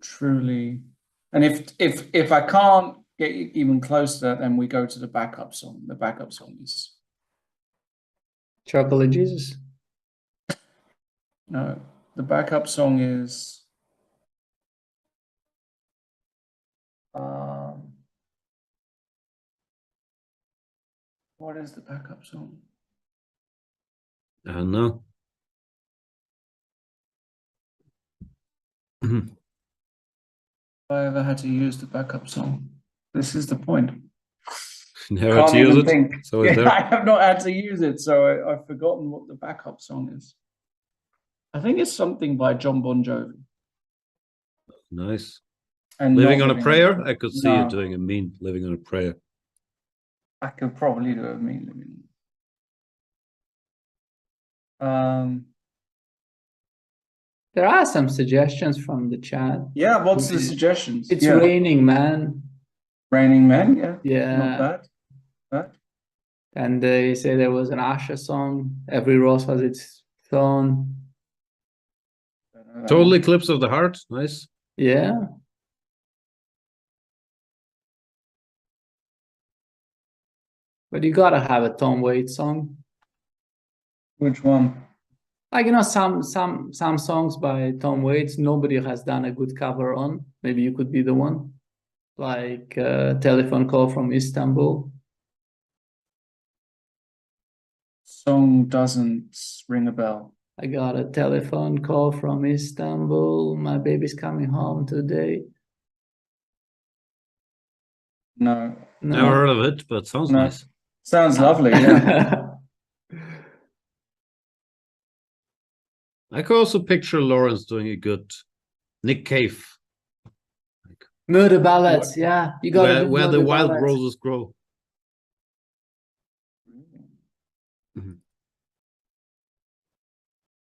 truly, and if I can't get even close to that, then we go to the backup song. The backup song is Chocolate Jesus. No, the backup song is what is the backup song? I don't know. I ever had to use the backup song. This is the point. Never had to use it. Think. So it's there. I have not had to use it, so I've forgotten what the backup song is. I think it's something by John Bon Jovi. Nice. And Living not on a Prayer? I could see you No. doing a mean Living on a Prayer. I could probably do a mean living. There are some suggestions from the chat. Yeah, what's the suggestions? It's Yeah. Raining Man. Raining Man, yeah. Yeah. Not bad. Bad. And they say there was an Usher song, Every Rose Has Its Thorn. Total Eclipse of the Heart. Nice. Yeah. But you gotta have a Tom Waits song. Which one? Like, some songs by Tom Waits, nobody has done a good cover on. Maybe you could be the one. Like Telephone Call from Istanbul. Song doesn't ring a bell. I got a telephone call from Istanbul. My baby's coming home today. No. Never heard of it, but sounds No. nice. Sounds lovely, yeah. I could also picture Lawrence doing a good Nick Cave. Murder Ballads, yeah. You got to Where the wild roses grow.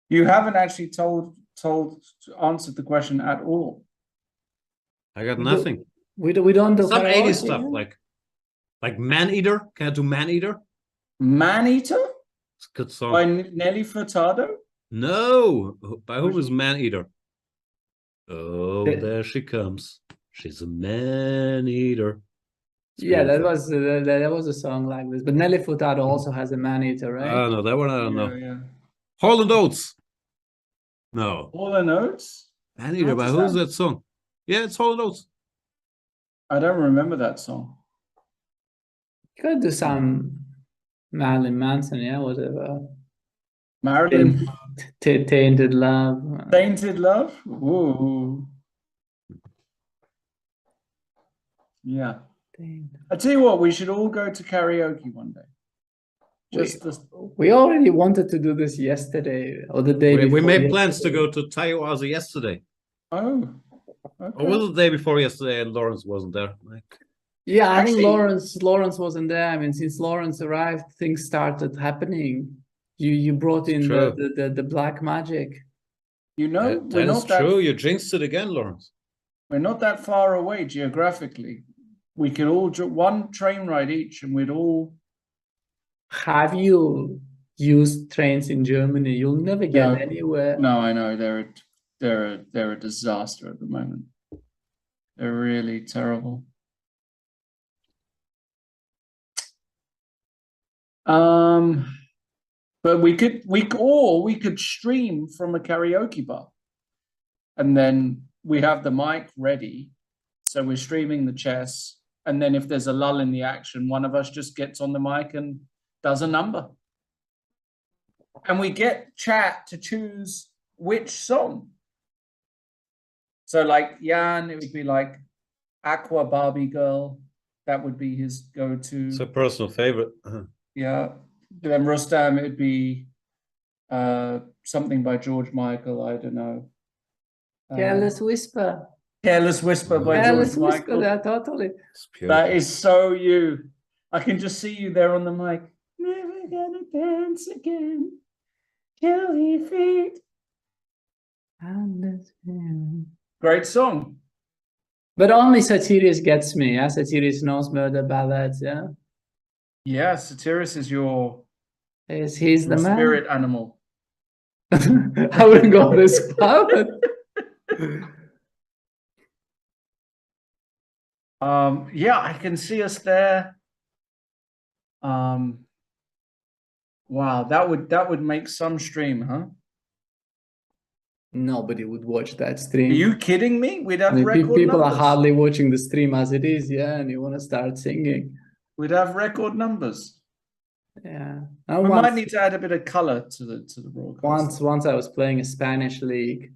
You haven't actually answered the question at all. I got nothing. We don't do some karaoke, 80s stuff, yeah? like Man Eater. Can I do Man Eater? Man Eater? It's a good song. By Nelly Furtado? No. By who was Man Eater? Oh, there she comes. She's a man eater. Yeah, that was a song like this. But Nelly Furtado also has a man eater, right? Oh, no, that one I don't know. Yeah. Hall and Oates. No. Hall and Oates? Man Eater, by who's that song? Yeah, it's Hall and Oates. I don't remember that song. You could do some Marilyn Manson, yeah, whatever. Marilyn? Tainted Love. Tainted Love? Ooh. Yeah. I tell you what, we should all go to karaoke one day. We already wanted to do this yesterday or the day before. We made plans to go to Tayoazi yesterday. Oh. Okay. Or was it the day before yesterday and Lawrence wasn't there? Yeah, I think Lawrence wasn't there. I mean, since Lawrence arrived, things started happening. You brought in the black magic. You know, that is true. You jinxed it again, Lawrence. We're not that far away geographically. We could all do one train ride each, and we'd all. Have you used trains in Germany? You'll never get anywhere. No, I know they're a disaster at the moment. They're really terrible. But we could stream from a karaoke bar, and then we have the mic ready, so we're streaming the chess, and then if there's a lull in the action, one of us just gets on the mic and does a number, and we get chat to choose which song. So like Jan, it would be like Aqua Barbie Girl. That would be his go-to. It's a personal favorite. Yeah. Then Rustam, it would be something by George Michael. I don't know. Careless Whisper. Careless Whisper by Careless George Whisper, Michael. yeah, totally. That is so you. I can just see you there on the mic. Never gonna dance again. Till he feet. Great song. But only Satirius gets me, yeah? Satirius knows murder ballads, yeah? Yeah, Satirius is your He's the man. spirit animal. I wouldn't go this far, but... Yeah, I can see us there. Wow, that would make some stream, huh? Nobody would watch that stream. Are you kidding me? We'd have I mean, record people numbers. are hardly watching the stream as it is, yeah, and you want to start singing. We'd have record numbers. Yeah. We might need to add a bit of color to the broadcast. Once I was playing a Spanish league,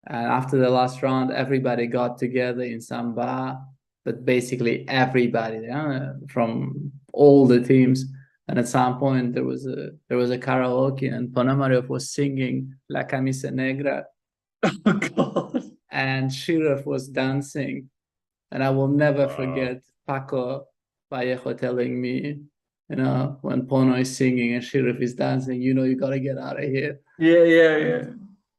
and after the last round, everybody got together in some bar, but basically everybody, yeah, from all the teams. And at some point there was a karaoke, and Ponomarev was singing La Camisa Negra. Oh God. And Shirov was dancing. And I will never forget Paco Vallejo telling me, you know, when Pono is singing and Shirov is dancing, you know, you gotta get out of here. Yeah.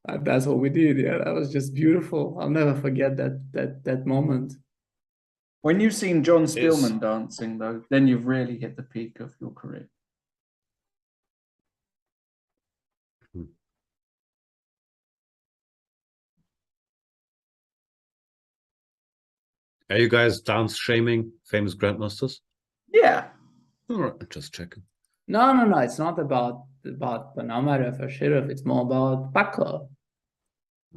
And that's what we did. Yeah, that was just beautiful. I'll never forget that moment. When you've seen John Spielman dancing, though, then you've really hit the peak of your career. Are you guys dance shaming famous grandmasters? Yeah. All right, just checking. No. It's not about Ponomarev or Shirov. It's more about Paco,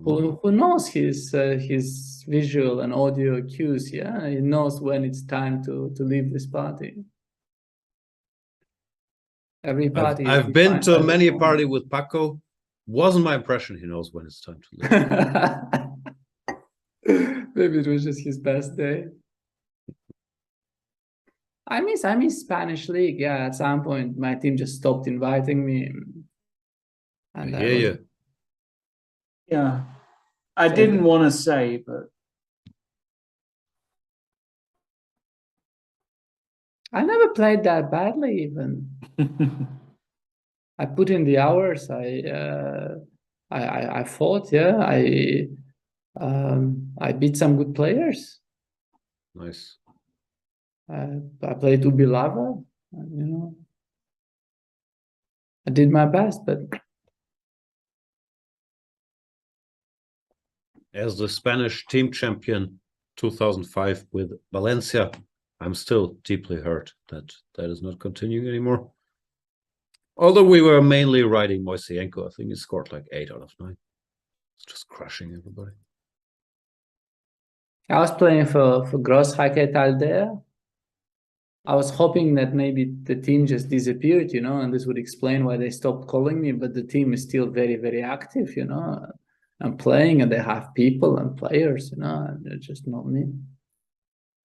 who knows his visual and audio cues. Yeah, he knows when it's time to leave this party. Every party. I've been to many a party with Paco. Wasn't my impression he knows when it's time to leave. Maybe it was just his best day. I miss Spanish league. Yeah, at some point my team just stopped inviting me. And Yeah. I didn't want to say, but I never played that badly even. I put in the hours. I fought, yeah. I beat some good players. Nice. I played Ubilava, you know. I did my best, but as the Spanish team champion 2005 with Valencia, I'm still deeply hurt that is not continuing anymore. Although we were mainly riding Moiseyenko, I think he scored like 8 out of 9. It's just crushing everybody. I was playing for Grosshacket Aldea. I was hoping that maybe the team just disappeared, you know, and this would explain why they stopped calling me, but the team is still very, very active, you know. I'm playing and they have people and players, you know, and they're just not me.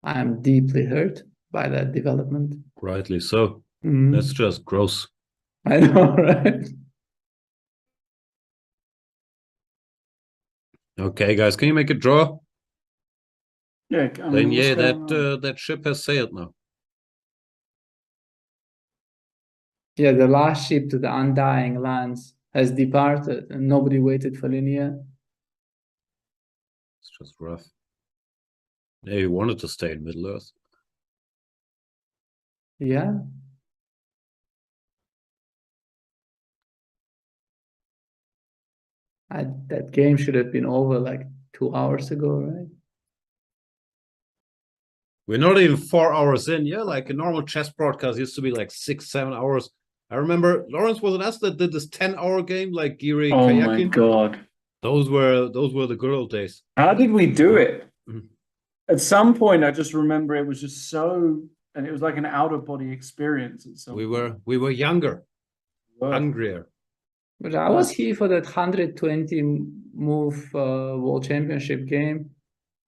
I am deeply hurt by that development. Rightly so. That's just gross. I know, right? Okay, guys, can you make a draw? Yeah, then yeah, that ship has sailed now. Yeah, the last ship to the Undying Lands has departed, and nobody waited for Linnea. It's just rough. Yeah, he wanted to stay in Middle Earth. Yeah. That game should have been over like 2 hours ago, right? We're not even 4 hours in. Yeah, like a normal chess broadcast used to be like 6-7 hours. I remember Lawrence, was it us that did this 10-hour game like Giri Kayakin? My God. Those were the good old days. How did we do it? At some point I just remember it was just so, and it was like an out-of-body experience at some point. We were younger, hungrier. But I was here for that 120 move World Championship game.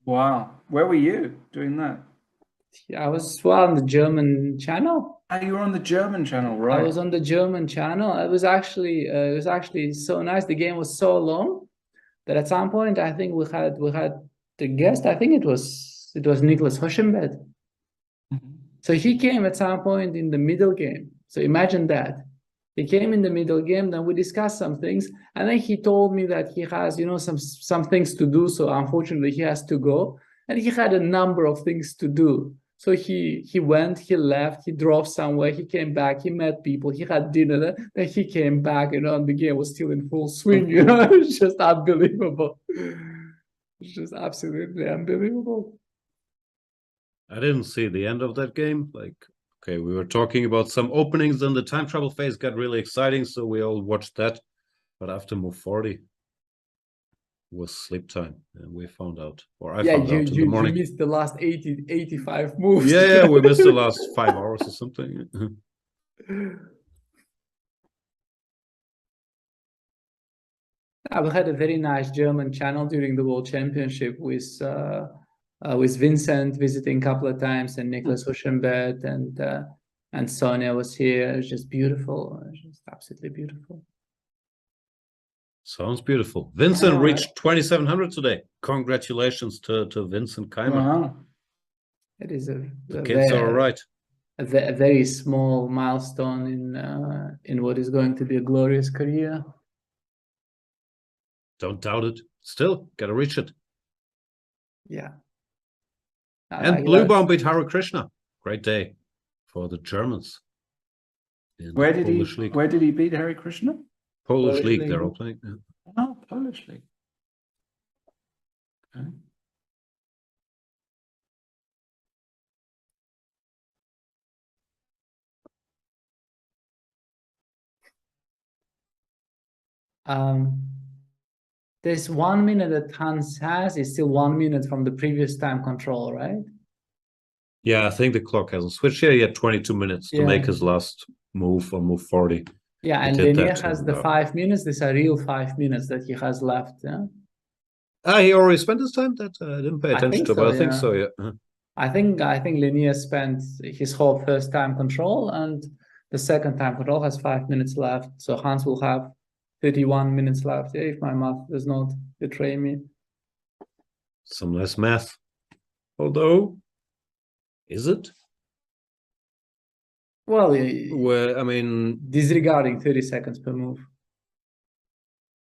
Wow. Where were you doing that? Yeah, I was on the German channel. Oh, you were on the German channel, right? I was on the German channel. It was actually so nice. The game was so long, that at some point I think we had the guest. I think it was Nicholas Hoschenbed. So he came at some point in the middle game. So imagine that. He came in the middle game, then we discussed some things, and then he told me that he has, some things to do, so unfortunately he has to go. And he had a number of things to do. So he went, he left, he drove somewhere, he came back, he met people, he had dinner, then he came back, and the game was still in full swing, It's just unbelievable. It's just absolutely unbelievable. I didn't see the end of that game. Okay, we were talking about some openings, and the time travel phase got really exciting, so we all watched that. But after move 40 was sleep time, and we found out, or I found out in the morning. You missed the last 85 moves. Yeah, we missed the last 5 hours or something. We had a very nice German channel during the World Championship with Vincent visiting a couple of times, and Nicholas Hoschenbed, and Sonia was here. It was just beautiful. It was just absolutely beautiful. Sounds beautiful. Vincent reached 2,700 today. Congratulations to Vincent Keimer. Wow. It is the kids are all right. A very small milestone in what is going to be a glorious career. Don't doubt it. Still, gotta reach it. Yeah. And Bluebaum beat Hare Krishna. Great day for the Germans. Where did he beat Hare Krishna? Polish League, they're all playing. Yeah. Oh, Polish League. Okay. There's 1 minute that Hans has. Is still 1 minute from the previous time control, right? Yeah, I think the clock hasn't switched here. He had 22 minutes to make his last move on move 40. Yeah, and Lenier has the 5 minutes. These are real 5 minutes that he has left. Yeah. He already spent his time. That I didn't pay attention to, but I think so. Yeah. I think Lenier spent his whole first time control, and the second time control has 5 minutes left. So Hans will have 31 minutes left. Yeah, if my math does not betray me. Some less math, although, is it? Well, I mean, disregarding 30 seconds per move.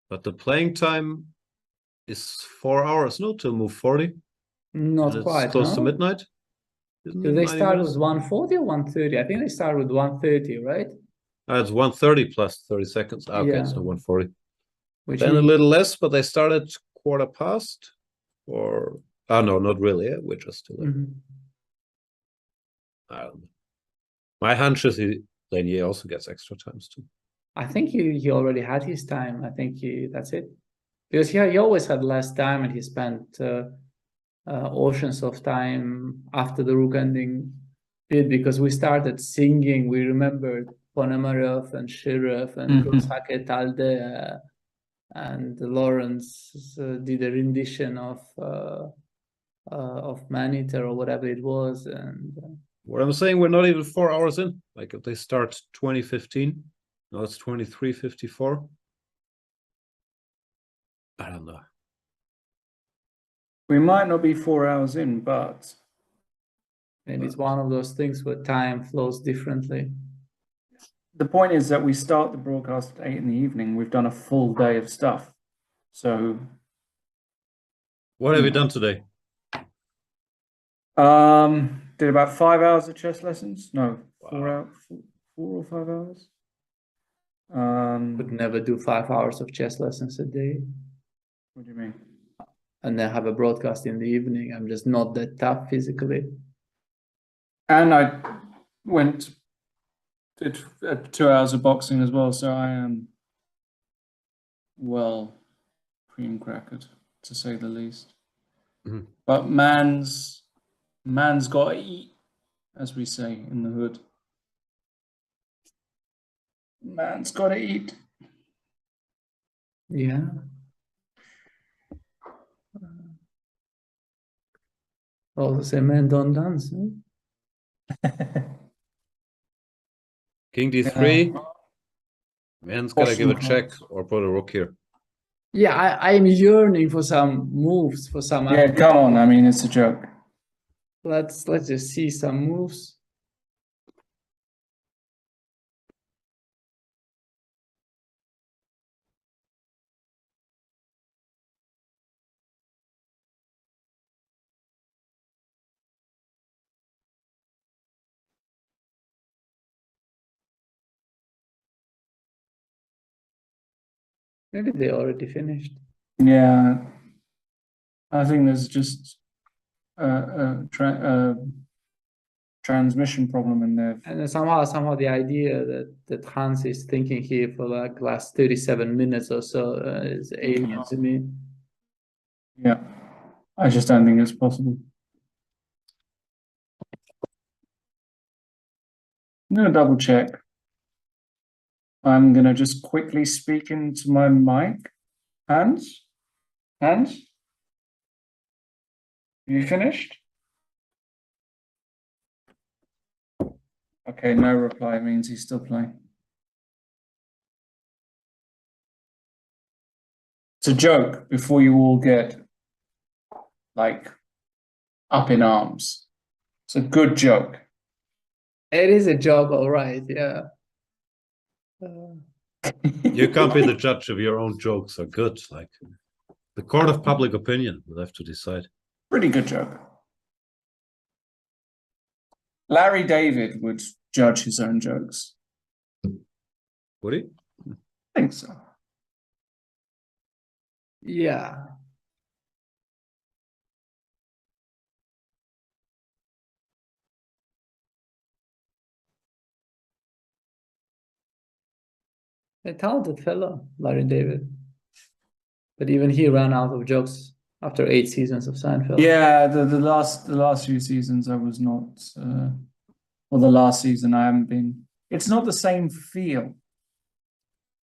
But the playing time is 4 hours, no, till move 40. Not quite. Close to midnight. Do they start with 140 or 130? I think they start with 130, right? It's 130 plus 30 seconds. Okay, Yeah. it's not 140. Then a little less, but they started quarter past, or no, not really. Yeah, we're just still. I don't know. My hunch is Lenier also gets extra times too. I think he already had his time. I think that's it. Because he always had less time, and he spent oceans of time after the rook ending bid, because we started singing. We remembered Ponomarev and Shirov and Grosake Talde, and Lawrence did a rendition of Maniter or whatever it was. And what I'm saying, we're not even 4 hours in. Like if they start 2015, now it's 23:54. I don't know. We might not be 4 hours in, but maybe it's one of those things where time flows differently. The point is that we start the broadcast at 8 in the evening. We've done a full day of stuff. So what have you done today? Did about 5 hours of chess lessons. No, 4 or 5 hours. Would never do 5 hours of chess lessons a day. What do you mean? And then have a broadcast in the evening. I'm just not that tough physically. And I did 2 hours of boxing as well, so I am well cream crackered, to say the least. But man's got to eat, as we say in the hood. Man's got to eat. Yeah. Oh, say men don't dance. King d3. Man's got to give a check or put a rook here. Yeah, I'm yearning for some moves, for some. Yeah, come on. I mean, it's a joke. Let's just see some moves. Maybe they already finished. Yeah, I think there's just transmission problem in there. And then somehow the idea that Hans is thinking here for like last 37 minutes or so is alien to me. Yeah, I just don't think it's possible. I'm gonna double check. I'm gonna just quickly speak into my mic. Hans? Hans? You finished? Okay, no reply means he's still playing. It's a joke before you all get like up in arms. It's a good joke. It is a joke, all right, yeah. You can't be the judge if your own jokes are good. Like the court of public opinion will have to decide. Pretty good joke. Larry David would judge his own jokes. Would he? I think so. Yeah. A talented fellow, Larry David. But even he ran out of jokes after 8 seasons of Seinfeld. Yeah, the last few seasons I was not, or the last season I haven't been. It's not the same feel.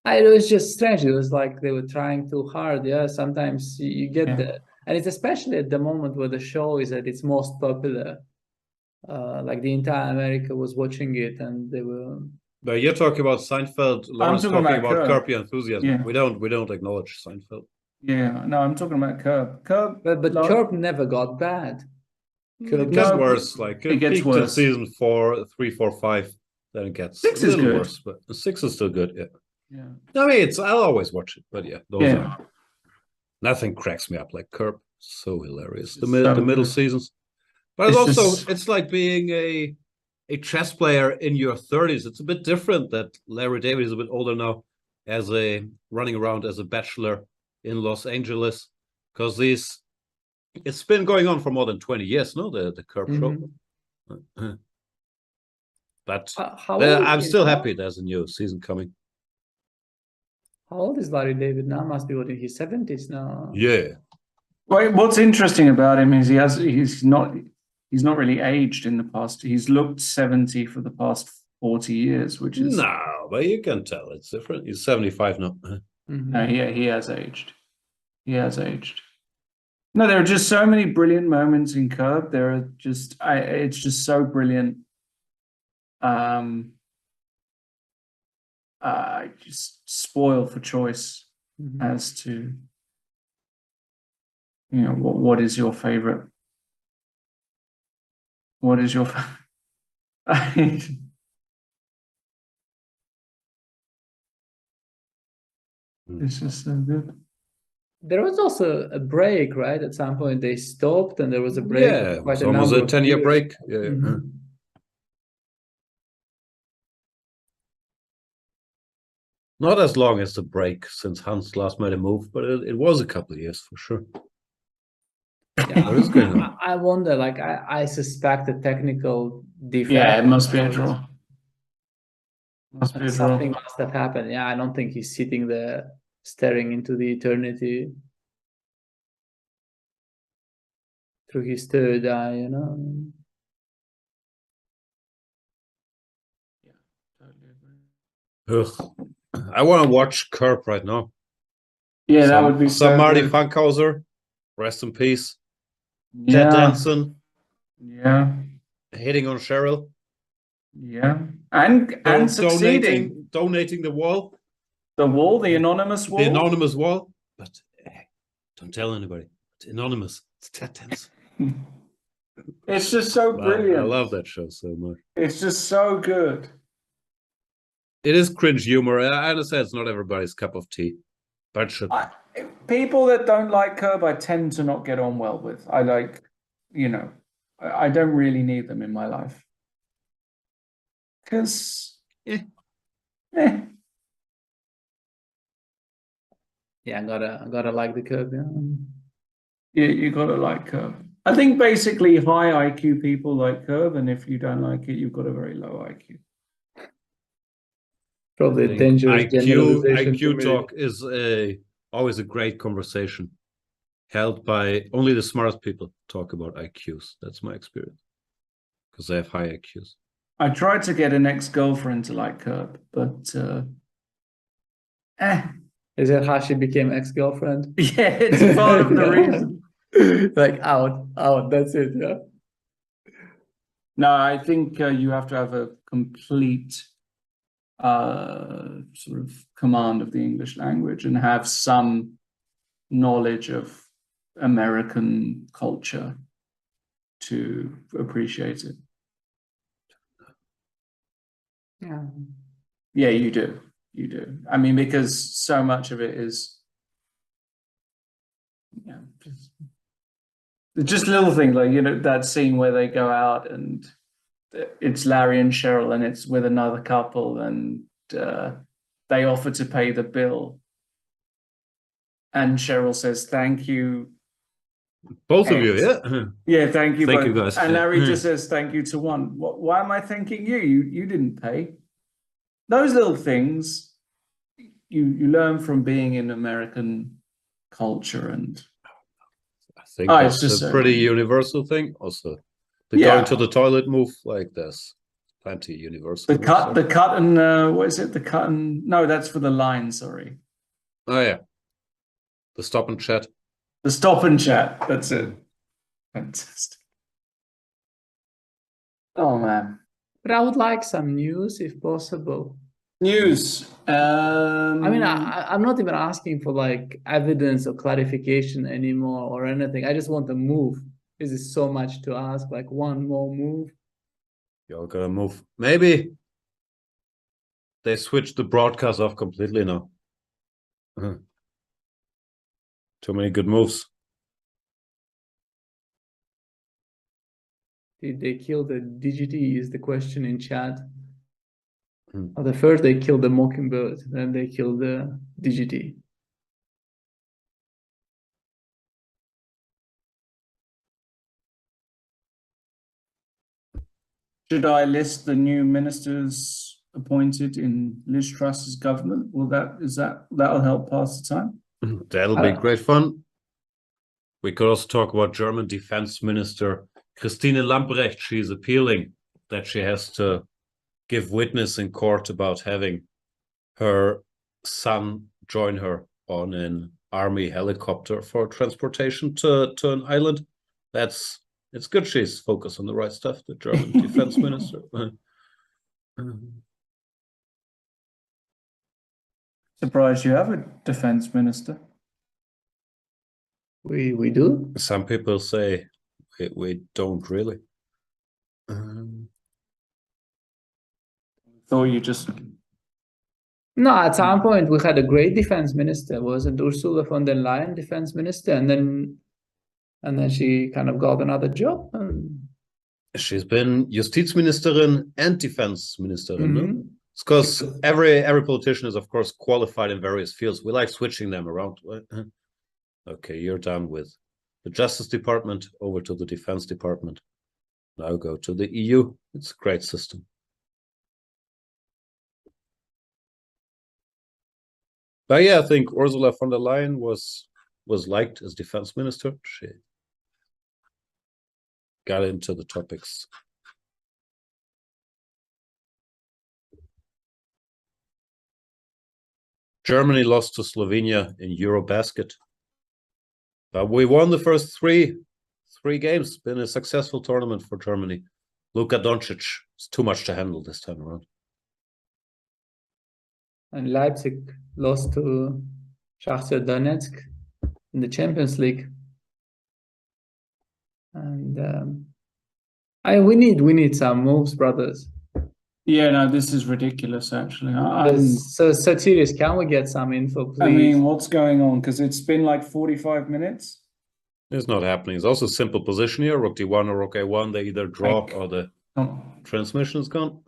It was just strange. It was like they were trying too hard. Yeah, sometimes you get that, and it's especially at the moment where the show is at its most popular. Like the entire America was watching it, and they were. But you're talking about Seinfeld. Lauren's talking about Curb Your Enthusiasm. Yeah. We don't acknowledge Seinfeld. Yeah, no, I'm talking about Curb. But Curb never got bad. It gets worse. Like it gets worse. Season 4, 3, 4, 5. Then it gets 6 a is little good. worse, but 6 is still good. Yeah. Yeah. I mean, I'll always watch it, but yeah, those are nothing cracks me up like Curb. So hilarious. The middle seasons, but it's like being a chess player in your 30s. It's a bit different that Larry David is a bit older now, running around as a bachelor in Los Angeles, because it's been going on for more than 20 years, no? The Curb show. But I'm still happy there's a new season coming. How old is Larry David now? Must be in his 70s now. Yeah. Well, what's interesting about him is he's not really aged in the past. He's looked 70 for the past 40 years, which is no, but you can tell it's different. He's 75 now. No, he has aged. He has aged. No, there are just so many brilliant moments in Curb. It's just so brilliant. Just spoiled for choice as to what is your favorite. What is your It's just so good. There was also a break, right? At some point they stopped and there was a break. Yeah, it was almost a 10-year break. Yeah. Not as long as the break since Hans last made a move, but it was a couple of years for sure. Yeah. What is going on? I wonder, like, I suspect a technical defect. Yeah, it must be a draw. Something must have happened. Yeah, I don't think he's sitting there staring into the eternity through his third eye, Ugh. I want to watch Curb right now. Yeah, that would be so Marty good. Funkhauser, rest in peace. Yeah. Ted Danson. Yeah. Hitting on Cheryl. Yeah. And succeeding. Donating the wall. The wall, the anonymous wall. The anonymous wall. But Don't tell anybody. It's anonymous. It's Ted tennis. It's just so brilliant. I love that show so much. It's just so good. It is cringe humor. I understand it's not everybody's cup of tea, but People that don't like Curb, I tend to not get on well with. I like, you know, I don't really need them in my life. Because, Yeah, I gotta like the Curb. Yeah, you gotta like Curb. I think basically high IQ people like Curb, and if you don't like it, you've got a very low IQ. Probably a dangerous generalization. IQ talk is always a great conversation held by only the smartest people talk about IQs. That's my experience because they have high IQs. I tried to get an ex-girlfriend to like Curb, but Is that how she became ex-girlfriend? Yeah, it's part of the reason. Like out, that's it, yeah. No, I think you have to have a complete sort of command of the English language and have some knowledge of American culture to appreciate it. Yeah, you do. You do. I mean, because so much of it is, just little things like, you know, that scene where they go out and it's Larry and Cheryl and it's with another couple and they offer to pay the bill. And Cheryl says, thank you. Both of you, yeah? Yeah, thank you. Thank both. you, guys. And Larry just says, thank you to one. Why am I thanking you? You didn't pay. Those little things you learn from being in American culture, and I think that's a pretty universal thing also. The going to the toilet move, like there's plenty universal. The cut and what is it? The cut and no, that's for the line, sorry. Oh yeah. The stop and chat. The stop and chat, that's it. Fantastic. Oh man. But I would like some news if possible. News. I mean, I'm not even asking for like evidence or clarification anymore or anything. I just want a move. Is it so much to ask? Like one more move? You're gonna move. Maybe they switched the broadcast off completely now. Too many good moves. Did they kill the DGT is the question in chat. The first they killed the Mockingbird, then they killed the DGT. Should I list the new ministers appointed in Liz Truss's government? That'll help pass the time? That'll be great fun. We could also talk about German Defense Minister Christine Lambrecht. She's appealing that she has to give witness in court about having her son join her on an army helicopter for transportation to an island. It's good she's focused on the right stuff, the German defense minister. Surprised you have a defense minister. We do? Some people say we don't really. Thought you just... No, at some point we had a great defense minister. Wasn't Ursula von der Leyen defense minister? And then she kind of got another job. She's been Justizministerin and Defense Ministerin. No? It's because every politician is, of course, qualified in various fields. We like switching them around. Okay, you're done with the Justice Department, over to the Defense Department. Now go to the EU. It's a great system. But yeah, I think Ursula von der Leyen was liked as defense minister. She got into the topics. Germany lost to Slovenia in Eurobasket. But we won the first three games. Been a successful tournament for Germany. Luka Doncic is too much to handle this time around. And Leipzig lost to Shakhtar Donetsk in the Champions League. And we need some moves, brothers. Yeah, no, this is ridiculous, actually. So serious, can we get some info, please? I mean, what's going on? Because it's been like 45 minutes. It's not happening. It's also simple position here. Rook d1 or rook a1. They either drop or the transmission is gone.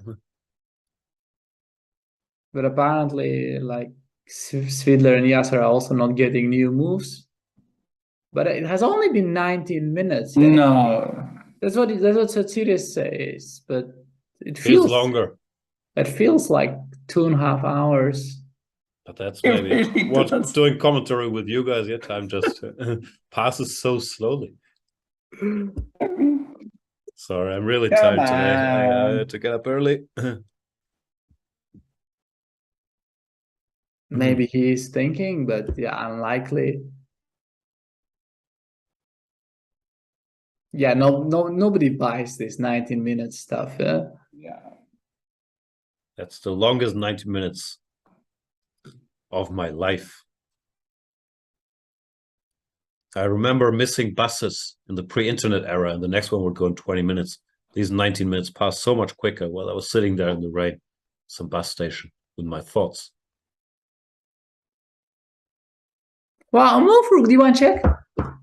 But apparently, like, Svidler and Yasser are also not getting new moves. But it has only been 19 minutes. Yeah? No. That's what Sirius says, but it feels longer. It feels like 2.5 hours. But that's maybe really what does. doing commentary with you guys. Your time just passes so slowly. Sorry, I'm really tired today. I had to get up early. Maybe he is thinking, but yeah, unlikely. Yeah, nobody buys this 19-minute stuff. Yeah. That's the longest 90 minutes of my life. I remember missing buses in the pre-internet era, and the next one would go in 20 minutes. These 19 minutes passed so much quicker while I was sitting there in the rain, some bus station, with my thoughts. Wow, move rook d1 check.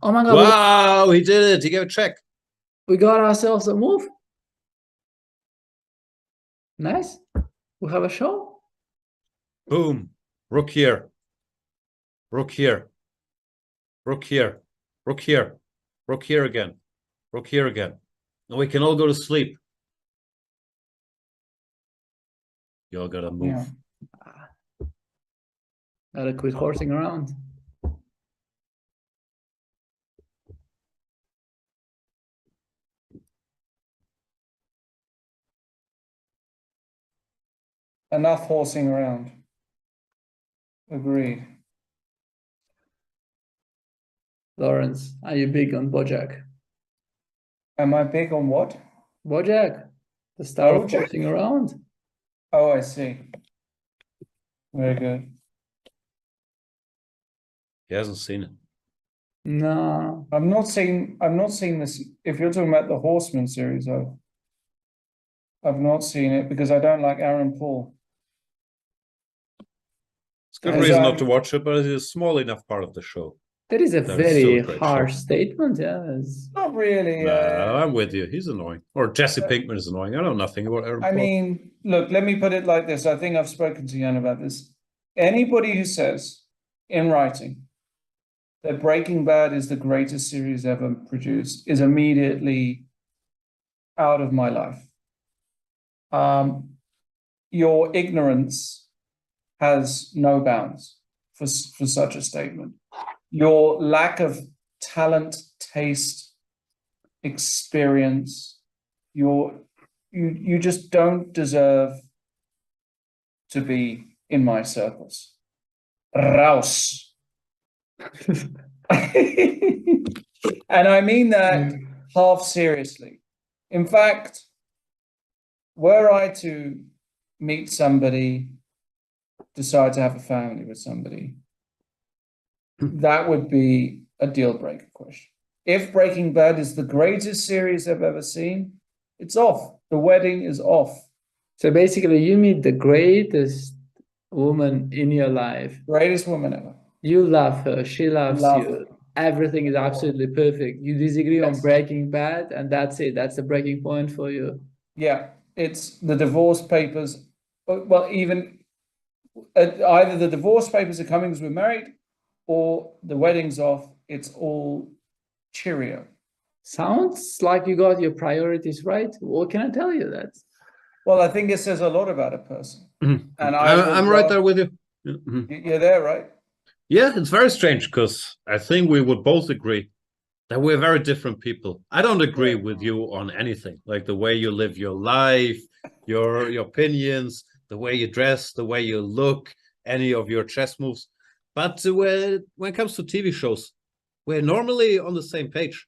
Oh my god. Wow, he did it. He gave a check. We got ourselves a move. Nice. We have a show. Boom. Rook here. Rook here. Rook here. Rook here. Rook here again. Rook here again. And we can all go to sleep. You all gotta move. Yeah. Gotta quit horsing around. Enough horsing around. Agreed. Lawrence, are you big on Bojack? Am I big on what? Bojack, the star of horsing around. Oh, I see. Very good. He hasn't seen it. No. I've not seen this. If you're talking about the Horseman series, I've not seen it because I don't like Aaron Paul. It's a good reason not to watch it, but it is a small enough part of the show. That is a That very is still a great harsh show. statement, yeah. It's... Not really. No, I'm with you. He's annoying. Or Jesse Pinkman is annoying. I know nothing about Aaron I Paul. mean, look, let me put it like this. I think I've spoken to Jan about this. Anybody who says in writing that Breaking Bad is the greatest series ever produced is immediately out of my life. Your ignorance has no bounds for such a statement. Your lack of talent, taste, experience, you just don't deserve to be in my circles. Raus. And I mean that half seriously. In fact, were I to meet somebody, decide to have a family with somebody, that would be a deal breaker question. If Breaking Bad is the greatest series I've ever seen, it's off. The wedding is off. So basically, you meet the greatest woman in your life. Greatest woman ever. You love her. She loves Love you. her. Everything is absolutely perfect. You disagree on Yes. Breaking Bad, and that's it. That's the breaking point for you. Yeah, it's the divorce papers. Well, even either the divorce papers are coming because we're married, or the wedding's off. It's all cheerio. Sounds like you got your priorities right. What can I tell you? That Well, I think it says a lot about a person. And I'm right there with you. You're there, right? Yeah, it's very strange because I think we would both agree that we're very different people. I don't agree with you on anything, like the way you live your life, your opinions, the way you dress, the way you look, any of your chess moves. But when it comes to TV shows, we're normally on the same page.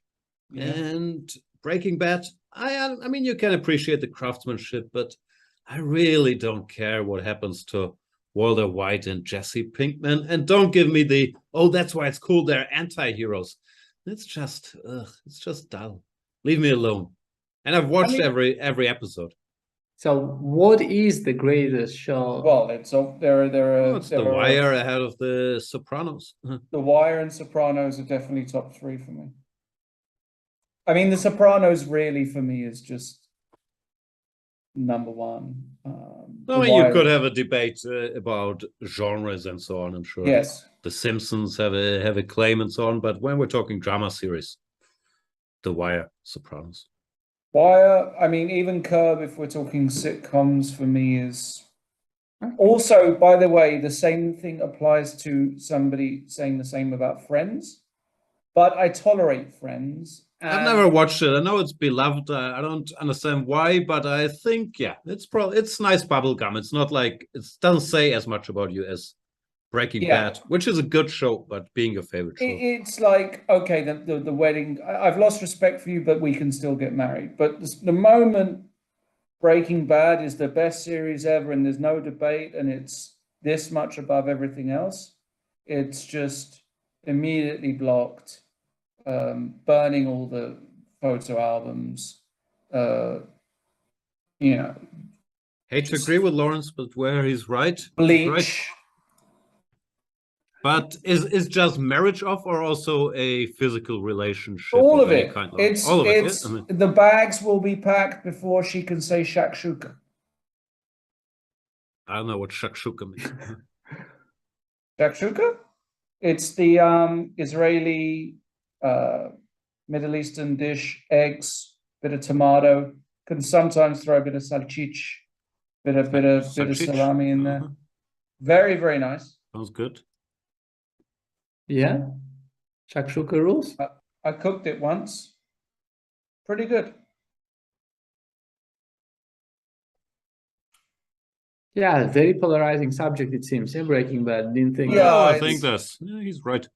Yeah. And Breaking Bad, I mean, you can appreciate the craftsmanship, but I really don't care what happens to Walter White and Jesse Pinkman. And don't give me the, oh, that's why it's cool, they're anti-heroes. It's just dull. Leave me alone. And I've watched every episode. So what is the greatest show? Well, it's The Wire ahead of The Sopranos. The Wire and Sopranos are definitely top 3 for me. I mean, The Sopranos really for me is just number 1. You could have a debate about genres and so on. I'm sure. Yes. The Simpsons have a claim and so on. But when we're talking drama series, The Wire, Sopranos. Wire, I mean, even Curb, if we're talking sitcoms, for me is also, by the way, the same thing applies to somebody saying the same about Friends, but I tolerate Friends. I've never watched it. I know it's beloved. I don't understand why, but I think, it's nice bubblegum. It's not like, it doesn't say as much about you as Breaking Bad, which is a good show, but being your favorite show. It's like, okay, the wedding, I've lost respect for you, but we can still get married. But the moment Breaking Bad is the best series ever and there's no debate and it's this much above everything else, it's just immediately blocked, burning all the photo albums, Hate to agree with Lawrence, but where he's right. Bleach. Right. But is just marriage off or also a physical relationship? All of any it. Kind? It's all of it. it's the bags will be packed before she can say shakshuka. I don't know what shakshuka means. Shakshuka? It's the Israeli Middle Eastern dish, eggs, bit of tomato, can sometimes throw a bit of salchich, bit of salami in there. Very, very nice. Sounds good. Yeah, shakshuka rules. I cooked it once. Pretty good. Yeah, very polarizing subject it seems. Breaking Bad. Didn't think. Yeah, I think he's right.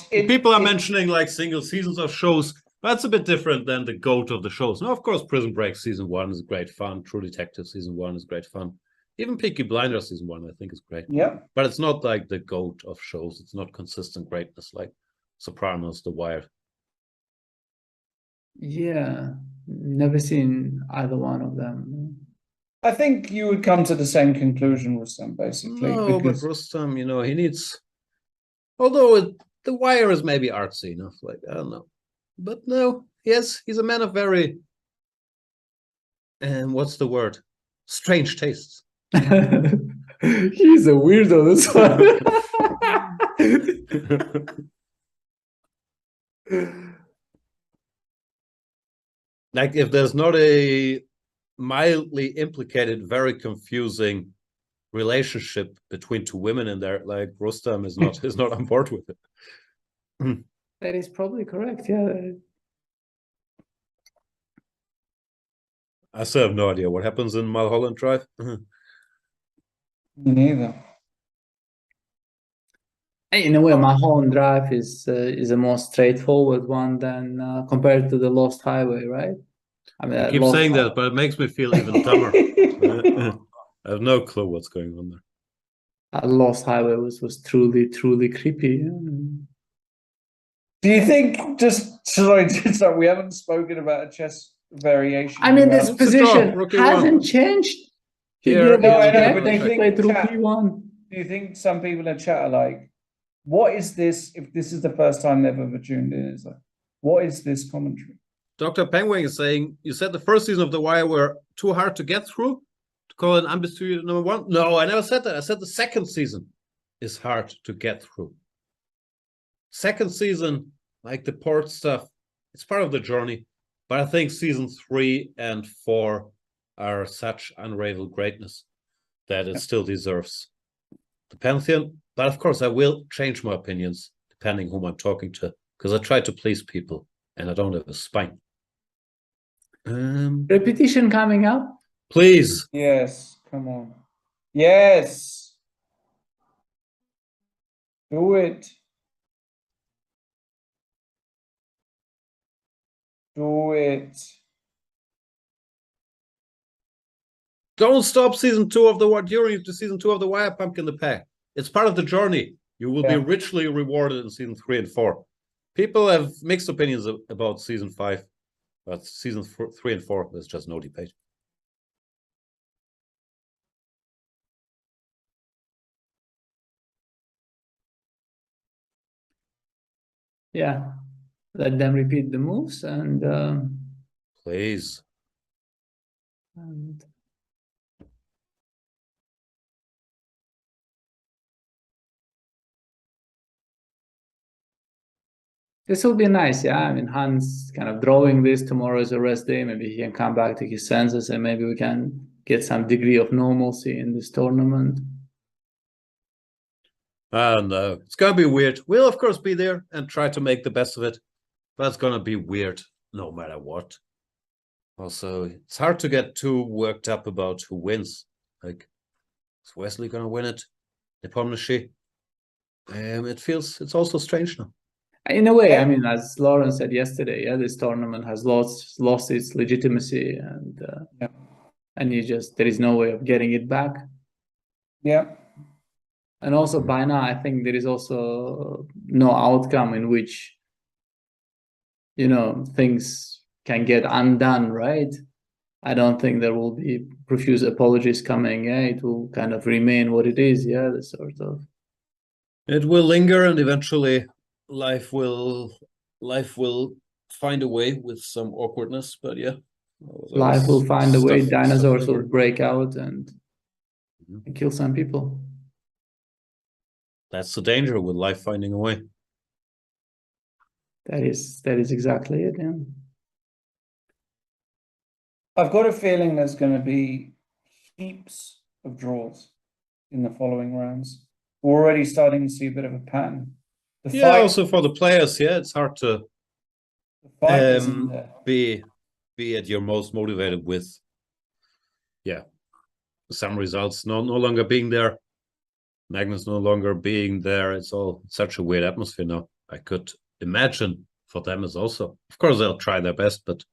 People are mentioning like single seasons of shows. That's a bit different than the GOAT of the shows. Now, of course, Prison Break season 1 is great fun. True Detective season 1 is great fun. Even Peaky Blinders season 1, I think, is great. Yeah. But it's not like the GOAT of shows. It's not consistent greatness like Sopranos, The Wire. Yeah, never seen either one of them. I think you would come to the same conclusion, Rustam, basically. No, but Rustam, he needs... Although The Wire is maybe artsy enough, like, I don't know. But no, yes, he's a man of very... And what's the word? Strange tastes. He's a weirdo, this one. Like, if there's not a mildly implicated, very confusing relationship between two women in there, like Rustam is not on board with it. That is probably correct, yeah. I still have no idea what happens in Mulholland Drive. Me neither. In a way, Mulholland Drive is a more straightforward one than compared to the Lost Highway, right? I mean, I keep saying that, but it makes me feel even dumber. I have no clue what's going on there. Lost Highway was truly creepy. Do you think sorry, we haven't spoken about a chess variation? I mean, this position hasn't changed. No, I know, but they played through P1. Do you think some people in chat are like, what is this? If this is the first time they've ever tuned in, it's like, what is this commentary? Dr. Penguin is saying, you said the first season of The Wire were too hard to get through to call it undisputed number 1? No, I never said that. I said the second season is hard to get through. Second season, like the port stuff, it's part of the journey. But I think season 3 and 4 are such unrivaled greatness that it still deserves the Pantheon. But of course, I will change my opinions depending whom I'm talking to, because I try to please people and I don't have a spine. Repetition coming up? Please. Yes, come on. Yes. Do it. Do it. Don't stop season 2 of the war during the season 2 of the Wire Pumpkin the Pack. It's part of the journey. You will be richly rewarded in season 3 and 4. People have mixed opinions about season 5, but season 3 and 4, there's just no debate. Yeah, let them repeat the moves and please. And this will be nice, yeah. I mean, Hans kind of drawing this. Tomorrow is a rest day. Maybe he can come back to his senses, and maybe we can get some degree of normalcy in this tournament. And it's gonna be weird. We'll of course be there and try to make the best of it, but it's gonna be weird no matter what. Also, it's hard to get too worked up about who wins. Like, is Wesley gonna win it? Nepomniachtchi? It's also strange now. In a way, I mean, as Lauren said yesterday, yeah, this tournament has lost its legitimacy, and there is no way of getting it back. Yeah. And also by now, I think there is also no outcome in which, things can get undone, right? I don't think there will be profuse apologies coming. Yeah, it will kind of remain what it is. Yeah, the sort of. It will linger, and eventually life will find a way with some awkwardness, but yeah. Life will find a way. Dinosaurs will break out and kill some people. That's the danger with life finding a way. That is exactly it, yeah. I've got a feeling there's going to be heaps of draws in the following rounds. We're already starting to see a bit of a pattern. Also for the players, it's hard to be at your most motivated with some results no longer being there. Magnus no longer being there. It's all such a weird atmosphere now. I could imagine for them as also. Of course, they'll try their best, but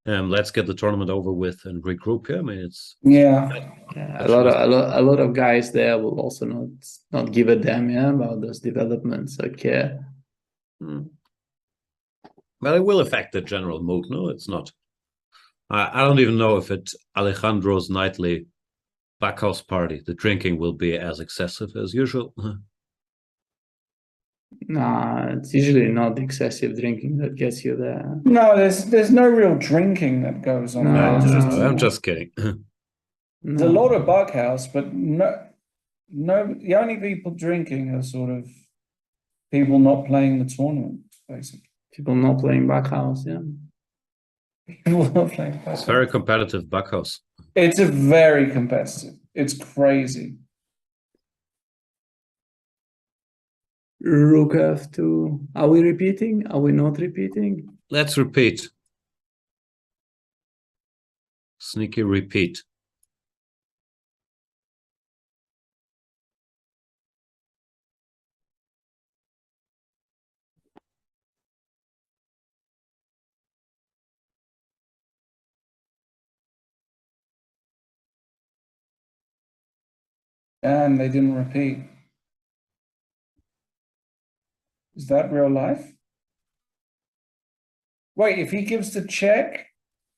let's get the tournament over with and regroup. I mean, a lot of guys there will also not give a damn about those developments or care. But it will affect the general mood. No, it's not. I don't even know if at Alejandro's nightly backhouse party the drinking will be as excessive as usual. Nah, it's usually not the excessive drinking that gets you there. No, there's no real drinking that goes on. No, I'm just kidding. There's a lot of buckhouse, but no. The only people drinking are sort of people not playing the tournament, basically. People not playing backhouse, yeah. People not playing backhouse. It's very competitive backhouse. It's a very competitive. It's crazy. Rook F2. Are we repeating? Are we not repeating? Let's repeat. Sneaky repeat. And they didn't repeat. Is that real life? Wait, if he gives the check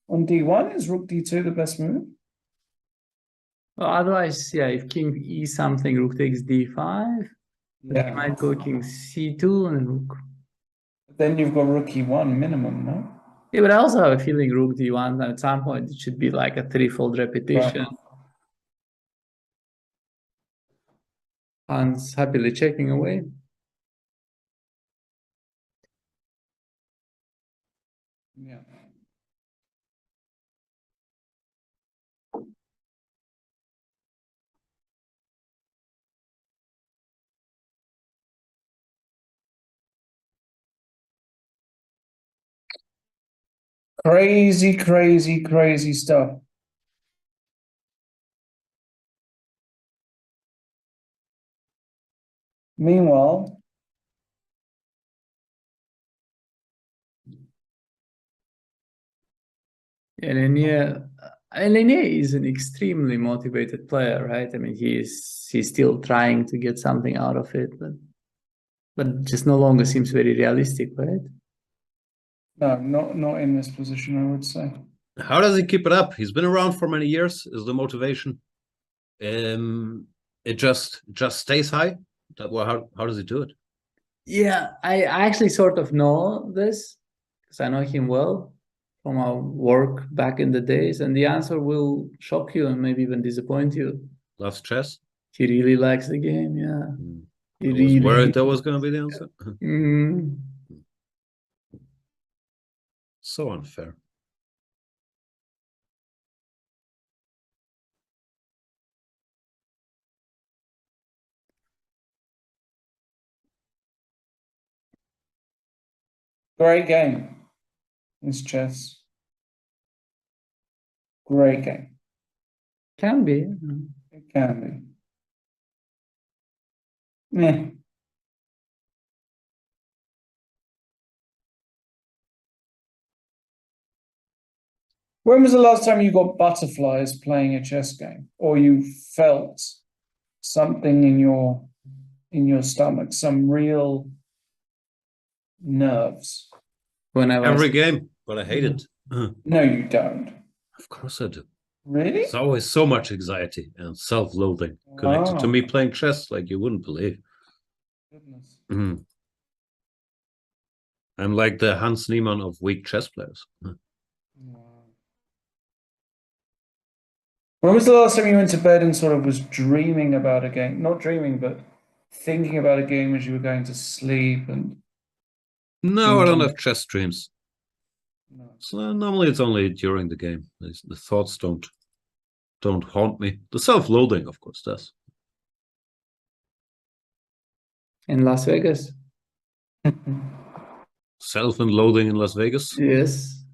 on D1, is Rook D2 the best move? Well, otherwise, if King E something, Rook takes D5. Then he might go King C2 and Rook. Then you've got Rook E1 minimum, no? Yeah, but I also have a feeling Rook D1 at some point it should be like a threefold repetition. Right. Hans happily checking away. Yeah. Crazy, crazy, crazy stuff. Meanwhile, and then I mean, Linné is an extremely motivated player, right? I mean, he's still trying to get something out of it, but just no longer seems very realistic, right? No, not in this position, I would say. How does he keep it up? He's been around for many years. Is the motivation? It just stays high. Well, how does he do it? Yeah, I actually sort of know this because I know him well from our work back in the days, and the answer will shock you and maybe even disappoint you. Loves chess? He really likes the game, yeah. He I was really... worried that was going to be the answer. So unfair. Great game. This chess. Great game. Can be. It can be. Meh. When was the last time you got butterflies playing a chess game, or you felt something in your stomach, some real nerves? Every game, but I hate it. No, you don't. Of course I do. Really? There's always so much anxiety and self-loathing connected to me playing chess, like you wouldn't believe. Goodness. I'm like the Hans Niemann of weak chess players. When was the last time you went to bed and sort of was dreaming about a game? Not dreaming, but thinking about a game as you were going to sleep and... No, I don't have chess dreams. No. So normally it's only during the game. The thoughts don't haunt me. The self-loathing, of course, does. In Las Vegas. Self and loathing in Las Vegas? Yes.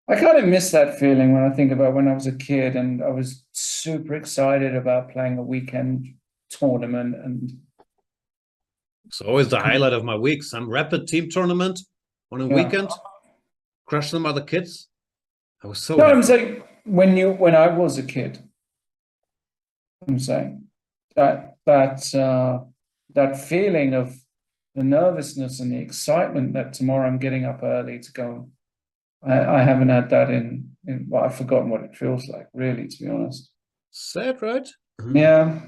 I kind of miss that feeling when I think about when I was a kid and I was super excited about playing a weekend tournament, and it's always the highlight of my week. Some rapid team tournament on a weekend, crush some other kids. I was so happy. I'm saying when I was a kid, I'm saying that feeling of the nervousness and the excitement that tomorrow I'm getting up early to go. I haven't had that in well, I've forgotten what it feels like, really, to be honest. Sad, right? Yeah.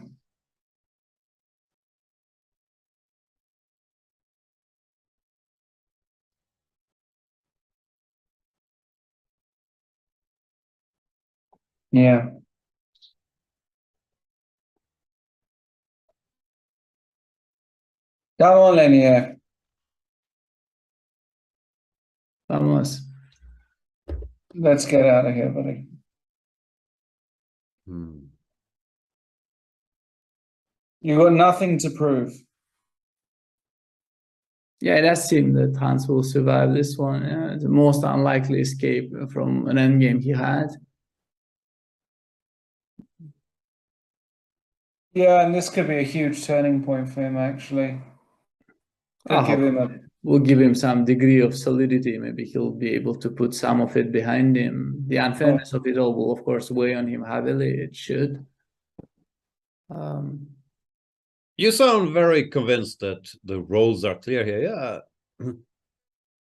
Yeah. Come on, Lenier. Vamos. Let's get out of here, buddy. You got nothing to prove. Yeah, it does seem that Hans will survive this one. Yeah, the most unlikely escape from an endgame he had. Yeah, and this could be a huge turning point for him, actually. We'll give him some degree of solidity. Maybe he'll be able to put some of it behind him. The unfairness of it all will, of course, weigh on him heavily. It should. You sound very convinced that the roles are clear here. Yeah.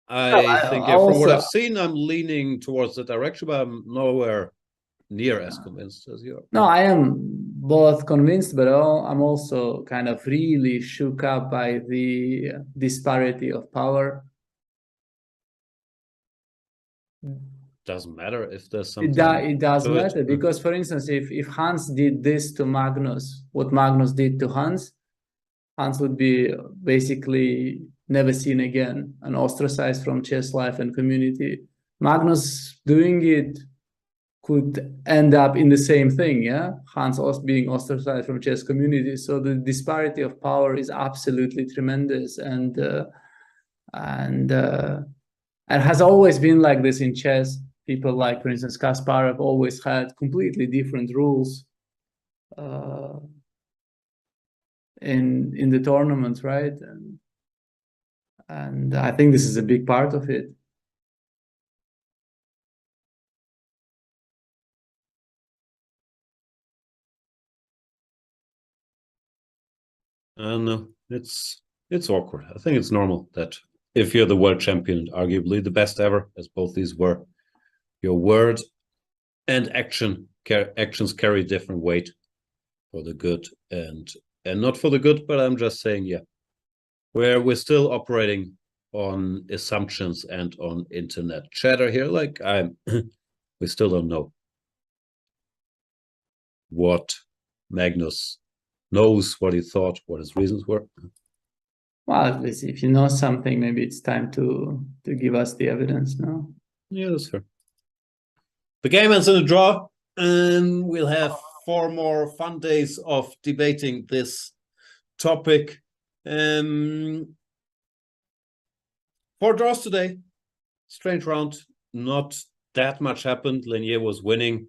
I think from what I've seen, I'm leaning towards the direction, but I'm nowhere near as convinced as you are. No, I am both convinced, but I'm also kind of really shook up by the disparity of power. Doesn't matter if there's something. It does matter because, for instance, if Hans did this to Magnus, what Magnus did to Hans would be basically never seen again and ostracized from chess life and community. Magnus doing it could end up in the same thing, yeah? Hans being ostracized from chess community. So the disparity of power is absolutely tremendous, and has always been like this in chess. People like, for instance, Kasparov always had completely different rules in the tournaments, right? And I think this is a big part of it. No, it's awkward. I think it's normal that if you're the world champion, arguably the best ever, as both these were, your word and actions carry different weight for the good and not for the good. But I'm just saying, yeah, we're still operating on assumptions and on internet chatter here. Like we still don't know what Magnus knows, what he thought, what his reasons were. Well, at least if you know something, maybe it's time to give us the evidence now. Yeah, that's fair. The game ends in a draw, and we'll have 4 more fun days of debating this topic. 4 draws today. Strange round. Not that much happened. Lenier was winning.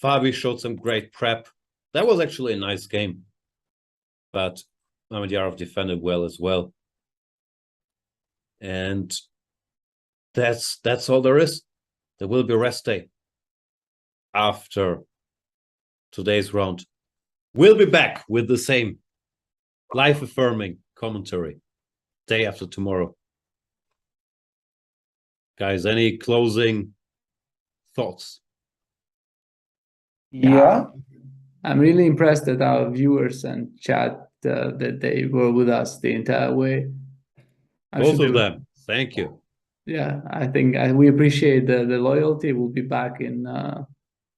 Fabi showed some great prep. That was actually a nice game. But Mamedyarov defended well as well. And that's all there is. There will be a rest day after today's round. We'll be back with the same life-affirming commentary day after tomorrow. Guys, any closing thoughts? Yeah. I'm really impressed that our viewers and chat that they were with us the entire way. Both of them. Thank you. Yeah, I think we appreciate the loyalty. We'll be back in a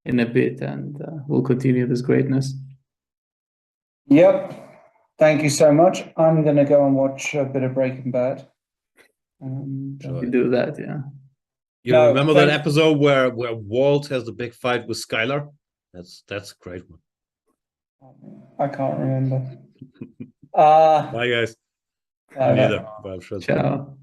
bit, and we'll continue this greatness. Yep. Thank you so much. I'm going to go and watch a bit of Breaking Bad. We do that, yeah. You remember that episode where Walt has the big fight with Skylar? That's a great one. I can't remember. Bye, guys. Bye. Neither, but I'm sure. Ciao.